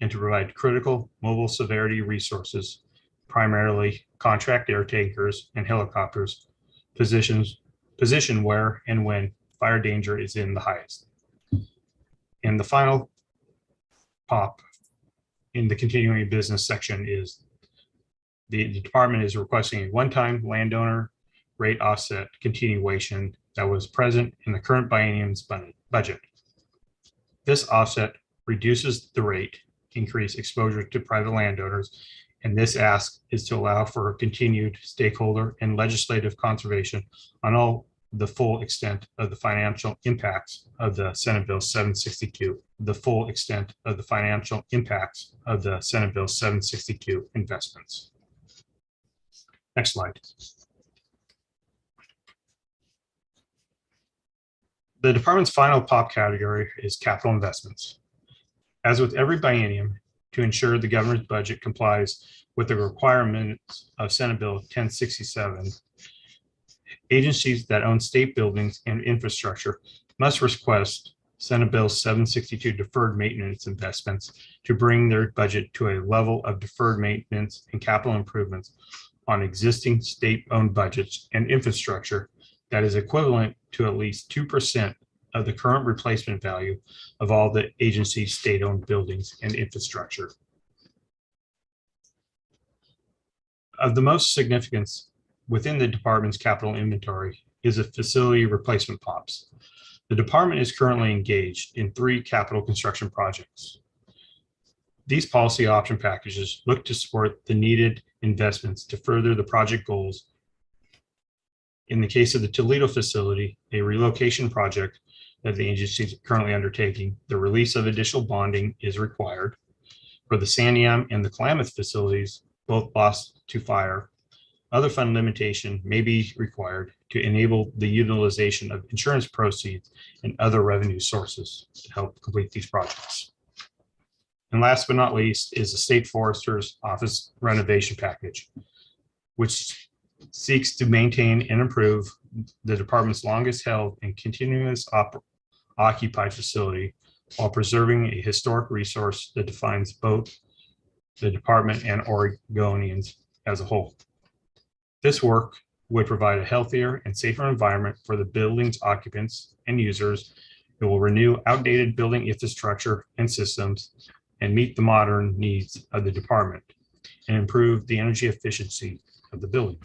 and to provide critical mobile severity resources, primarily contract air tankers and helicopters, positioned where and when fire danger is in the highest. And the final POP in the continuing business section is the department is requesting a one-time landowner rate offset continuation that was present in the current biennium's budget. This offset reduces the rate increase exposure to private landowners, and this ask is to allow for continued stakeholder and legislative conservation on all the full extent of the financial impacts of the Senate Bill 762, the full extent of the financial impacts of the Senate Bill 762 investments. Next slide. The department's final POP category is capital investments. As with every biennium, to ensure the governor's budget complies with the requirements of Senate Bill 1067, agencies that own state buildings and infrastructure must request Senate Bill 762 deferred maintenance investments to bring their budget to a level of deferred maintenance and capital improvements on existing state-owned budgets and infrastructure that is equivalent to at least 2% of the current replacement value of all the agency's state-owned buildings and infrastructure. Of the most significance within the department's capital inventory is a facility replacement POPs. The department is currently engaged in 3 capital construction projects. These policy option packages look to support the needed investments to further the project goals. In the case of the Toledo facility, a relocation project that the agency is currently undertaking, the release of additional bonding is required. For the Santiam and the Klamath facilities, both lost to fire, other fund limitation may be required to enable the utilization of insurance proceeds and other revenue sources to help complete these projects. And last but not least is the State Forester's office renovation package, which seeks to maintain and improve the department's longest held and continuous occupied facility while preserving a historic resource that defines both the department and Oregonians as a whole. This work would provide a healthier and safer environment for the building's occupants and users. It will renew outdated building infrastructure and systems and meet the modern needs of the department and improve the energy efficiency of the building.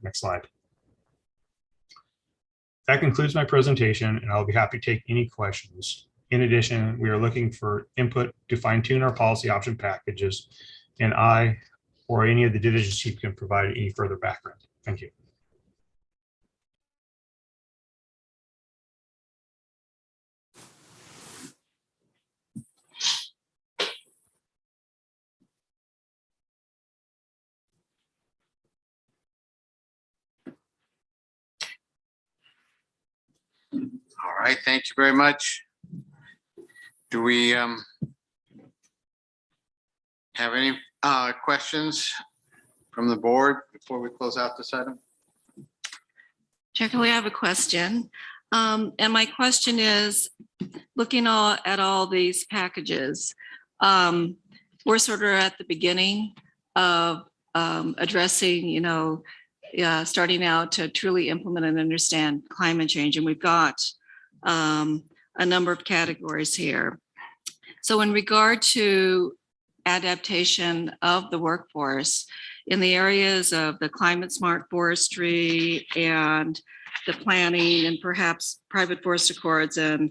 Next slide. That concludes my presentation, and I'll be happy to take any questions. In addition, we are looking for input to fine-tune our policy option packages, and I or any of the division chief can provide any further background. Thank you. All right, thank you very much. Do we have any questions from the board before we close out this item? Chair Kelly, I have a question. And my question is, looking at all these packages, we're sort of at the beginning of addressing, starting out to truly implement and understand climate change. And we've got a number of categories here. So in regard to adaptation of the workforce in the areas of the climate smart forestry and the planning and perhaps private forest accords and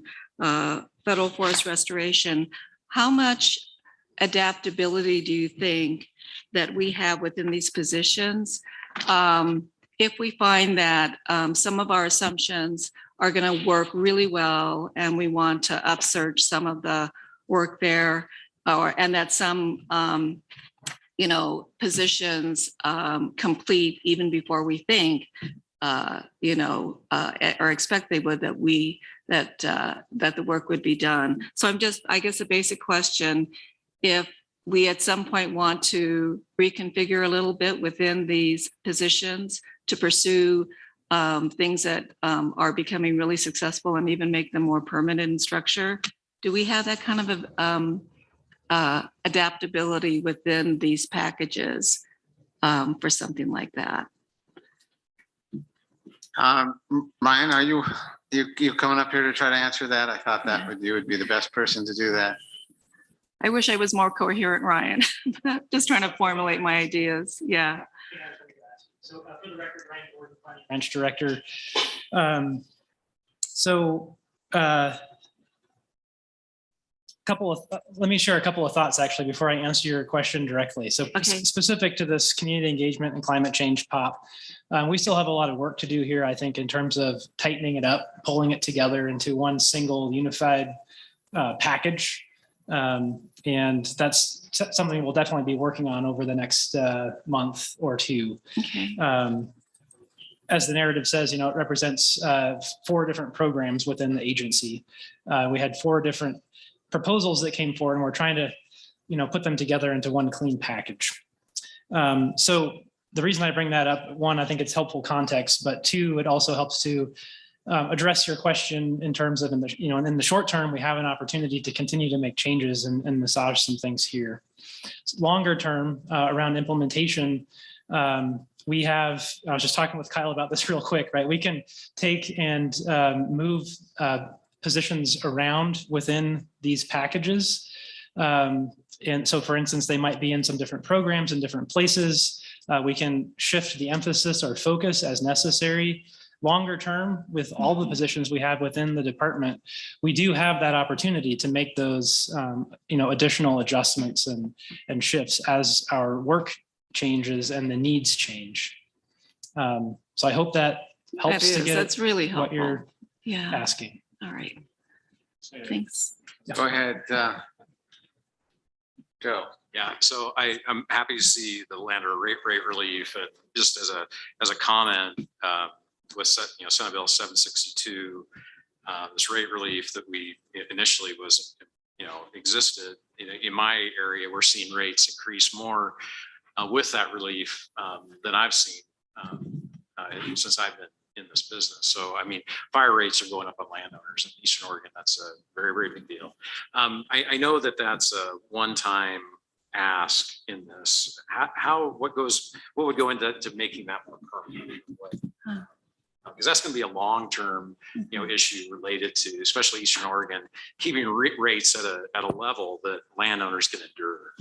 federal forest restoration, how much adaptability do you think that we have within these positions? If we find that some of our assumptions are going to work really well and we want to upsurge some of the work there, and that some positions complete even before we think or expect they would, that the work would be done. So I guess a basic question, if we at some point want to reconfigure a little bit within these positions to pursue things that are becoming really successful and even make them more permanent in structure, do we have that kind of adaptability within these packages for something like that? Ryan, are you coming up here to try to answer that? I thought that you would be the best person to do that. I wish I was more coherent, Ryan. Just trying to formulate my ideas. Yeah. So for the record, Ryan Gordon, Ranch Director. Let me share a couple of thoughts actually before I answer your question directly. So specific to this community engagement and climate change POP, we still have a lot of work to do here, I think, in terms of tightening it up, pulling it together into one single unified package. And that's something we'll definitely be working on over the next month or two. Okay. As the narrative says, it represents 4 different programs within the agency. We had 4 different proposals that came forward, and we're trying to, put them together into one clean package. So the reason I bring that up, 1, I think it's helpful context, but 2, it also helps to address your question in terms of in the short term, we have an opportunity to continue to make changes and massage some things here. Longer term, around implementation, we have, I was just talking with Kyle about this real quick, right? We can take and move positions around within these packages. And so for instance, they might be in some different programs in different places. We can shift the emphasis or focus as necessary. Longer term, with all the positions we have within the department, we do have that opportunity to make those additional adjustments and shifts as our work changes and the needs change. So I hope that helps to get That's really what you're Yeah. asking. All right. Thanks. Go ahead, Joe. Yeah, so I'm happy to see the landowner rate relief. Just as a comment, with Senate Bill 762, this rate relief that we initially was existed in my area, we're seeing rates increase more with that relief than I've seen since I've been in this business. So I mean, fire rates are going up on landowners in Eastern Oregon. That's a very, very big deal. I know that that's a one-time ask in this. What would go into making that more permanent? Because that's going to be a long-term issue related to, especially Eastern Oregon, keeping rates at a level that landowners can endure.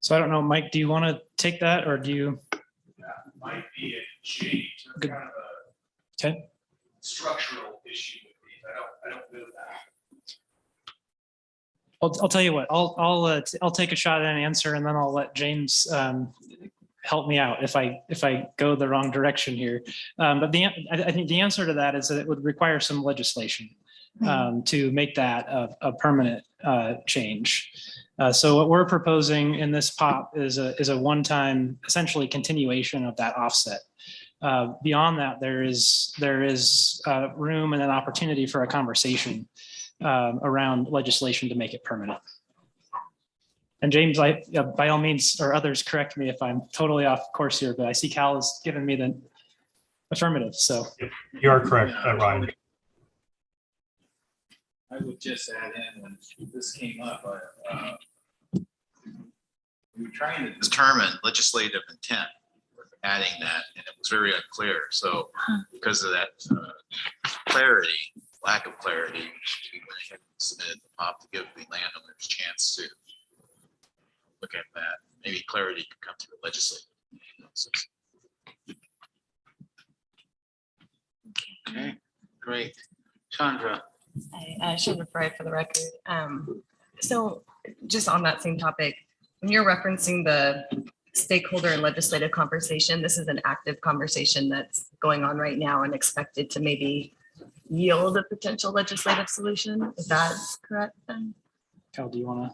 So I don't know, Mike, do you want to take that, or do you? That might be a change, kind of a structural issue with these. I don't know that. I'll tell you what, I'll take a shot at an answer, and then I'll let James help me out if I go the wrong direction here. But I think the answer to that is that it would require some legislation to make that a permanent change. So what we're proposing in this POP is a one-time, essentially continuation of that offset. Beyond that, there is room and an opportunity for a conversation around legislation to make it permanent. And James, by all means, or others, correct me if I'm totally off course here, but I see Cal has given me the affirmative, so. You are correct, Ryan. I would just add in, when this came up, we were trying to determine legislative intent with adding that, and it was very unclear. So because of that lack of clarity, we went ahead and submitted the POP to give the landowners a chance to look at that. Maybe clarity could come through the legislative. Okay, great. Chandra. Chandra Fry for the record. So just on that same topic, when you're referencing the stakeholder and legislative conversation, this is an active conversation that's going on right now and expected to maybe yield a potential legislative solution. Is that correct then? Cal, do you want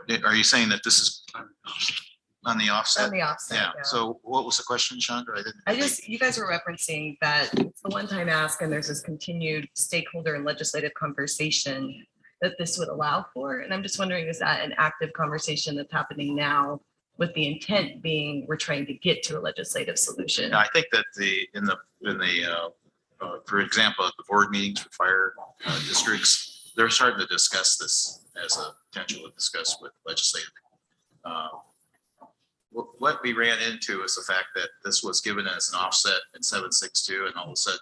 to? Are you saying that this is on the offset? On the offset, Yeah. So what was the question, Chandra? You guys were referencing that it's a one-time ask and there's this continued stakeholder and legislative conversation that this would allow for. And I'm just wondering, is that an active conversation that's happening now with the intent being we're trying to get to a legislative solution? I think that for example, at the board meetings for fire districts, they're starting to discuss this as a potential to discuss with legislative. What we ran into is the fact that this was given as an offset in 762, and all of a sudden,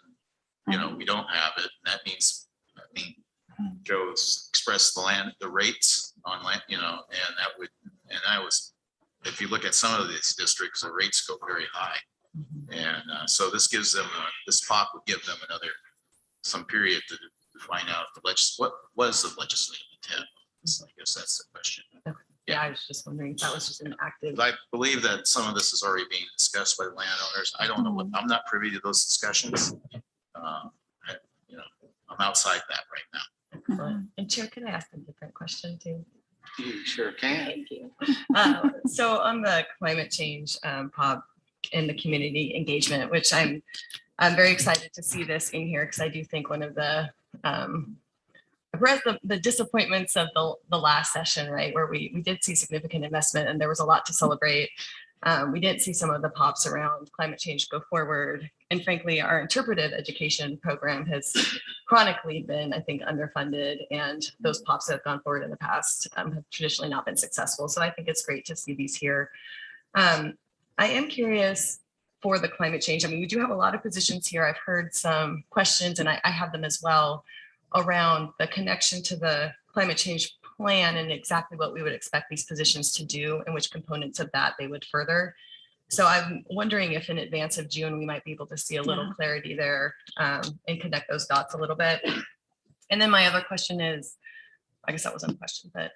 we don't have it. And that means, Joe's expressed the rates on land, and if you look at some of these districts, the rates go very high. And so this gives them, this POP would give them some period to find out what was the legislative intent. So I guess that's the question. Yeah, I was just wondering if that was just an active. I believe that some of this is already being discussed by the landowners. I don't know I'm not privy to those discussions. I'm outside that right now. And Chair, can I ask a different question too? You sure can. Thank you. So on the climate change POP and the community engagement, which I'm very excited to see this in here, because I do think one of the I've read the disappointments of the last session, right, where we did see significant investment and there was a lot to celebrate. We didn't see some of the POPs around climate change go forward. And frankly, our interpretive education program has chronically been, I think, underfunded, and those POPs that have gone forward in the past have traditionally not been successful. So I think it's great to see these here. I am curious for the climate change. I mean, we do have a lot of positions here. I've heard some questions, and I have them as well, around the connection to the climate change plan and exactly what we would expect these positions to do and which components of that they would further. So I'm wondering if in advance of June, we might be able to see a little clarity there and connect those dots a little bit. And then my other question is, I guess that wasn't a question, but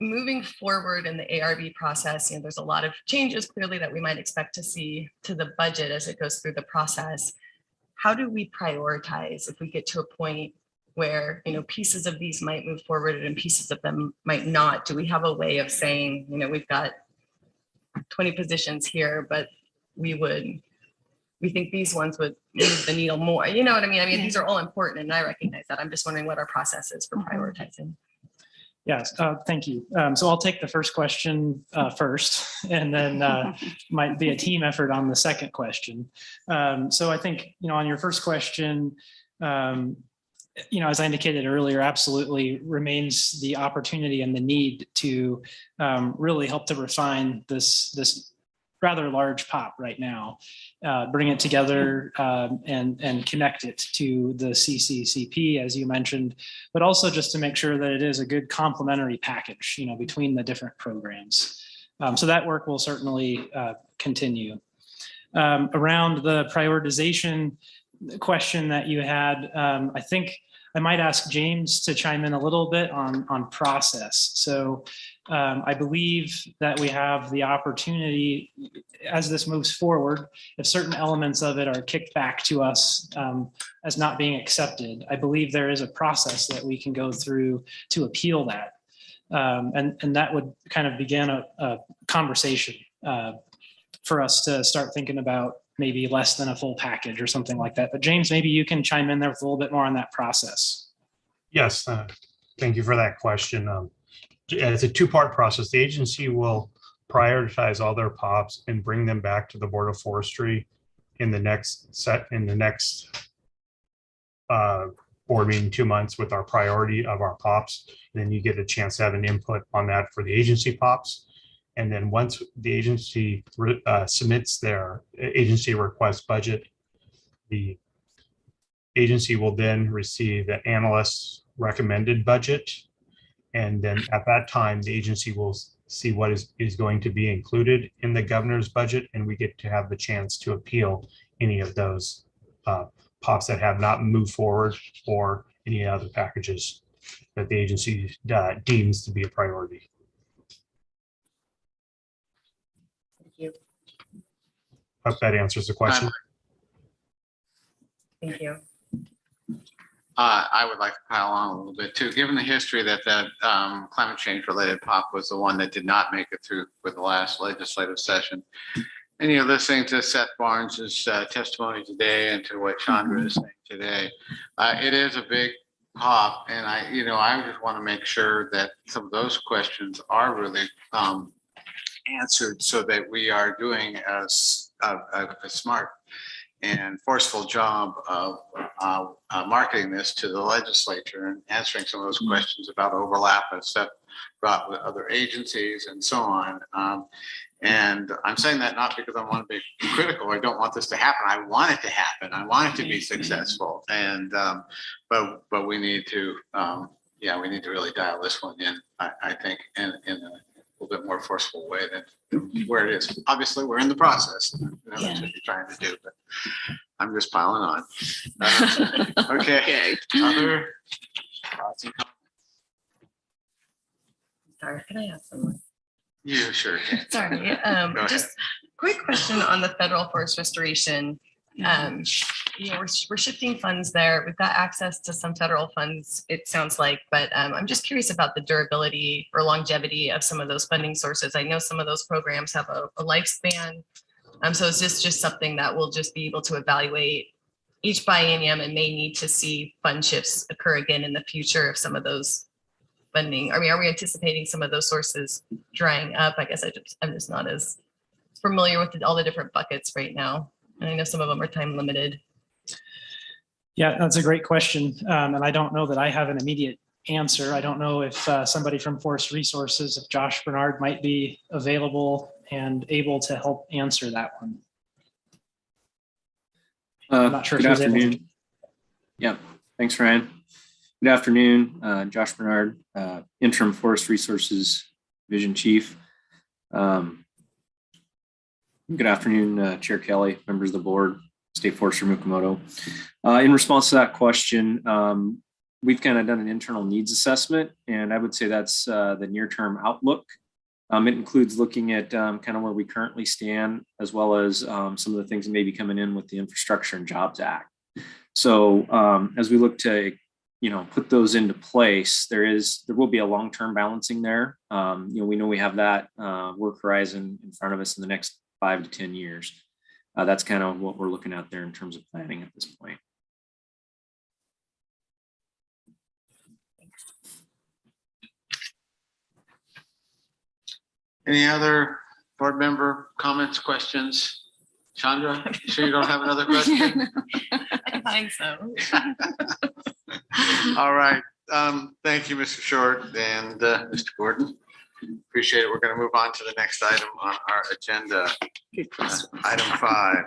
moving forward in the ARB process, there's a lot of changes clearly that we might expect to see to the budget as it goes through the process. How do we prioritize if we get to a point where, pieces of these might move forward and pieces of them might not? Do we have a way of saying, we've got 20 positions here, but we think these ones would move the needle more? You know what I mean? These are all important and I recognize that. I'm just wondering what our process is for prioritizing. Yes, thank you. So I'll take the first question first, and then might be a team effort on the second question. So I think, on your first question, as I indicated earlier, absolutely remains the opportunity and the need to really help to refine this rather large pop right now, bring it together and connect it to the CCCP, as you mentioned, but also just to make sure that it is a good complementary package, between the different programs. So that work will certainly continue. Around the prioritization question that you had, I think I might ask James to chime in a little bit on process. So I believe that we have the opportunity, as this moves forward, if certain elements of it are kicked back to us as not being accepted, I believe there is a process that we can go through to appeal that. And that would kind of begin a conversation for us to start thinking about maybe less than a full package or something like that. But James, maybe you can chime in there with a little bit more on that process. Yes, thank you for that question. It's a two-part process. The agency will prioritize all their POPs and bring them back to the Board of Forestry in the next board meeting, 2 months, with our priority of our POPs. And then you get a chance to have an input on that for the agency POPs. And then once the agency submits their agency request budget, the agency will then receive the analyst's recommended budget. And then at that time, the agency will see what is going to be included in the governor's budget. And we get to have the chance to appeal any of those POPs that have not moved forward, or any other packages that the agency deems to be a priority. Thank you. Hope that answers the question. Thank you. I would like to pile on a little bit too, given the history that climate change related POP was the one that did not make it through with the last legislative session. And you're listening to Seth Barnes's testimony today and to what Chandra is saying today. It is a big POP, and I just want to make sure that some of those questions are really answered, so that we are doing a smart and forceful job of marketing this to the legislature and answering some of those questions about overlap and stuff brought with other agencies and so on. And I'm saying that not because I want to be critical. I don't want this to happen. I want it to happen. I want it to be successful. And but we need to we need to really dial this one in. I think in a little bit more forceful way than where it is. Obviously, we're in the process. That's what you're trying to do, but I'm just piling on. Okay. Other thoughts and comments? Sorry, can I ask someone? You sure can. Sorry, just quick question on the federal forest restoration. We're shifting funds there. We've got access to some federal funds, it sounds like, but I'm just curious about the durability or longevity of some of those funding sources. I know some of those programs have a lifespan. So is this just something that we'll just be able to evaluate each biennium and may need to see fund shifts occur again in the future if some of those funding, are we anticipating some of those sources drying up? I guess I'm just not as familiar with all the different buckets right now. And I know some of them are time limited. Yeah, that's a great question. And I don't know that I have an immediate answer. I don't know if somebody from Forest Resources, if Josh Bernard might be available and able to help answer that one. I'm not sure. Good afternoon. Yeah, thanks, Ryan. Good afternoon, Josh Bernard, Interim Forest Resources Division Chief. Good afternoon, Chair Kelly, members of the board, State Forester Mukomoto. In response to that question, we've kind of done an internal needs assessment, and I would say that's the near-term outlook. It includes looking at kind of where we currently stand, as well as some of the things that may be coming in with the Infrastructure and Jobs Act. So as we look to put those into place, there will be a long-term balancing there. We know we have that work horizon in front of us in the next 5 to 10 years. That's kind of what we're looking at there in terms of planning at this point. Any other board member comments, questions? Chandra, you sure you don't have another question? I find so. All right. Thank you, Mr. Short and Mr. Gordon. Appreciate it. We're going to move on to the next item on our agenda. Item 5.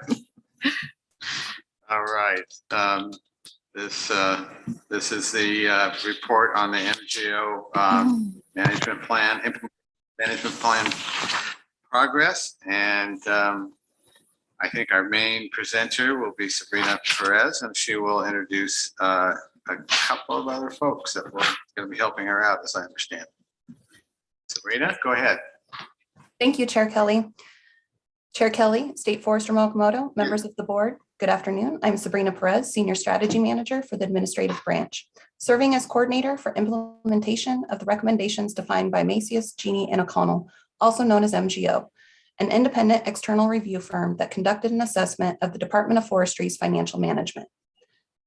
All right. This is the report on the MGO management plan progress, and I think our main presenter will be Sabrina Perez, and she will introduce a couple of other folks that were going to be helping her out, as I understand. Sabrina, go ahead. Thank you, Chair Kelly. Chair Kelly, State Forester Mukomoto, members of the board, good afternoon. I'm Sabrina Perez, Senior Strategy Manager for the Administrative Branch, serving as coordinator for implementation of the recommendations defined by Macias, Gini, and O'Connell, also known as MGO, an independent external review firm that conducted an assessment of the Department of Forestry's financial management.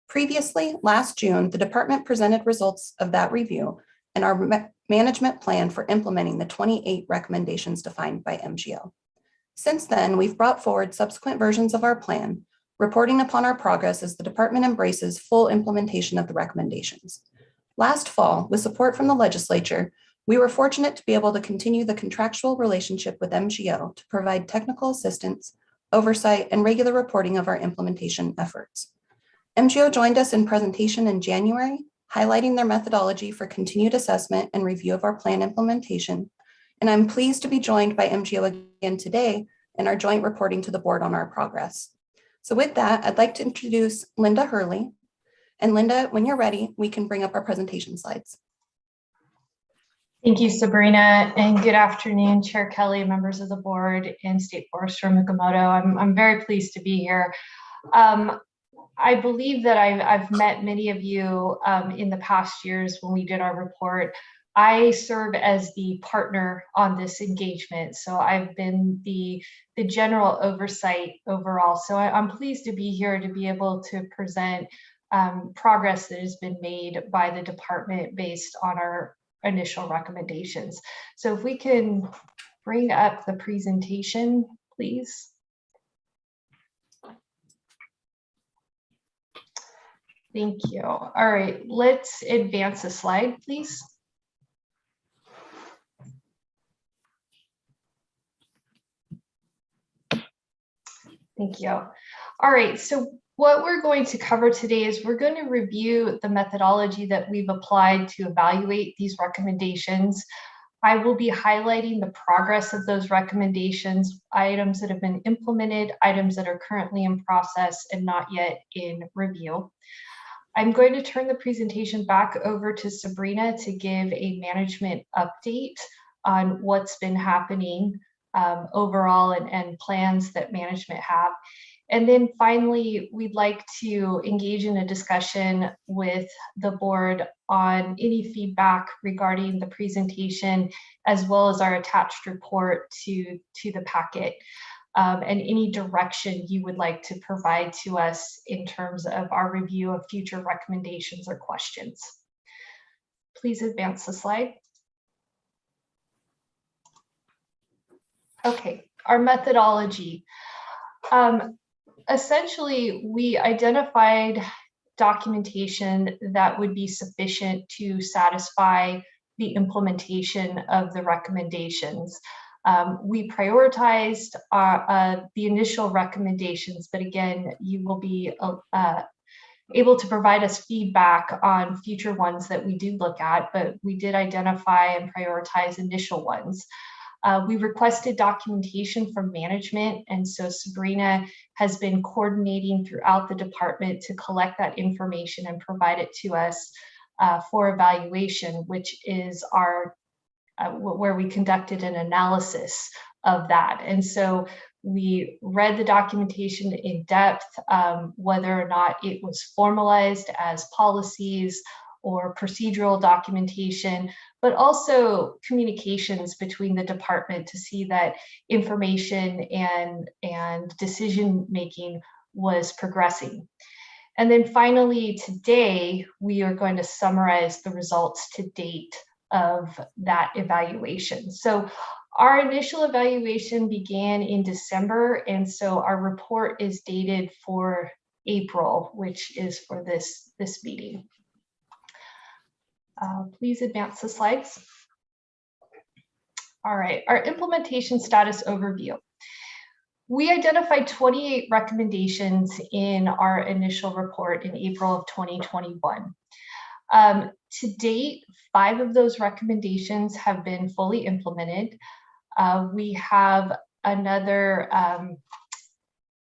Previously, last June, the department presented results of that review and our management plan for implementing the 28 recommendations defined by MGO. Since then, we've brought forward subsequent versions of our plan, reporting upon our progress as the department embraces full implementation of the recommendations. Last fall, with support from the legislature, we were fortunate to be able to continue the contractual relationship with MGO to provide technical assistance, oversight, and regular reporting of our implementation efforts. MGO joined us in presentation in January, highlighting their methodology for continued assessment and review of our plan implementation. And I'm pleased to be joined by MGO again today in our joint reporting to the board on our progress. So with that, I'd like to introduce Linda Hurley. And Linda, when you're ready, we can bring up our presentation slides. Thank you, Sabrina, and good afternoon, Chair Kelly, members of the board, and State Forester Mukomoto. I'm very pleased to be here. I believe that I've met many of you in the past years when we did our report. I serve as the partner on this engagement, so I've been the general oversight overall. So I'm pleased to be here to be able to present progress that has been made by the department based on our initial recommendations. So if we can bring up the presentation, please. Thank you. All right, let's advance a slide, please. Thank you. All right, so what we're going to cover today is we're going to review the methodology that we've applied to evaluate these recommendations. I will be highlighting the progress of those recommendations, items that have been implemented, items that are currently in process and not yet in review. I'm going to turn the presentation back over to Sabrina to give a management update on what's been happening overall and plans that management have. And then finally, we'd like to engage in a discussion with the board on any feedback regarding the presentation, as well as our attached report to the packet, and any direction you would like to provide to us in terms of our review of future recommendations or questions. Please advance the slide. Okay, our methodology. Essentially, we identified documentation that would be sufficient to satisfy the implementation of the recommendations. We prioritized the initial recommendations, but again, you will be able to provide us feedback on future ones that we do look at, but we did identify and prioritize initial ones. We requested documentation from management, and so Sabrina has been coordinating throughout the department to collect that information and provide it to us for evaluation, which is our where we conducted an analysis of that. And so we read the documentation in depth, whether or not it was formalized as policies or procedural documentation, but also communications between the department to see that information and decision making was progressing. And then finally, today, we are going to summarize the results to date of that evaluation. So our initial evaluation began in December, and so our report is dated for April, which is for this meeting. Please advance the slides. All right, our implementation status overview. We identified 28 recommendations in our initial report in April of 2021. To date, 5 of those recommendations have been fully implemented. We have another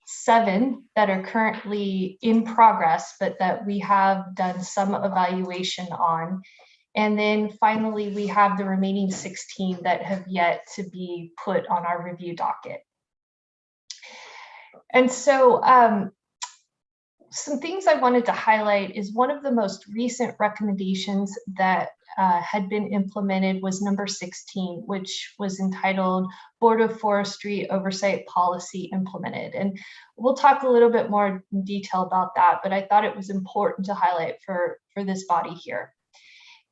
7 that are currently in progress, but that we have done some evaluation on. And then finally, we have the remaining 16 that have yet to be put on our review docket. And so some things I wanted to highlight is one of the most recent recommendations that had been implemented was number 16, which was entitled Board of Forestry Oversight Policy Implemented. And we'll talk a little bit more in detail about that, but I thought it was important to highlight for this body here.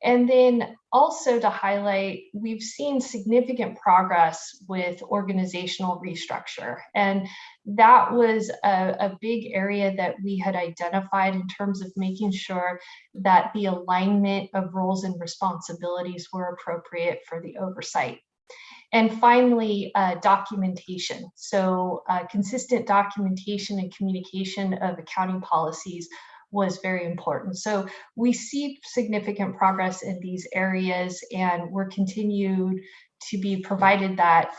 And then also to highlight, we've seen significant progress with organizational restructure. And that was a big area that we had identified in terms of making sure that the alignment of roles and responsibilities were appropriate for the oversight. And finally, documentation. So consistent documentation and communication of accounting policies was very important. So we see significant progress in these areas, and we're continued to be provided that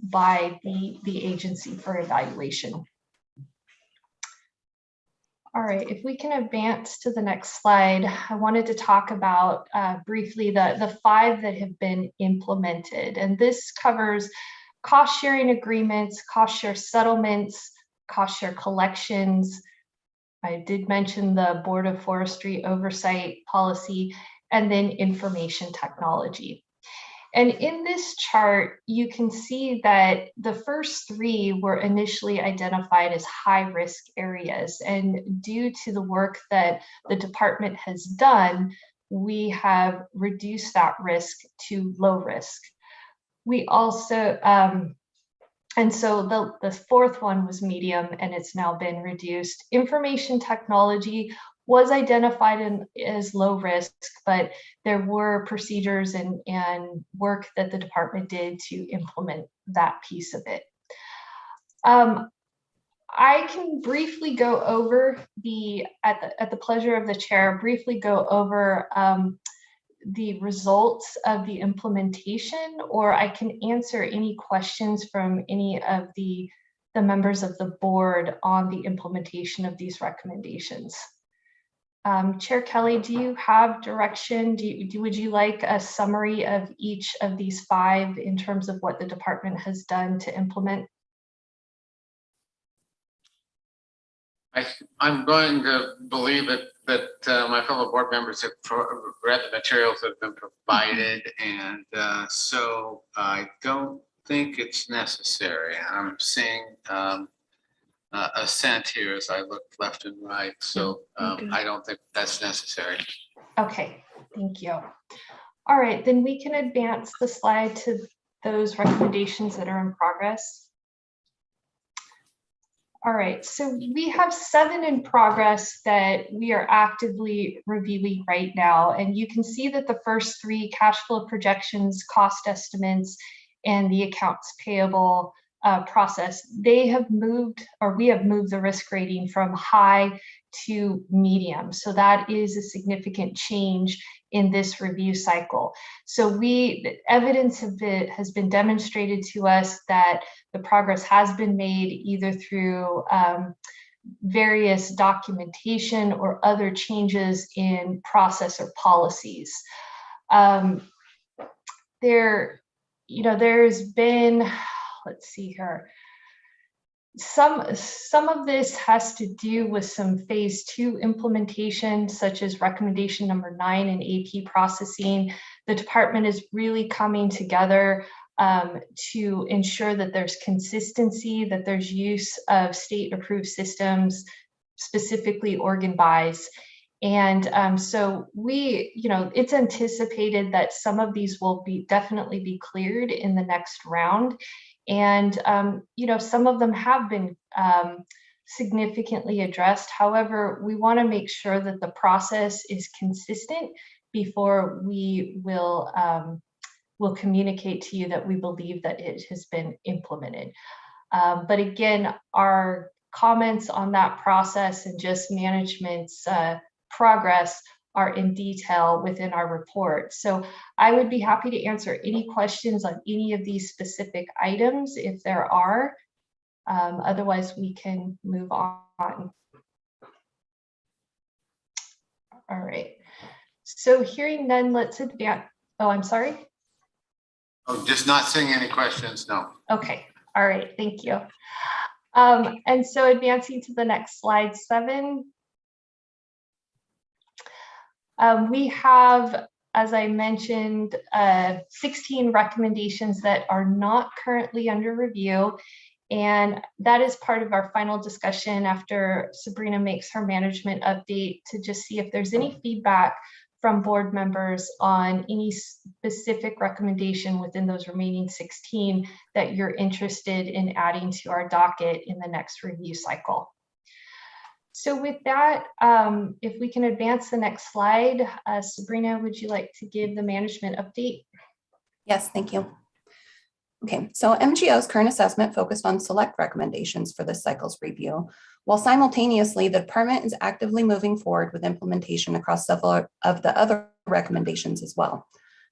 by the agency for evaluation. All right, if we can advance to the next slide, I wanted to talk about briefly the 5 that have been implemented. And this covers cost sharing agreements, cost share settlements, cost share collections. I did mention the Board of Forestry Oversight Policy, and then information technology. And in this chart, you can see that the first 3 were initially identified as high-risk areas. And due to the work that the department has done, we have reduced that risk to low risk. We also, and so the 4th one was medium, and it's now been reduced. Information technology was identified as low risk, but there were procedures and work that the department did to implement that piece of it. I can briefly go over at the pleasure of the chair, briefly go over the results of the implementation, or I can answer any questions from any of the members of the board on the implementation of these recommendations. Chair Kelly, do you have direction? Would you like a summary of each of these 5 in terms of what the department has done to implement? I'm going to believe that my fellow board members have read the materials that have been provided, and so I don't think it's necessary. I'm seeing assent here as I look left and right, so I don't think that's necessary. Okay, thank you. All right, then we can advance the slide to those recommendations that are in progress. All right, so we have 7 in progress that we are actively reviewing right now. And you can see that the first 3, cash flow projections, cost estimates, and the accounts payable, process, they have moved, or we have moved the risk rating from high to medium. So that is a significant change in this review cycle. So the evidence has been demonstrated to us that the progress has been made either through various documentation or other changes in process or policies. There's been, let's see here, some of this has to do with some phase 2 implementation, such as recommendation number 9 in AP processing. The department is really coming together to ensure that there's consistency, that there's use of state approved systems, specifically organ buys. And so it's anticipated that some of these will definitely be cleared in the next round. And, some of them have been significantly addressed. However, we want to make sure that the process is consistent before we will communicate to you that we believe that it has been implemented. But again, our comments on that process and just management's progress are in detail within our report. So I would be happy to answer any questions on any of these specific items if there are. Otherwise, we can move on. All right. So hearing none, let's advance. Oh, I'm sorry. Oh, just not seeing any questions, no. Okay. All right. Thank you. And so advancing to the next slide 7. We have, as I mentioned, 16 recommendations that are not currently under review. And that is part of our final discussion after Sabrina makes her management update to just see if there's any feedback from board members on any specific recommendation within those remaining 16 that you're interested in adding to our docket in the next review cycle. So with that, if we can advance the next slide, Sabrina, would you like to give the management update? Yes, thank you. Okay, so MGO's current assessment focused on select recommendations for this cycle's review, while simultaneously the department is actively moving forward with implementation across several of the other recommendations as well.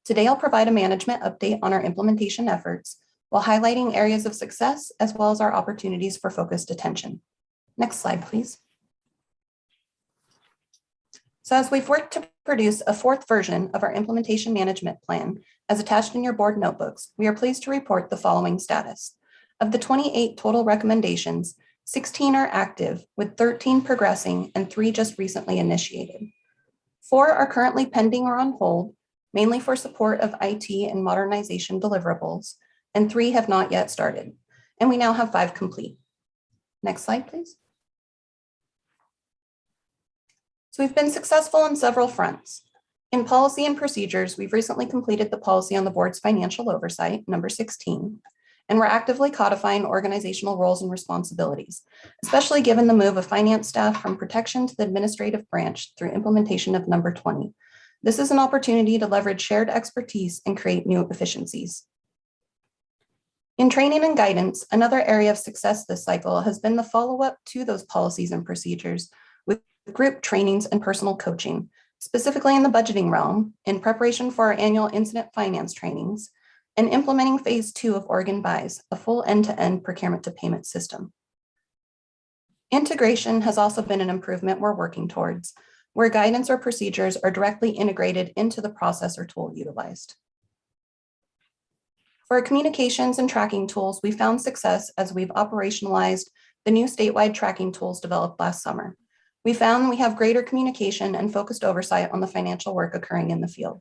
Today, I'll provide a management update on our implementation efforts while highlighting areas of success as well as our opportunities for focused attention. Next slide, please. So as we've worked to produce a 4th version of our implementation management plan, as attached in your board notebooks, we are pleased to report the following status. Of the 28 total recommendations, 16 are active, with 13 progressing and 3 just recently initiated. 4 are currently pending or on hold, mainly for support of IT and modernization deliverables, and 3 have not yet started. And we now have 5 complete. Next slide, please. So we've been successful on several fronts. In policy and procedures, we've recently completed the policy on the board's financial oversight, number 16, and we're actively codifying organizational roles and responsibilities, especially given the move of finance staff from protection to the administrative branch through implementation of number 20. This is an opportunity to leverage shared expertise and create new efficiencies. In training and guidance, another area of success this cycle has been the follow-up to those policies and procedures with group trainings and personal coaching, specifically in the budgeting realm, in preparation for our annual incident finance trainings, and implementing phase 2 of organ buys, a full end-to-end procurement to payment system. Integration has also been an improvement we're working towards, where guidance or procedures are directly integrated into the process or tool utilized. For our communications and tracking tools, we found success as we've operationalized the new statewide tracking tools developed last summer. We found we have greater communication and focused oversight on the financial work occurring in the field.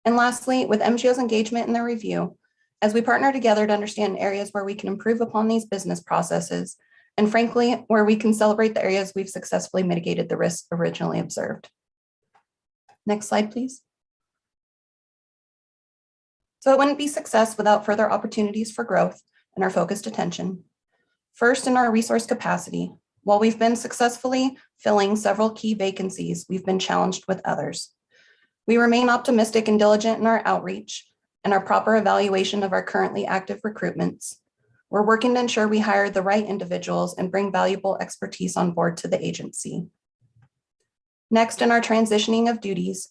And lastly, with MGO's engagement in the review, as we partner together to understand areas where we can improve upon these business processes, and frankly, where we can celebrate the areas we've successfully mitigated the risks originally observed. Next slide, please. So it wouldn't be success without further opportunities for growth and our focused attention. First, in our resource capacity. While we've been successfully filling several key vacancies, we've been challenged with others. We remain optimistic and diligent in our outreach and our proper evaluation of our currently active recruitments. We're working to ensure we hire the right individuals and bring valuable expertise on board to the agency. Next, in our transitioning of duties,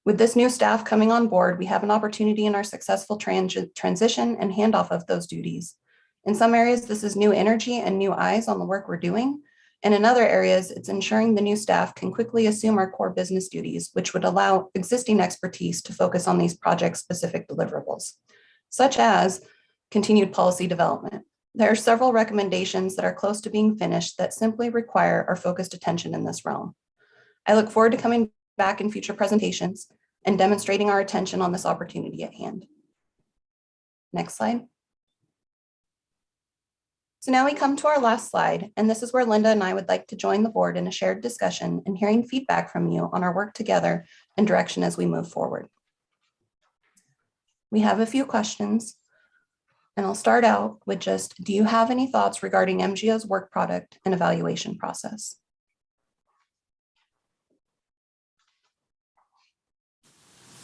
with this new staff coming on board, we have an opportunity in our successful transition and handoff of those duties. In some areas, this is new energy and new eyes on the work we're doing. And in other areas, it's ensuring the new staff can quickly assume our core business duties, which would allow existing expertise to focus on these project-specific deliverables, such as continued policy development. There are several recommendations that are close to being finished that simply require our focused attention in this realm. I look forward to coming back in future presentations and demonstrating our attention on this opportunity at hand. Next slide. So now we come to our last slide, and this is where Linda and I would like to join the board in a shared discussion and hearing feedback from you on our work together and direction as we move forward. We have a few questions, and I'll start out with just, do you have any thoughts regarding MGO's work product and evaluation process?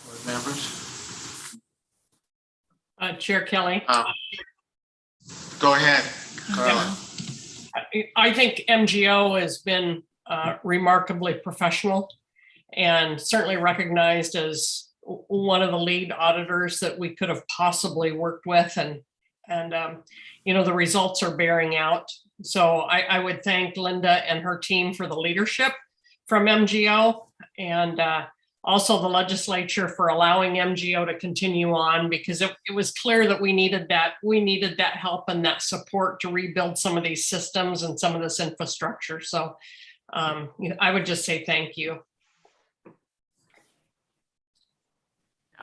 Board members? Chair Kelly. Go ahead, Carla. I think MGO has been remarkably professional and certainly recognized as one of the lead auditors that we could have possibly worked with, and you know, the results are bearing out. So I would thank Linda and her team for the leadership from MGO, and also the legislature for allowing MGO to continue on, because it was clear that we needed that help and that support to rebuild some of these systems and some of this infrastructure. So you know, I would just say thank you.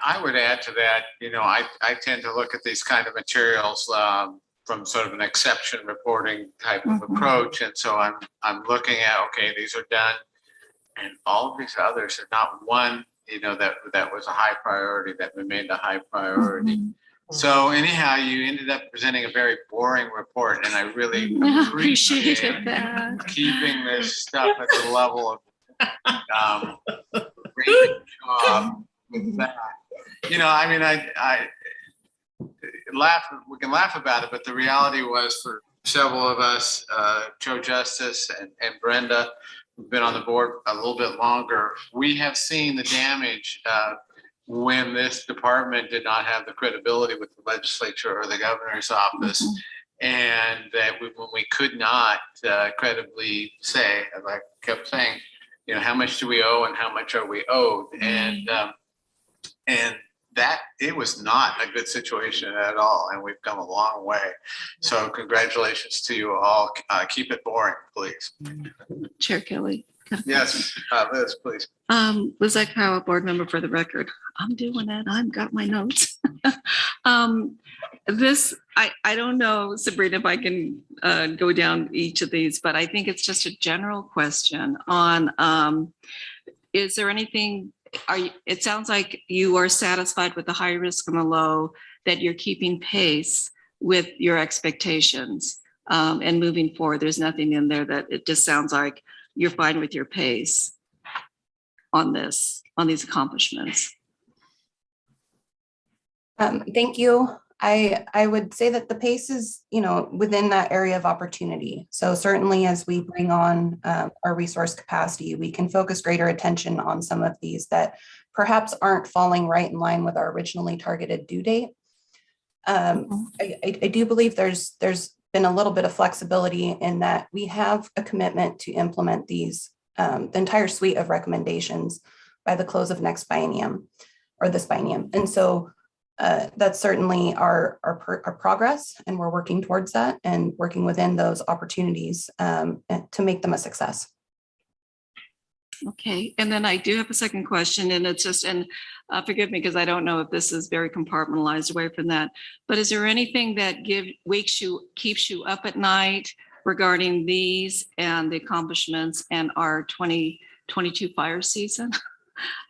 I would add to that, you know, I tend to look at these kind of materials from sort of an exception reporting type of approach. And so I'm looking at, okay, these are done. And all of these others are not one, you know, that was a high priority, that remained a high priority. So anyhow, you ended up presenting a very boring report, and I really appreciated that. Keeping this stuff at the level of great job with that. You know, I mean, I laugh. We can laugh about it, but the reality was, for several of us, Joe Justice and Brenda, who've been on the board a little bit longer, we have seen the damage when this department did not have the credibility with the legislature or the governor's office, and that when we could not credibly say, as I kept saying, you know, how much do we owe and how much are we owed, and that it was not a good situation at all, and we've come a long way. So congratulations to you all. Keep it boring, please. Chair Kelly. Yes, Liz, please. Liz Eckhouse, board member for the record. I'm doing it. I've got my notes. I don't know, Sabrina, if I can go down each of these, but I think it's just a general question on, is there anything, it sounds like you are satisfied with the high risk and the low, that you're keeping pace with your expectations and moving forward. There's nothing in there that it just sounds like you're fine with your pace on this, on these accomplishments. Thank you. I would say that the pace is, you know, within that area of opportunity. So certainly as we bring on our resource capacity, we can focus greater attention on some of these that perhaps aren't falling right in line with our originally targeted due date. I do believe there's been a little bit of flexibility in that we have a commitment to implement these, the entire suite of recommendations by the close of next biennium or this biennium. And so that's certainly our progress, and we're working towards that and working within those opportunities to make them a success. Okay, and then I do have a second question, and it's just, and forgive me because I don't know if this is very compartmentalized away from that, but is there anything that keeps you up at night regarding these and the accomplishments and our 2022 fire season?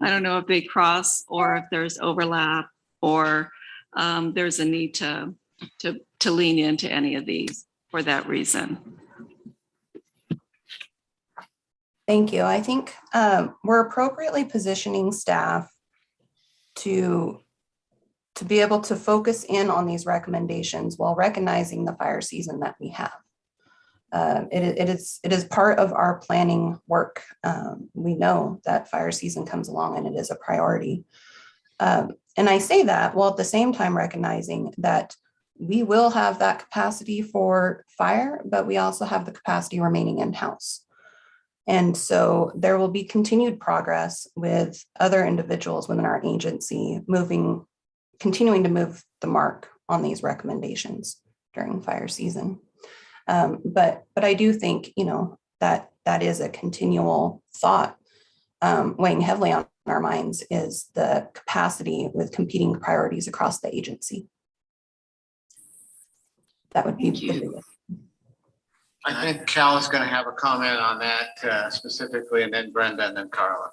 I don't know if they cross or if there's overlap, or there's a need to lean into any of these for that reason. Thank you. I think we're appropriately positioning staff to to be able to focus in on these recommendations while recognizing the fire season that we have. It is part of our planning work. We know that fire season comes along and it is a priority. And I say that while at the same time recognizing that we will have that capacity for fire, but we also have the capacity remaining in-house. And so there will be continued progress with other individuals within our agency continuing to move the mark on these recommendations during fire season. But I do think, that is a continual thought weighing heavily on our minds is the capacity with competing priorities across the agency. That would be the biggest. I think Cal is going to have a comment on that specifically, and then Brenda, and then Carla.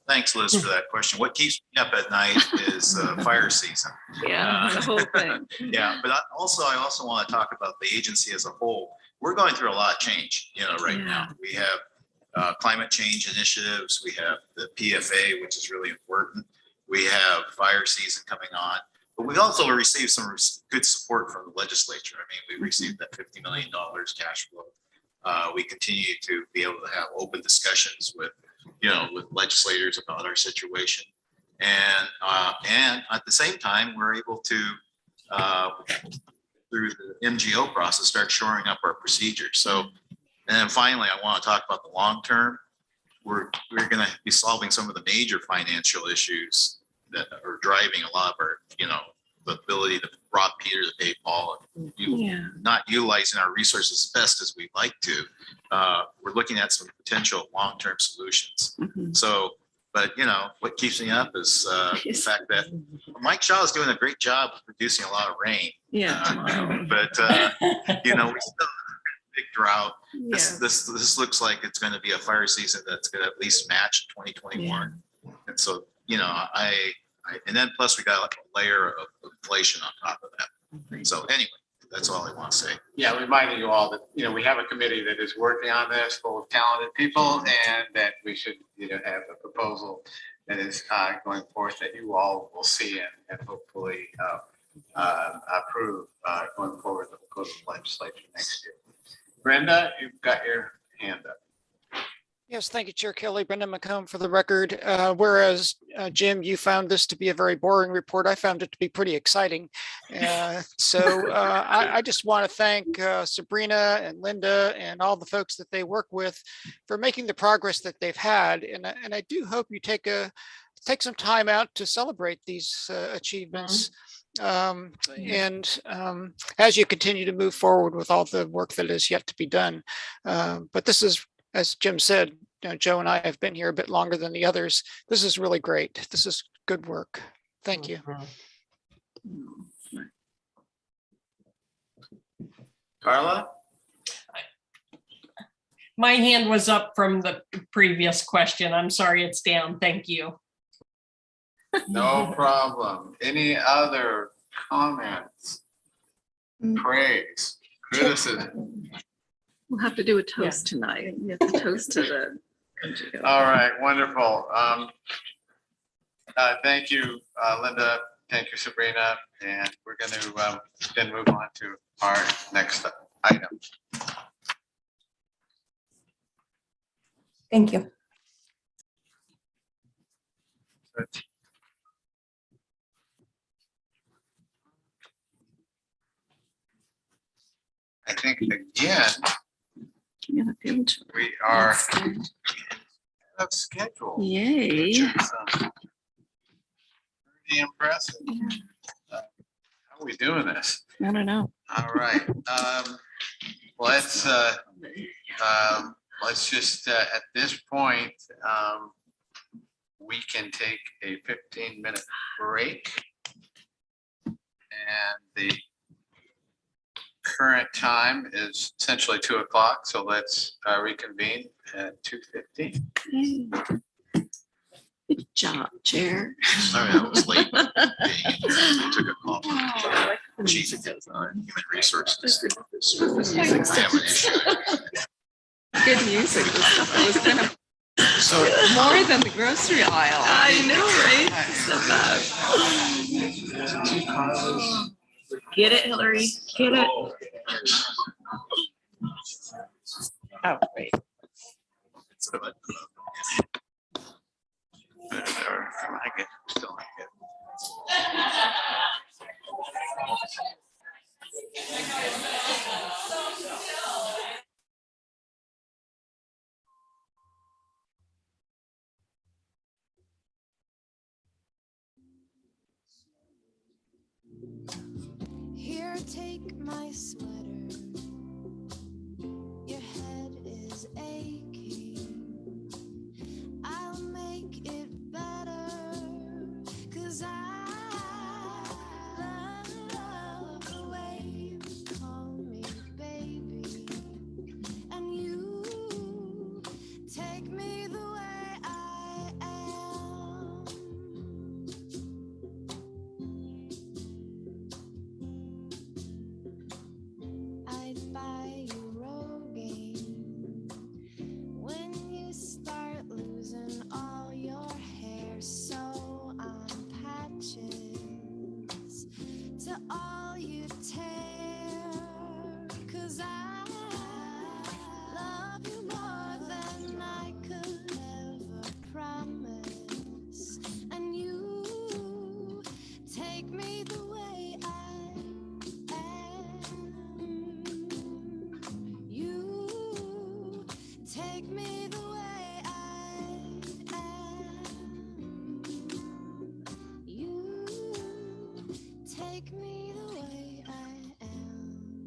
Thanks, Liz, for that question. What keeps me up at night is fire season. Yeah, the whole thing. Yeah, but I also want to talk about the agency as a whole. We're going through a lot of change, right now. We have climate change initiatives. We have the PFA, which is really important. We have fire season coming on. But we also received some good support from the legislature. I mean, we received that $50 million cash flow. We continue to be able to have open discussions with legislators about our situation. And at the same time, we're able to, through the MGO process, start shoring up our procedures. So, and then finally, I want to talk about the long term. We're going to be solving some of the major financial issues that are driving a lot of our, the ability to rob Peter to pay Paul, and not utilizing our resources as best as we'd like to. We're looking at some potential long-term solutions. So, but what keeps me up is the fact that Mike Shaw is doing a great job of producing a lot of rain. But we still have a big drought. This looks like it's going to be a fire season that's going to at least match 2021. And so, and then plus we got a layer of inflation on top of that. So anyway, that's all I want to say. Yeah, reminding you all that, we have a committee that is working on this full of talented people, and that we should, have a proposal that is going forth that you all will see and hopefully approve going forward with the legislature next year. Brenda, you've got your hand up. Yes, thank you, Chair Kelly. Brenda McComb for the record. Whereas, Jim, you found this to be a very boring report, I found it to be pretty exciting. So I just want to thank Sabrina and Linda and all the folks that they work with for making the progress that they've had. And I do hope you take some time out to celebrate these achievements. And as you continue to move forward with all the work that is yet to be done. But this is, as Jim said, Joe and I have been here a bit longer than the others. This is really great. This is good work. Thank you. Carla? My hand was up from the previous question. I'm sorry, it's down. Thank you. No problem. Any other comments? Praise, criticism? We'll have to do a toast tonight. You have to toast to the. All right, wonderful. Thank you, Linda. Thank you, Sabrina. And we're going to then move on to our next item. Thank you. I think again, we are of schedule. Yay. Which is, pretty impressive. How are we doing this? I don't know. All right. Let's just at this point, we can take a 15-minute break. And the current time is essentially 2 o'clock. So let's reconvene at 2:15. Good job, Chair. Sorry, I was late. I took a call from Chief of Human Resources. I have an issue. Good music. This stuff was kind of More than the grocery aisle. I know, right? Get it, Hillary, get it. Oh, wait. Here, take my sweater. Your head is aching. I'll make it better. 'Cause I love the way you call me baby. And you take me the way I am. I'd buy you Rogaine when you start losing all your hair. So on patches to all you tear. 'Cause I love you more than I could ever promise. And you take me the way I am. You take me the way I am. You take me the way I am.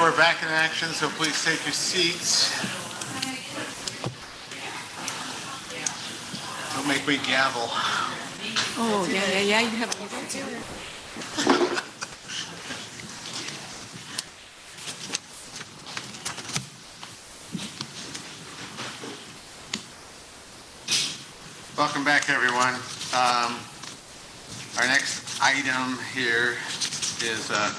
we're back in action, so please take your seats. Don't make me gavel. Oh, yeah, you have. You don't do it. Welcome back, everyone. Our next item here is a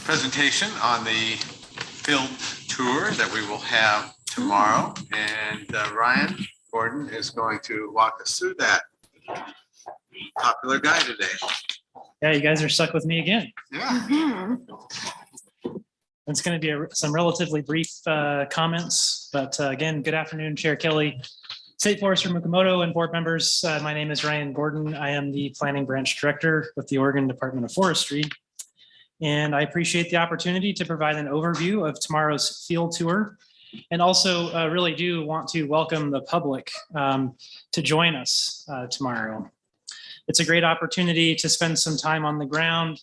presentation on the field tour that we will have tomorrow. And Ryan Gordon is going to walk us through that. Popular guy today. Yeah, you guys are stuck with me again. Yeah. It's going to be some relatively brief comments, but again, good afternoon, Chair Kelly, State Forester Mukomoto, and board members. My name is Ryan Gordon. I am the Planning Branch Director with the Oregon Department of Forestry. And I appreciate the opportunity to provide an overview of tomorrow's field tour. And also really do want to welcome the public to join us tomorrow. It's a great opportunity to spend some time on the ground,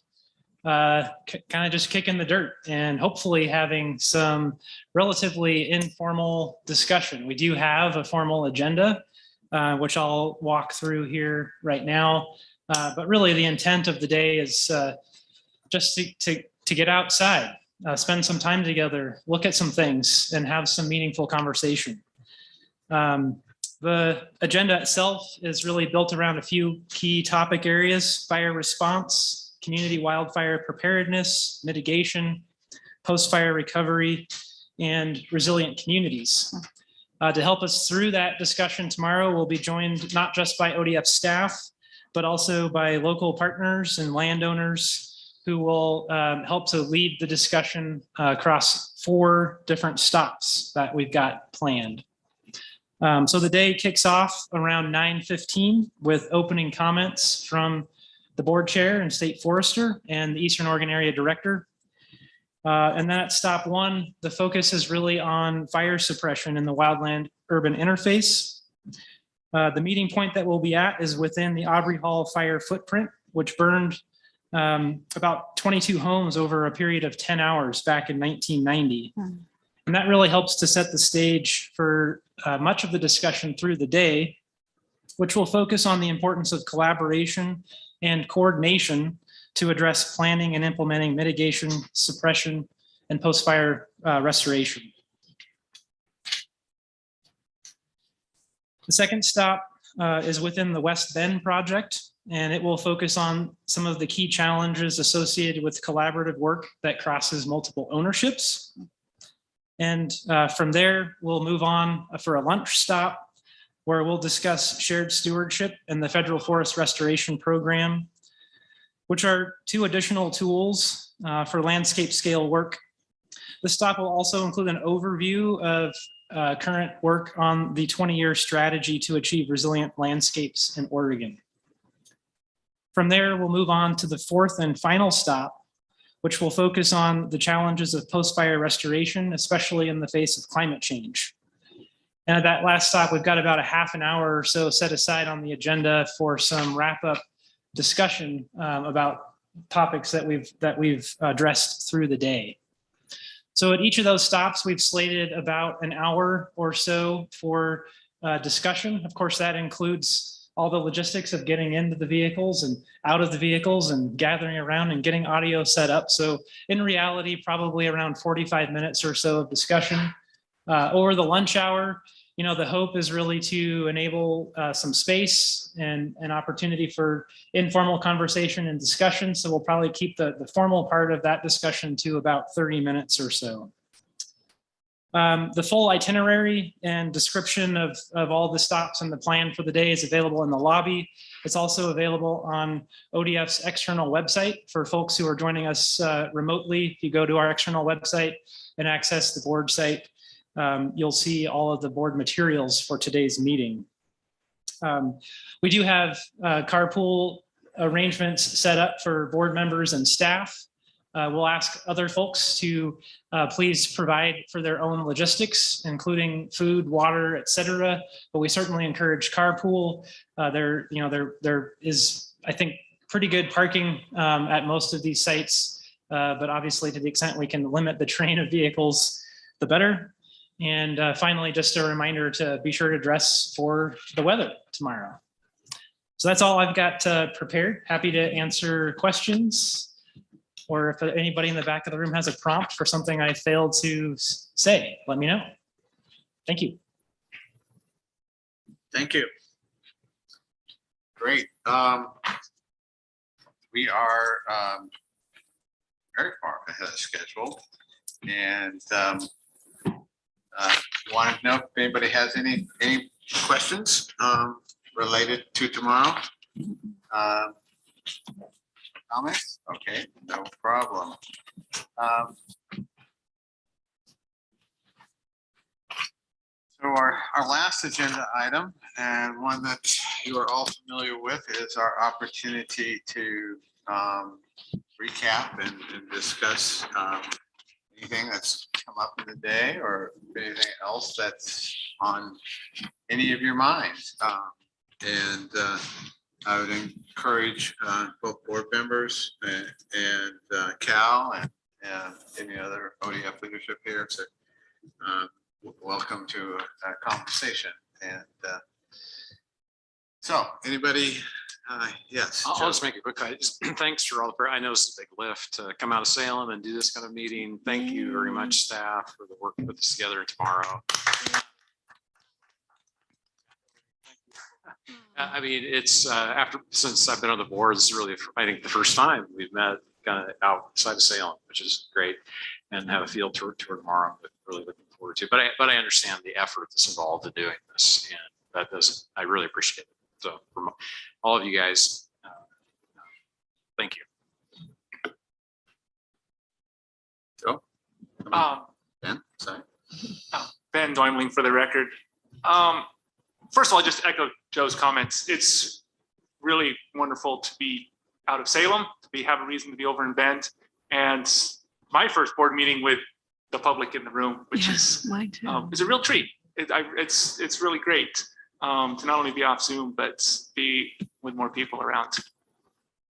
kind of just kicking the dirt and hopefully having some relatively informal discussion. We do have a formal agenda, which I'll walk through here right now. But really the intent of the day is just to get outside, spend some time together, look at some things and have some meaningful conversation. The agenda itself is really built around a few key topic areas: fire response, community wildfire preparedness, mitigation, post-fire recovery, and resilient communities. To help us through that discussion tomorrow, we'll be joined not just by ODF staff, but also by local partners and landowners who will help to lead the discussion across 4 different stops that we've got planned. So the day kicks off around 9:15 with opening comments from the board chair and state forester and the Eastern Oregon Area Director. And then at stop 1, the focus is really on fire suppression in the wildland urban interface. The meeting point that we'll be at is within the Aubrey Hall fire footprint, which burned about 22 homes over a period of 10 hours back in 1990. And that really helps to set the stage for much of the discussion through the day, which will focus on the importance of collaboration and coordination to address planning and implementing mitigation, suppression, and post-fire restoration. The second stop is within the West Bend project, and it will focus on some of the key challenges associated with collaborative work that crosses multiple ownerships. And from there, we'll move on for a lunch stop where we'll discuss shared stewardship and the Federal Forest Restoration Program, which are 2 additional tools for landscape scale work. The stop will also include an overview of current work on the 20-year strategy to achieve resilient landscapes in Oregon. From there, we'll move on to the 4th and final stop, which will focus on the challenges of post-fire restoration, especially in the face of climate change. And at that last stop, we've got about a half an hour or so set aside on the agenda for some wrap-up discussion about topics that we've addressed through the day. So at each of those stops, we've slated about an hour or so for discussion. Of course, that includes all the logistics of getting into the vehicles and out of the vehicles and gathering around and getting audio set up. So in reality, probably around 45 minutes or so of discussion. Over the lunch hour, the hope is really to enable some space and an opportunity for informal conversation and discussion. So we'll probably keep the formal part of that discussion to about 30 minutes or so. The full itinerary and description of all the stops and the plan for the day is available in the lobby. It's also available on ODF's external website for folks who are joining us remotely. If you go to our external website and access the board site, you'll see all of the board materials for today's meeting. We do have carpool arrangements set up for board members and staff. We'll ask other folks to please provide for their own logistics, including food, water, et cetera. But we certainly encourage carpool. There is, I think, pretty good parking at most of these sites But obviously, to the extent we can limit the train of vehicles, the better. And finally, just a reminder to be sure to dress for the weather tomorrow. So that's all I've got prepared. Happy to answer questions, or if anybody in the back of the room has a prompt for something I failed to say, let me know. Thank you. Thank you. Great. We are very far ahead of schedule, and wanted to know if anybody has any questions related to tomorrow. Comments? Okay, no problem. So our last agenda item, and one that you are all familiar with, is our opportunity to recap and discuss anything that's come up in the day, or anything else that's on any of your minds. And I would encourage both board members and Cal and any other ODF leadership here to welcome to a conversation. And so anybody, yes. I'll just make it quick. Thanks for all the, I know it's a big lift to come out of Salem and do this kind of meeting. Thank you very much, staff, for the work to put this together tomorrow. I mean, it's since I've been on the board, this is really, I think, the first time we've met kind of outside of Salem, which is great, and have a field tour tomorrow. But really looking forward to. But I understand the effort that's involved in doing this, and that doesn't. I really appreciate it. So from all of you guys, thank you. So, Ben, sorry. Ben Doimling for the record. First of all, just echo Joe's comments. It's really wonderful to be out of Salem, to have a reason to be over in Bend, and my first board meeting with the public in the room, which is a real treat. It's really great to not only be off Zoom, but be with more people around.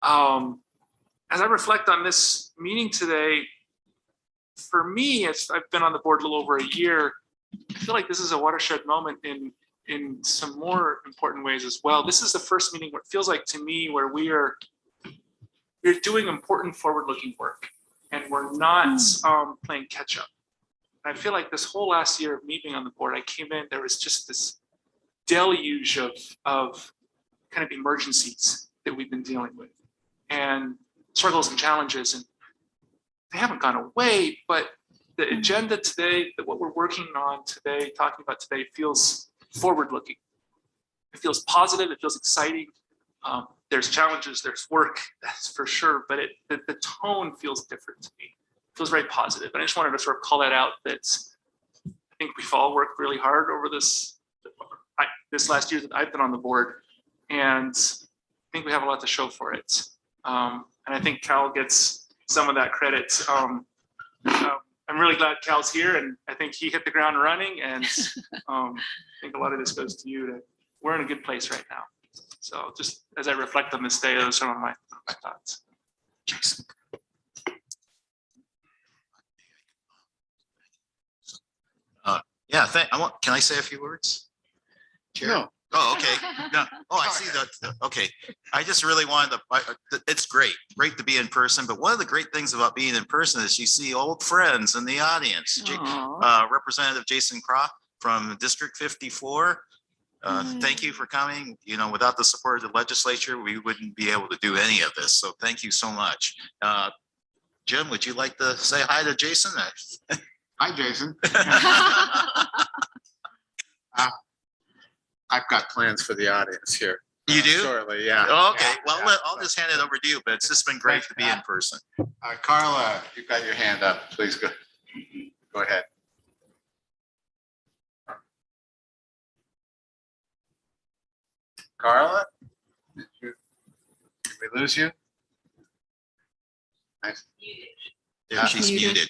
As I reflect on this meeting today, for me, I've been on the board a little over a year. I feel like this is a watershed moment in some more important ways as well. This is the first meeting where it feels like to me where we're doing important forward-looking work, and we're not playing catch up. I feel like this whole last year of me being on the board, I came in, there was just this deluge of kind of emergencies that we've been dealing with, and struggles and challenges, and they haven't gone away, but the agenda today, that what we're working on today, talking about today, feels forward-looking. It feels positive, it feels exciting. There's challenges, there's work, that's for sure, but the tone feels different to me. It feels very positive. And I just wanted to sort of call that out, that I think we've all worked really hard over this last year that I've been on the board, and I think we have a lot to show for it. And I think Cal gets some of that credit. I'm really glad Cal's here, and I think he hit the ground running, and I think a lot of this goes to you. We're in a good place right now. So just as I reflect on this day, those are some of my thoughts. Jason. Yeah, can I say a few words? Chair? No. Oh, okay. No. Oh, I see that. Okay. I just really wanted to, it's great to be in person, but one of the great things about being in person is you see old friends in the audience. Representative Jason Croft from District 54. Thank you for coming. You know, without the support of the legislature, we wouldn't be able to do any of this. So thank you so much. Jim, would you like to say hi to Jason? Hi, Jason. I've got plans for the audience here. You do? Shortly, yeah. Oh, okay. Yeah, Well, I'll just hand it over to you, but it's just been great to be in person. Carla, you've got your hand up. Please go ahead. Carla, did we lose you? Nice. There, she's muted.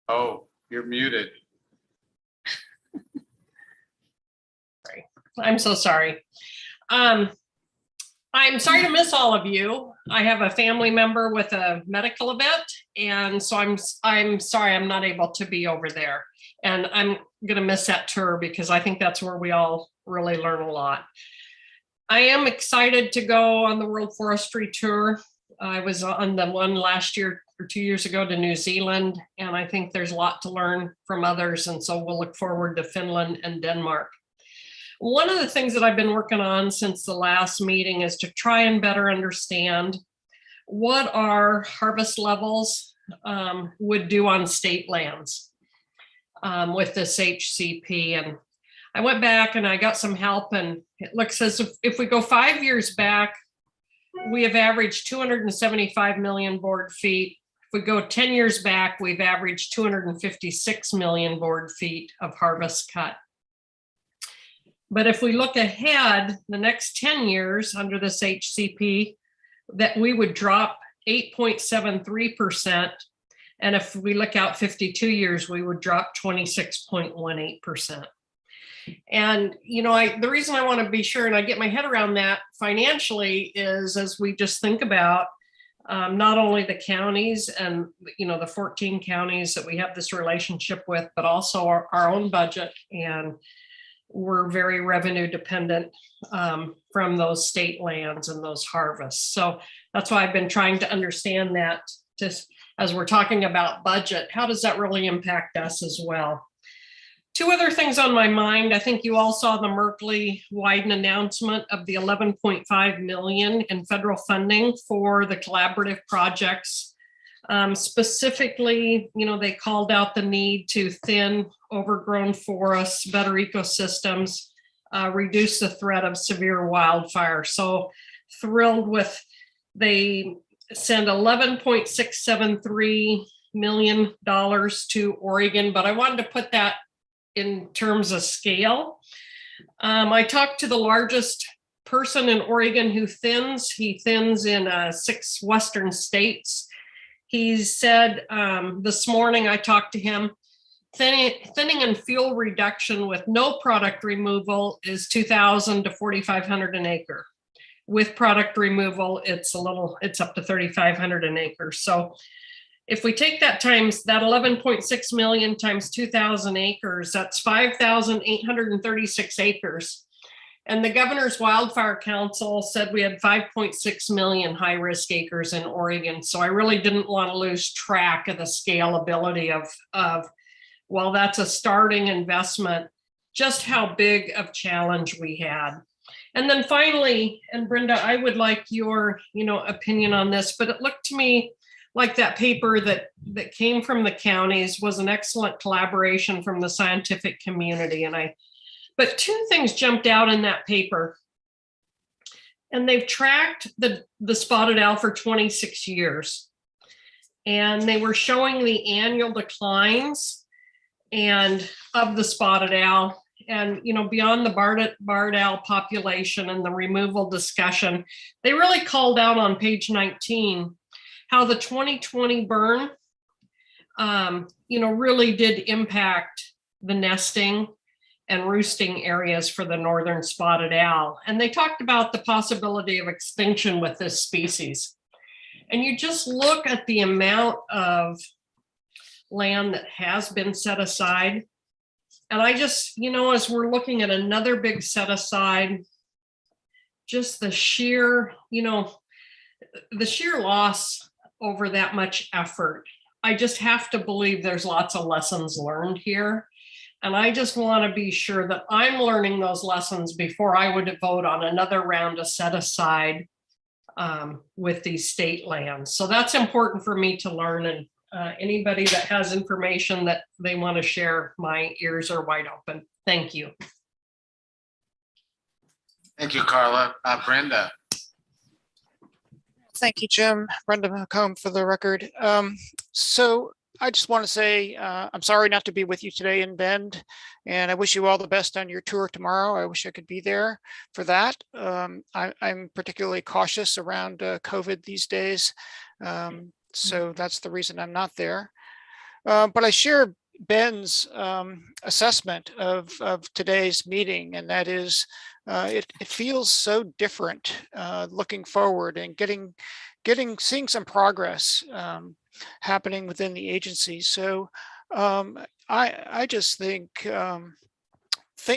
Oh, you're muted. Sorry. I'm so sorry. I'm sorry to miss all of you. I have a family member with a medical event, and so I'm sorry I'm not able to be over there. And I'm gonna miss that tour because I think that's where we all really learn a lot. I am excited to go on the World Forestry Tour. I was on the one last year or 2 years ago to New Zealand, and I think there's a lot to learn from others. And so we'll look forward to Finland and Denmark. One of the things that I've been working on since the last meeting is to try and better understand what our harvest levels would do on state lands with this HCP. And I went back and I got some help, and it looks as if we go 5 years back, we have averaged 275 million board feet. If we go 10 years back, we've averaged 256 million board feet of harvest cut. But if we look ahead, the next 10 years under this HCP, that we would drop 8.73%. And if we look out 52 years, we would drop 26.18%. And, you know, the reason I want to be sure and I get my head around that financially is as we just think about not only the counties and, you know, the 14 counties that we have this relationship with, but also our own budget. And we're very revenue dependent from those state lands and those harvests. So that's why I've been trying to understand that just as we're talking about budget, how does that really impact us as well? Two other things on my mind. I think you all saw the Merkley-Wyden announcement of the 11.5 million in federal funding for the collaborative projects. Specifically, you know, they called out the need to thin overgrown forests, better ecosystems, reduce the threat of severe wildfire. So thrilled with, they send $11.673 million to Oregon, but I wanted to put that in terms of scale. I talked to the largest person in Oregon who thins. He thins in 6 Western states. He said this morning, I talked to him, thinning and fuel reduction with no product removal is $2,000 to $4,500 an acre. With product removal, it's up to $3,500 an acre. So if we take that times that 11.6 million times 2,000 acres, that's 5,836 acres. And the Governor's Wildfire Council said we had 5.6 million high-risk acres in Oregon. So I really didn't want to lose track of the scalability of while that's a starting investment, just how big of challenge we had. And then finally, and Brenda, I would like your, you know, opinion on this, but it looked to me like that paper that came from the counties was an excellent collaboration from the scientific community. But two things jumped out in that paper. And they've tracked the spotted owl for 26 years. And they were showing the annual declines and of the spotted owl. And, you know, beyond the barred owl population and the removal discussion, they really called out on page 19 how the 2020 burn, you know, really did impact the nesting and roosting areas for the northern spotted owl. And they talked about the possibility of extinction with this species. And you just look at the amount of land that has been set aside. And I just, you know, as we're looking at another big set aside, just the sheer, you know, the sheer loss over that much effort. I just have to believe there's lots of lessons learned here. And I just want to be sure that I'm learning those lessons before I would vote on another round to set aside with these state lands. So that's important for me to learn. And anybody that has information that they want to share, my ears are wide open. Thank you. Thank you, Carla. Brenda. Thank you, Jim. Brenda McComb for the record. So I just want to say I'm sorry not to be with you today in Bend, and I wish you all the best on your tour tomorrow. I wish I could be there for that. I'm particularly cautious around COVID these days, so that's the reason I'm not there. But I share Ben's assessment of today's meeting, and that is it feels so different looking forward and seeing some progress happening within the agency. So I just think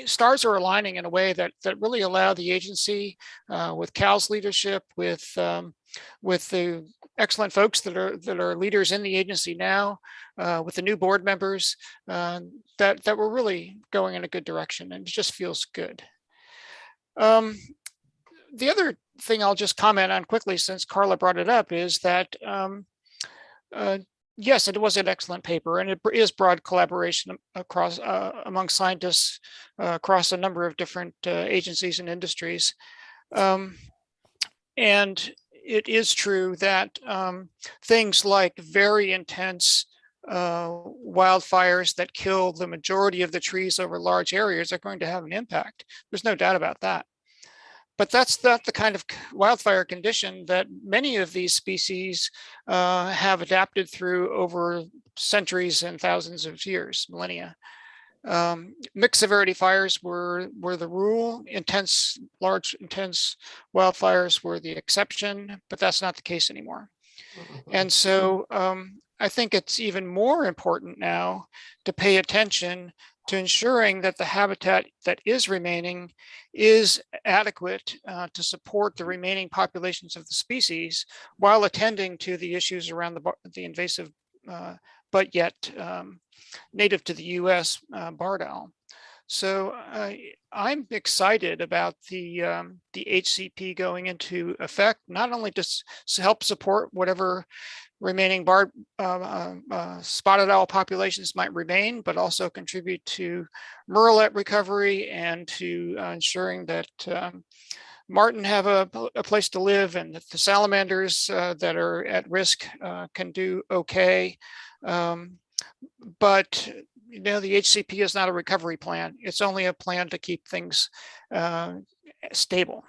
stars are aligning in a way that really allow the agency, with Cal's leadership, with the excellent folks that are leaders in the agency now, with the new board members, that we're really going in a good direction, and it just feels good. The other thing I'll just comment on quickly, since Carla brought it up, is that yes, it was an excellent paper, and it is broad collaboration across among scientists across a number of different agencies and industries. And it is true that things like very intense wildfires that kill the majority of the trees over large areas are going to have an impact. There's no doubt about that. But that's not the kind of wildfire condition that many of these species have adapted through over centuries and thousands of years, millennia. Mixed severity fires were the rule. Large, intense wildfires were the exception, but that's not the case anymore. And so I think it's even more important now to pay attention to ensuring that the habitat that is remaining is adequate to support the remaining populations of the species, while attending to the issues around the invasive but yet native to the US barred owl. So I'm excited about the HCP going into effect, not only to help support whatever remaining barred spotted owl populations might remain, but also contribute to murrelet recovery and to ensuring that marten have a place to live, and that the salamanders that are at risk can do okay. But you know, the HCP is not a recovery plan. It's only a plan to keep things stable.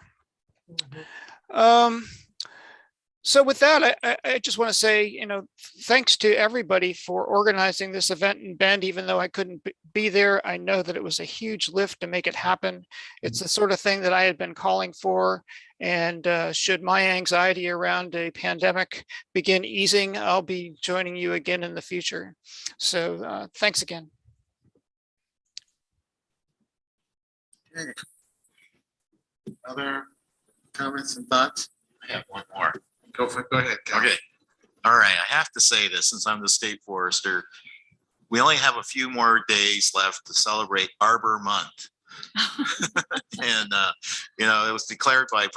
So with that, I just want to say, you know, thanks to everybody for organizing this event in Bend. Even though I couldn't be there, I know that it was a huge lift to make it happen. It's the sort of thing that I had been calling for. And should my anxiety around a pandemic begin easing, I'll be joining you again in the future. So thanks again. Okay. Other comments and thoughts? I have one more. Go ahead. Okay. All right. I have to say this, since I'm the state forester. We only have a few more days left to celebrate Arbor Month. And, you know, it was declared by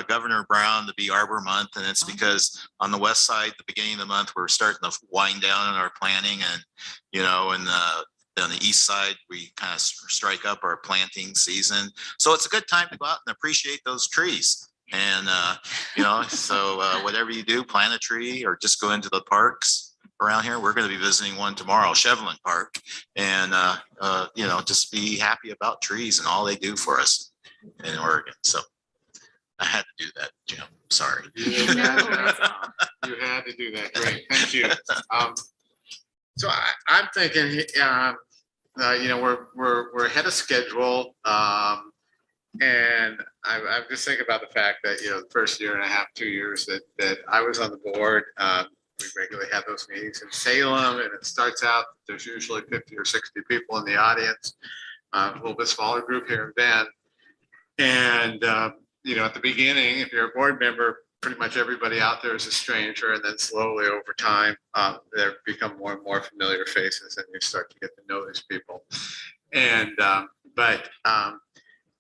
Governor Brown to be Arbor Month. And it's because on the west side, the beginning of the month, we're starting to wind down in our planting. And, you know, and on the east side, we kind of strike up our planting season. So it's a good time to go out and appreciate those trees. And, you know, so whatever you do, plant a tree or just go into the parks around here. We're going to be visiting one tomorrow, Shevlin Park. And, you know, just be happy about trees and all they do for us in Oregon. So I had to do that, Jim. Sorry. You had to do that. Great. Thank you. So I'm thinking, you know, we're ahead of schedule. And I'm just thinking about the fact that, you know, the first year and a half, 2 years that I was on the board, we regularly have those meetings in Salem, and it starts out, there's usually 50 or 60 people in the audience, a little bit smaller group here in Bend. And, you know, at the beginning, if you're a board member, pretty much everybody out there is a stranger, and then slowly over time, they become more and more familiar faces, and you start to get to know these people. And, but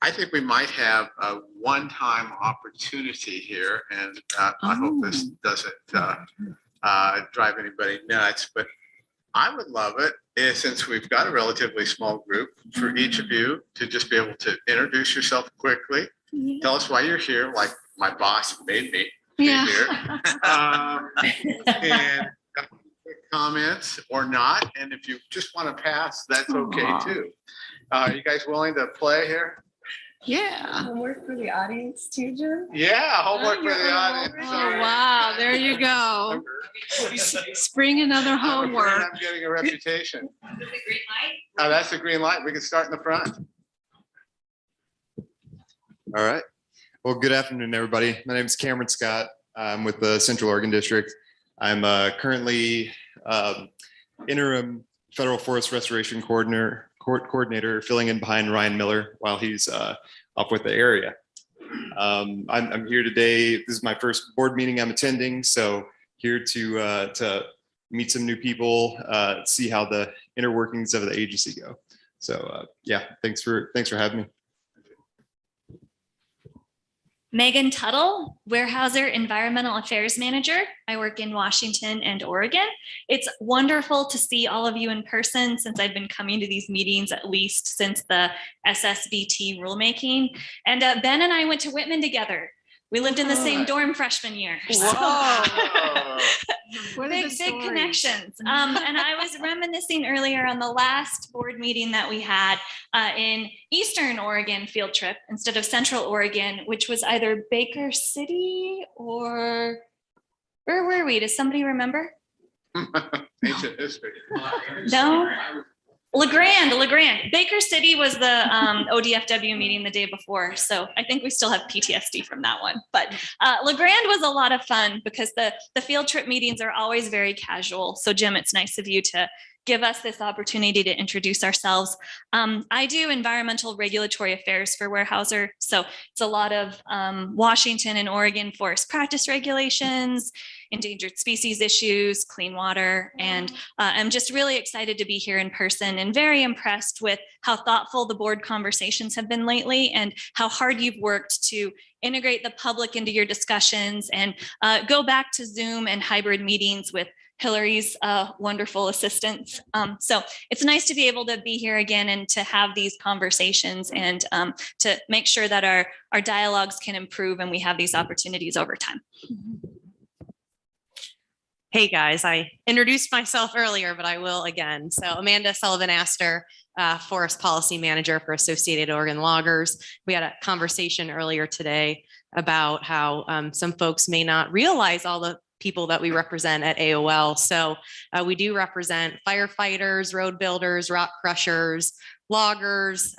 I think we might have a one-time opportunity here, and I hope this doesn't drive anybody nuts, but I would love it since we've got a relatively small group, for each of you to just be able to introduce yourself quickly, tell us why you're here, like my boss made me be here, and comments or not, and if you just want to pass, that's okay too. Are you guys willing to play here? Yeah. Homework for the audience too, Jim? Yeah, homework for the audience. Oh, wow. There you go. Spring another homework. I'm getting a reputation. That's the green light. We can start in the front. All right. Well, good afternoon, everybody. My name is Cameron Scott. I'm with the Central Oregon District. I'm currently interim federal forest restoration coordinator, filling in behind Ryan Miller while he's up with the area. I'm here today. This is my first board meeting I'm attending, so here to meet some new people, see how the inner workings of the agency go. So yeah, thanks for having me. Megan Tuttle, Weyerhaeuser Environmental Affairs Manager. I work in Washington and Oregon. It's wonderful to see all of you in person since I've been coming to these meetings at least since the SSBT rulemaking. And Ben and I went to Whitman together. We lived in the same dorm freshman year. Whoa. Big connections. And I was reminiscing earlier on the last board meeting that we had in Eastern Oregon field trip instead of Central Oregon, which was either Baker City or where were we? Does somebody remember? Ancient history. No? LeGrand. Baker City was the ODFW meeting the day before. So I think we still have PTSD from that one. But LeGrand was a lot of fun because the field trip meetings are always very casual. So Jim, it's nice of you to give us this opportunity to introduce ourselves. I do environmental regulatory affairs for Weyerhaeuser. So it's a lot of Washington and Oregon forest practice regulations, endangered species issues, clean water. And I'm just really excited to be here in person and very impressed with how thoughtful the board conversations have been lately and how hard you've worked to integrate the public into your discussions and go back to Zoom and hybrid meetings with Hillary's wonderful assistance. So it's nice to be able to be here again and to have these conversations and to make sure that our dialogues can improve and we have these opportunities over time. Hey guys, I introduced myself earlier, but I will again. So Amanda Sullivan-Astor, Forest Policy Manager for Associated Oregon Loggers. We had a conversation earlier today about how some folks may not realize all the people that we represent at AOL. So we do represent firefighters, road builders, rock crushers, loggers,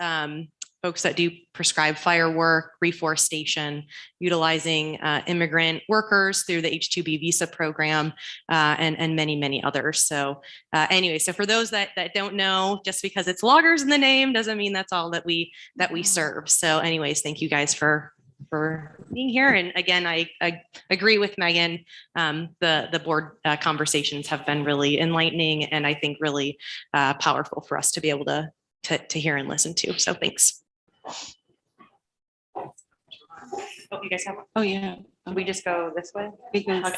folks that do prescribed fire work, reforestation, utilizing immigrant workers through the H-2B visa program, and many, many others. So anyway, so for those that don't know, just because it's loggers in the name doesn't mean that's all that we serve. So anyways, thank you guys for being here. And again, I agree with Megan. The board conversations have been really enlightening and I think really powerful for us to be able to hear and listen to. So thanks. Oh, you guys have, oh yeah. Can we just go this way? Because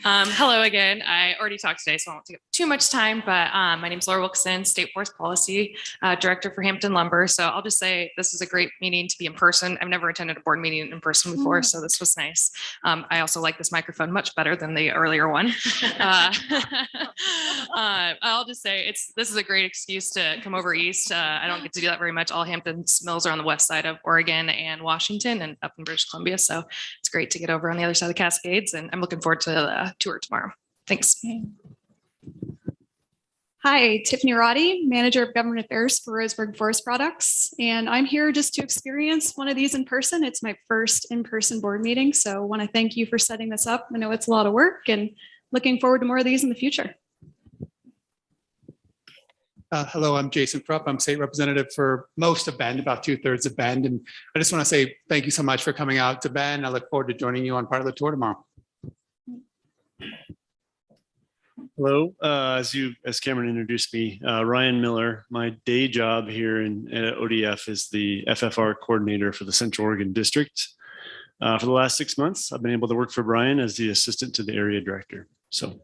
hello again. I already talked today, so I won't take up too much time, but my name is Laura Wilkinson, State Forest Policy Director for Hampton Lumber. So I'll just say this is a great meeting to be in person. I've never attended a board meeting in person before, so this was nice. I also like this microphone much better than the earlier one. I'll just say this is a great excuse to come over east. I don't get to do that very much. All Hampton's mills are on the west side of Oregon and Washington and up in British Columbia. So it's great to get over on the other side of the Cascades, and I'm looking forward to the tour tomorrow. Thanks. Hi, Tiffany Roddy, Manager of Government Affairs for Roseburg Forest Products. And I'm here just to experience one of these in person. It's my first in-person board meeting. So I want to thank you for setting this up. I know it's a lot of work and looking forward to more of these in the future. Hello, I'm Jason Krupp. I'm state representative for most of Bend, about 2/3 of Bend. And I just want to say thank you so much for coming out to Bend. I look forward to joining you on part of the tour tomorrow. Hello, as Cameron introduced me, Ryan Miller. My day job here at ODF is the FFR coordinator for the Central Oregon District. For the last 6 months, I've been able to work for Brian as the assistant to the area director. So.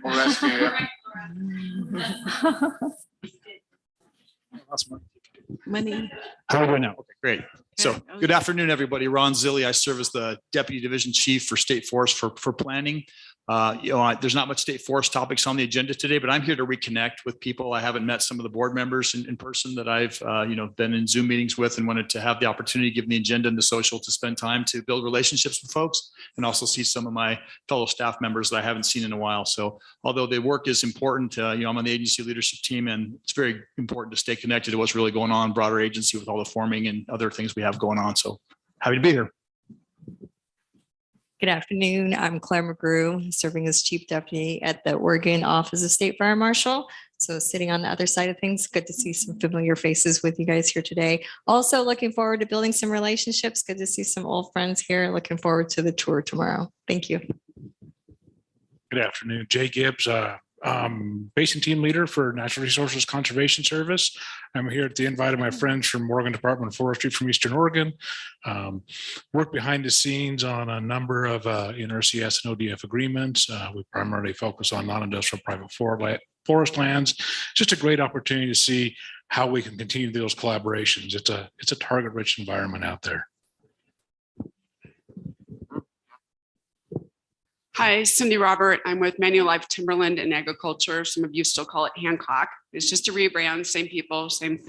We'll rescue you. Money. How are we doing now? Okay, great. So good afternoon, everybody. Ron Zilli. I serve as the Deputy Division Chief for State Forest for Planning. There's not much state forest topics on the agenda today, but I'm here to reconnect with people. I haven't met some of the board members in person that I've, been in Zoom meetings with, and wanted to have the opportunity, given the agenda and the social, to spend time to build relationships with folks and also see some of my fellow staff members that I haven't seen in a while. So although the work is important, I'm on the agency leadership team, and it's very important to stay connected to what's really going on, broader agency with all the forming and other things we have going on. So happy to be here. Good afternoon. I'm Claire McGrew, serving as Chief Deputy at the Oregon Office of State Fire Marshal. So sitting on the other side of things, good to see some familiar faces with you guys here today. Also looking forward to building some relationships. Good to see some old friends here. Looking forward to the tour tomorrow. Thank you. Good afternoon. Jay Gibbs, Basin Team Leader for Natural Resources Conservation Service. I'm here at the invite of my friends from Oregon Department of Forestry from Eastern Oregon. Work behind the scenes on a number of NRCS and ODF agreements. We primarily focus on non-industrial private forest lands. Just a great opportunity to see how we can continue those collaborations. It's a target-rich environment out there. Hi, Cindy Robert. I'm with Manulife Timberland and Agriculture. Some of you still call it Hancock. It's just a rebrand, same people, same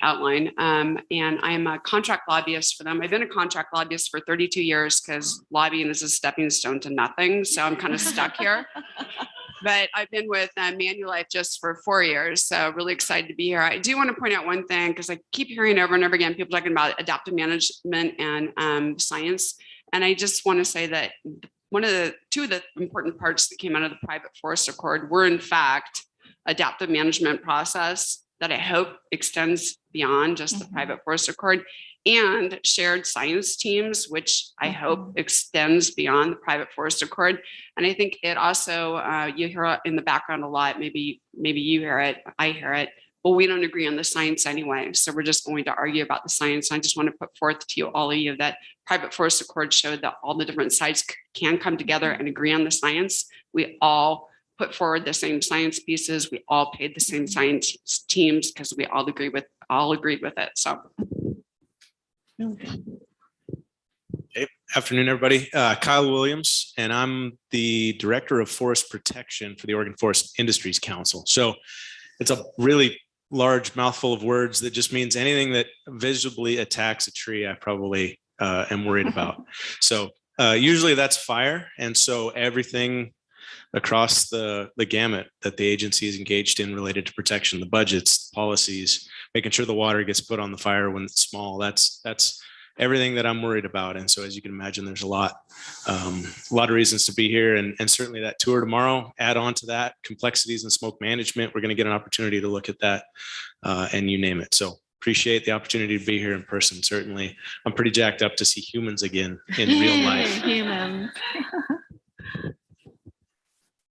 outline. And I'm a contract lobbyist for them. I've been a contract lobbyist for 32 years because lobbying is a stepping stone to nothing. So I'm kind of stuck here. But I've been with Manulife just for 4 years. So really excited to be here. I do want to point out one thing, because I keep hearing over and over again, people talking about adaptive management and science. And I just want to say that two of the important parts that came out of the private forest accord were in fact adaptive management process that I hope extends beyond just the private forest accord, and shared science teams, which I hope extends beyond the private forest accord. And I think it also, you hear it in the background a lot, maybe you hear it, I hear it, well, we don't agree on the science anyway. So we're just going to argue about the science. I just want to put forth to you, all of you, that private forest accord showed that all the different sides can come together and agree on the science. We all put forward the same science pieces. We all paid the same science teams because we all agreed with it. So. Hey, afternoon, everybody. Kyle Williams, and I'm the Director of Forest Protection for the Oregon Forest Industries Council. So it's a really large mouthful of words that just means anything that visibly attacks a tree, I probably am worried about. So usually that's fire. And so everything across the gamut that the agency is engaged in related to protection, the budgets, policies, making sure the water gets put on the fire when it's small, that's everything that I'm worried about. And so as you can imagine, there's a lot of reasons to be here, and certainly that tour tomorrow, add on to that, complexities in smoke management. We're going to get an opportunity to look at that and you name it. So appreciate the opportunity to be here in person. Certainly, I'm pretty jacked up to see humans again in real life. Human.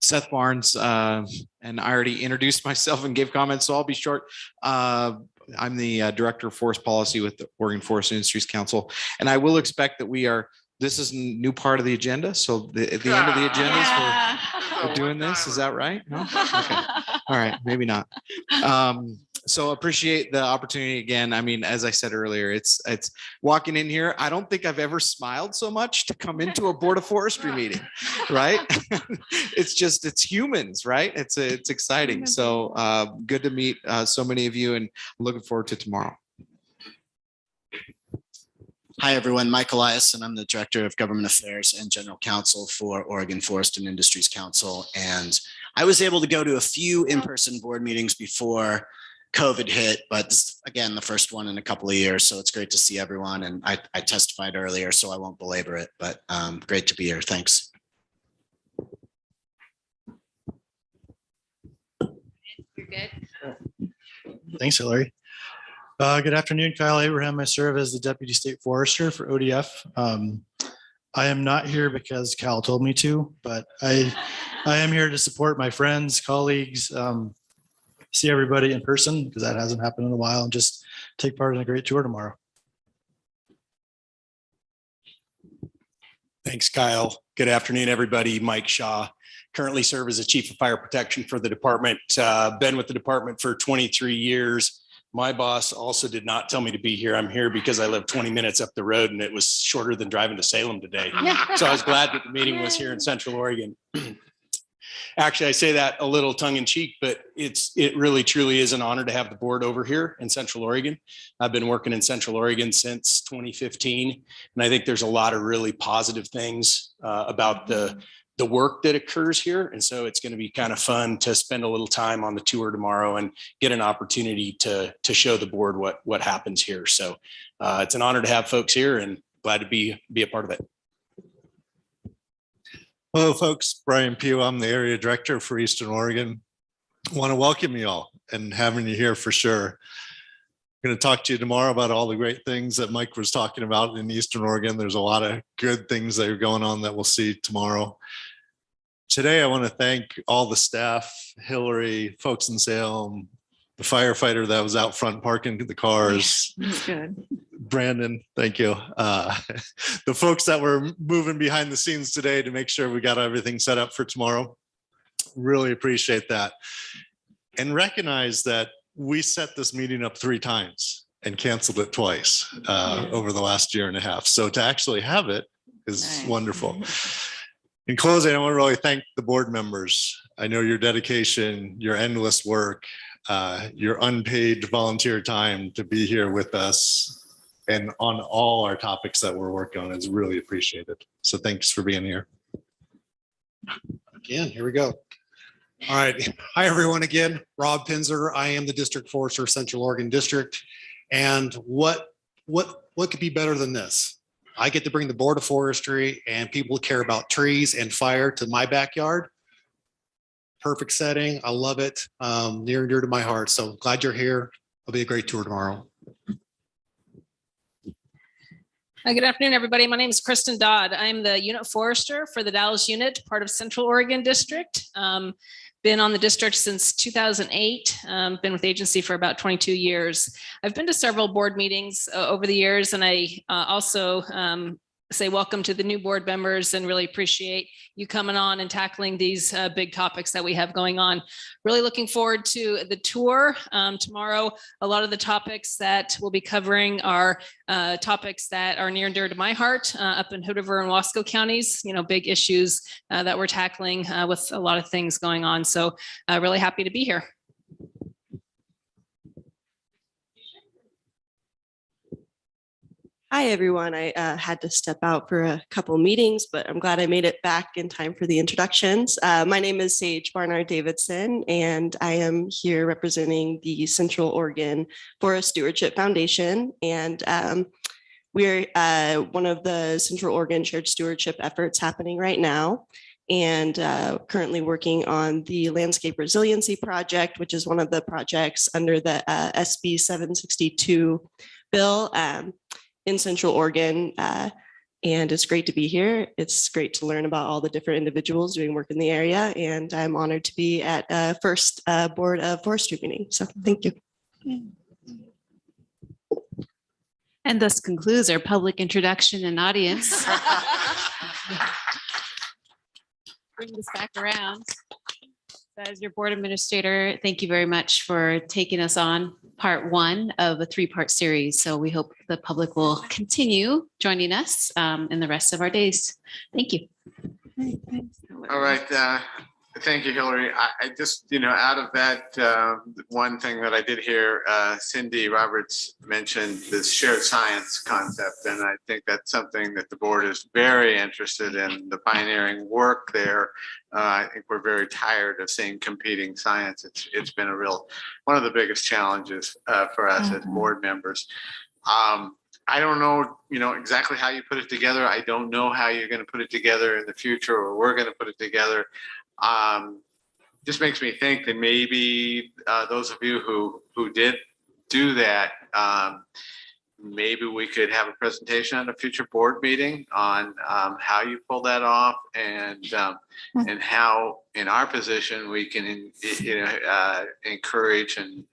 Seth Barnes, and I already introduced myself and gave comments, so I'll be short. I'm the Director of Forest Policy with the Oregon Forest Industries Council, and I will expect that this is a new part of the agenda. So at the end of the agenda is we're doing this. Is that right? No? Okay. All right. Maybe not. So appreciate the opportunity again. I mean, as I said earlier, it's walking in here. I don't think I've ever smiled so much to come into a Board of Forestry meeting, right? it's humans, right? It's exciting. So good to meet so many of you, and I'm looking forward to tomorrow. Hi, everyone. Mike Elias, and I'm the Director of Government Affairs and General Counsel for Oregon Forest and Industries Council. And I was able to go to a few in-person board meetings before COVID hit, but this is, again, the first one in a couple of years. So it's great to see everyone. And I testified earlier, so I won't belabor it, but great to be here. Thanks. You're good. Thanks, Hillary. Good afternoon, Kyle Abraham. I serve as the Deputy State Forester for ODF. I am not here because Kyle told me to, but I am here to support my friends, colleagues, see everybody in person, because that hasn't happened in a while, and just take part in a great tour tomorrow. Thanks, Kyle. Good afternoon, everybody. Mike Shaw. Currently serve as a Chief of Fire Protection for the department. Been with the department for 23 years. My boss also did not tell me to be here. I'm here because I live 20 minutes up the road and it was shorter than driving to Salem today. So I was glad that the meeting was here in Central Oregon. Actually, I say that a little tongue in cheek, but it really truly is an honor to have the board over here in Central Oregon. I've been working in Central Oregon since 2015, and I think there's a lot of really positive things about the work that occurs here. And so it's going to be kind of fun to spend a little time on the tour tomorrow and get an opportunity to show the board what happens here. So it's an honor to have folks here and glad to be a part of it. Hello, folks. Brian Pugh. I'm the area director for Eastern Oregon. I want to welcome you all and having you here for sure. I'm going to talk to you tomorrow about all the great things that Mike was talking about in Eastern Oregon. There's a lot of good things that are going on that we'll see tomorrow. Today, I want to thank all the staff, Hillary, folks in Salem, the firefighter that was out front parking the cars. That's good. Brandon, thank you. The folks that were moving behind the scenes today to make sure we got everything set up for tomorrow. Really appreciate that. And recognize that we set this meeting up 3 times and canceled it twice over the last year and a half. So to actually have it is wonderful. In closing, I want to really thank the board members. I know your dedication, your endless work, your unpaid volunteer time to be here with us and on all our topics that we're working on is really appreciated. So thanks for being here. Again, here we go. All right. Hi, everyone. Again, Rob Pinzer. I am the District Forester, Central Oregon District. And what could be better than this? I get to bring the Board of Forestry and people who care about trees and fire to my backyard. Perfect setting. I love it. Near and dear to my heart. So glad you're here. It'll be a great tour tomorrow. Hi, good afternoon, everybody. My name is Kristen Dodd. I'm the unit forester for the Dallas unit, part of Central Oregon District. Been on the district since 2008, been with the agency for about 22 years. I've been to several board meetings over the years, and I also say welcome to the new board members and really appreciate you coming on and tackling these big topics that we have going on. Really looking forward to the tour tomorrow. A lot of the topics that we'll be covering are topics that are near and dear to my heart up in Hood River and Wasco counties, big issues that we're tackling with a lot of things going on. So really happy to be here. Hi, everyone. I had to step out for a couple meetings, but I'm glad I made it back in time for the introductions. My name is Sage Barnard Davidson, and I am here representing the Central Oregon Forest Stewardship Foundation. And we're one of the Central Oregon shared stewardship efforts happening right now, and currently working on the Landscape Resiliency Project, which is one of the projects under the SB 762 bill. In Central Oregon, and it's great to be here. It's great to learn about all the different individuals doing work in the area, and I'm honored to be at first Board of Forestry meeting. So thank you. And thus concludes our public introduction and audience. Bring this back around. As your board administrator, thank you very much for taking us on part 1 of a 3-part series. So we hope the public will continue joining us in the rest of our days. Thank you. All right. Thank you, Hillary. I just, out of that, one thing that I did hear, Cindy Roberts mentioned this shared science concept. And I think that's something that the board is very interested in, the pioneering work there. I think we're very tired of seeing competing science. It's been one of the biggest challenges for us as board members. I don't know, exactly how you put it together. I don't know how you're going to put it together in the future, or we're going to put it together. Just makes me think that maybe those of you who did do that, maybe we could have a presentation at a future board meeting on how you pull that off, and how in our position we can encourage and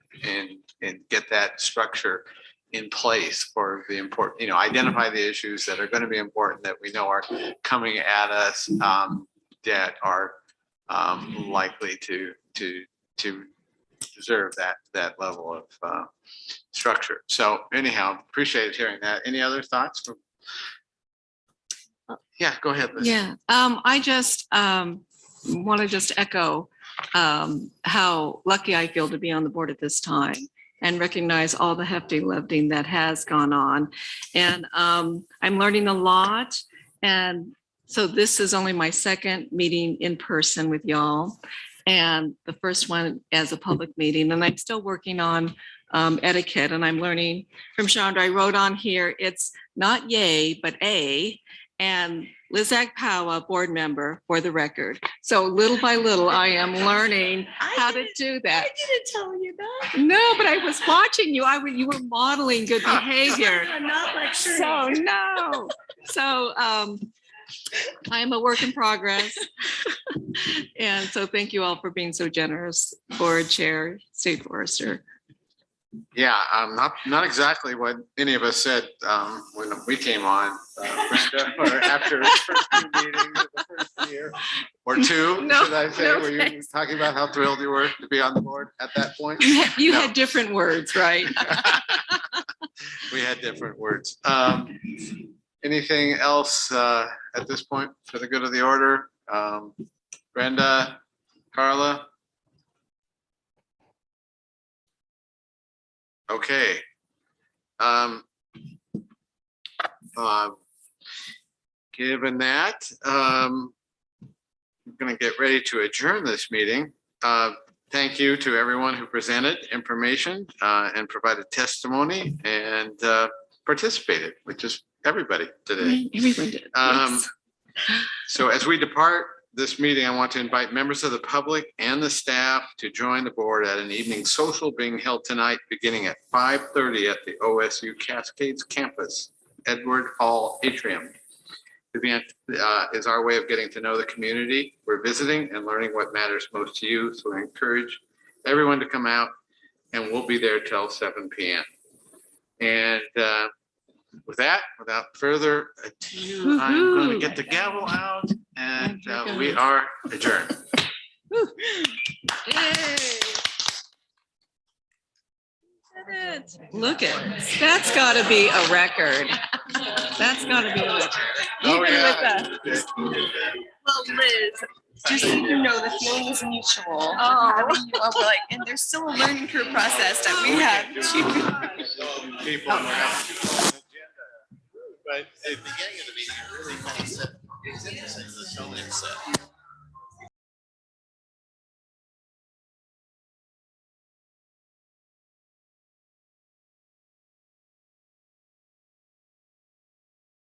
get that structure in place for the important, identify the issues that are going to be important that we know are coming at us, that are likely to deserve that level of structure. So anyhow, appreciated hearing that. Any other thoughts? Yeah, go ahead, Liz. Yeah, I just want to just echo how lucky I feel to be on the board at this time and recognize all the hefty lifting that has gone on. And I'm learning a lot. And so this is only my second meeting in person with y'all, and the first one as a public meeting. And I'm still working on etiquette, and I'm learning from Chandra. I wrote on here, it's not yay, but A. And Lizak Powa, board member, for the record. So little by little, I am learning how to do that. I didn't tell you that. No, but I was watching you. You were modeling good behavior. I'm not lecturing. So no. So I'm a work in progress. And so thank you all for being so generous, board chair, state forester. Yeah, not exactly what any of us said when we came on, Brenda, or after the first few meetings of the first year or two, No, should I say? no, Were you thanks. talking about how thrilled you were to be on the board at that point? You No. had different words, right? We had different words. Anything else at this point for the good of the order? Brenda, Carla? Okay. Given that, I'm going to get ready to adjourn this meeting. Thank you to everyone who presented information and provided testimony and participated, which is everybody today. Everyone did. Yes. So as we depart this meeting, I want to invite members of the public and the staff to join the board at an evening social being held tonight, beginning at 5:30 at the OSU Cascades campus, Edward Hall Atrium. The event is our way of getting to know the community we're visiting and learning what matters most to you. So I encourage everyone to come out, and we'll be there till 7 p.m. And with that, without further ado, I'm going to get the gavel out, and we are adjourned. Look at, that's got to be a record. That's got to be a record. Oh, Even yeah. with the, Well, Liz, just so you know, the feeling is mutual. Oh. Having you up, like, and there's still a learning curve process that we have to. People on the agenda. But at the beginning of the meeting, it really kind of said, it's interesting, the tone it set.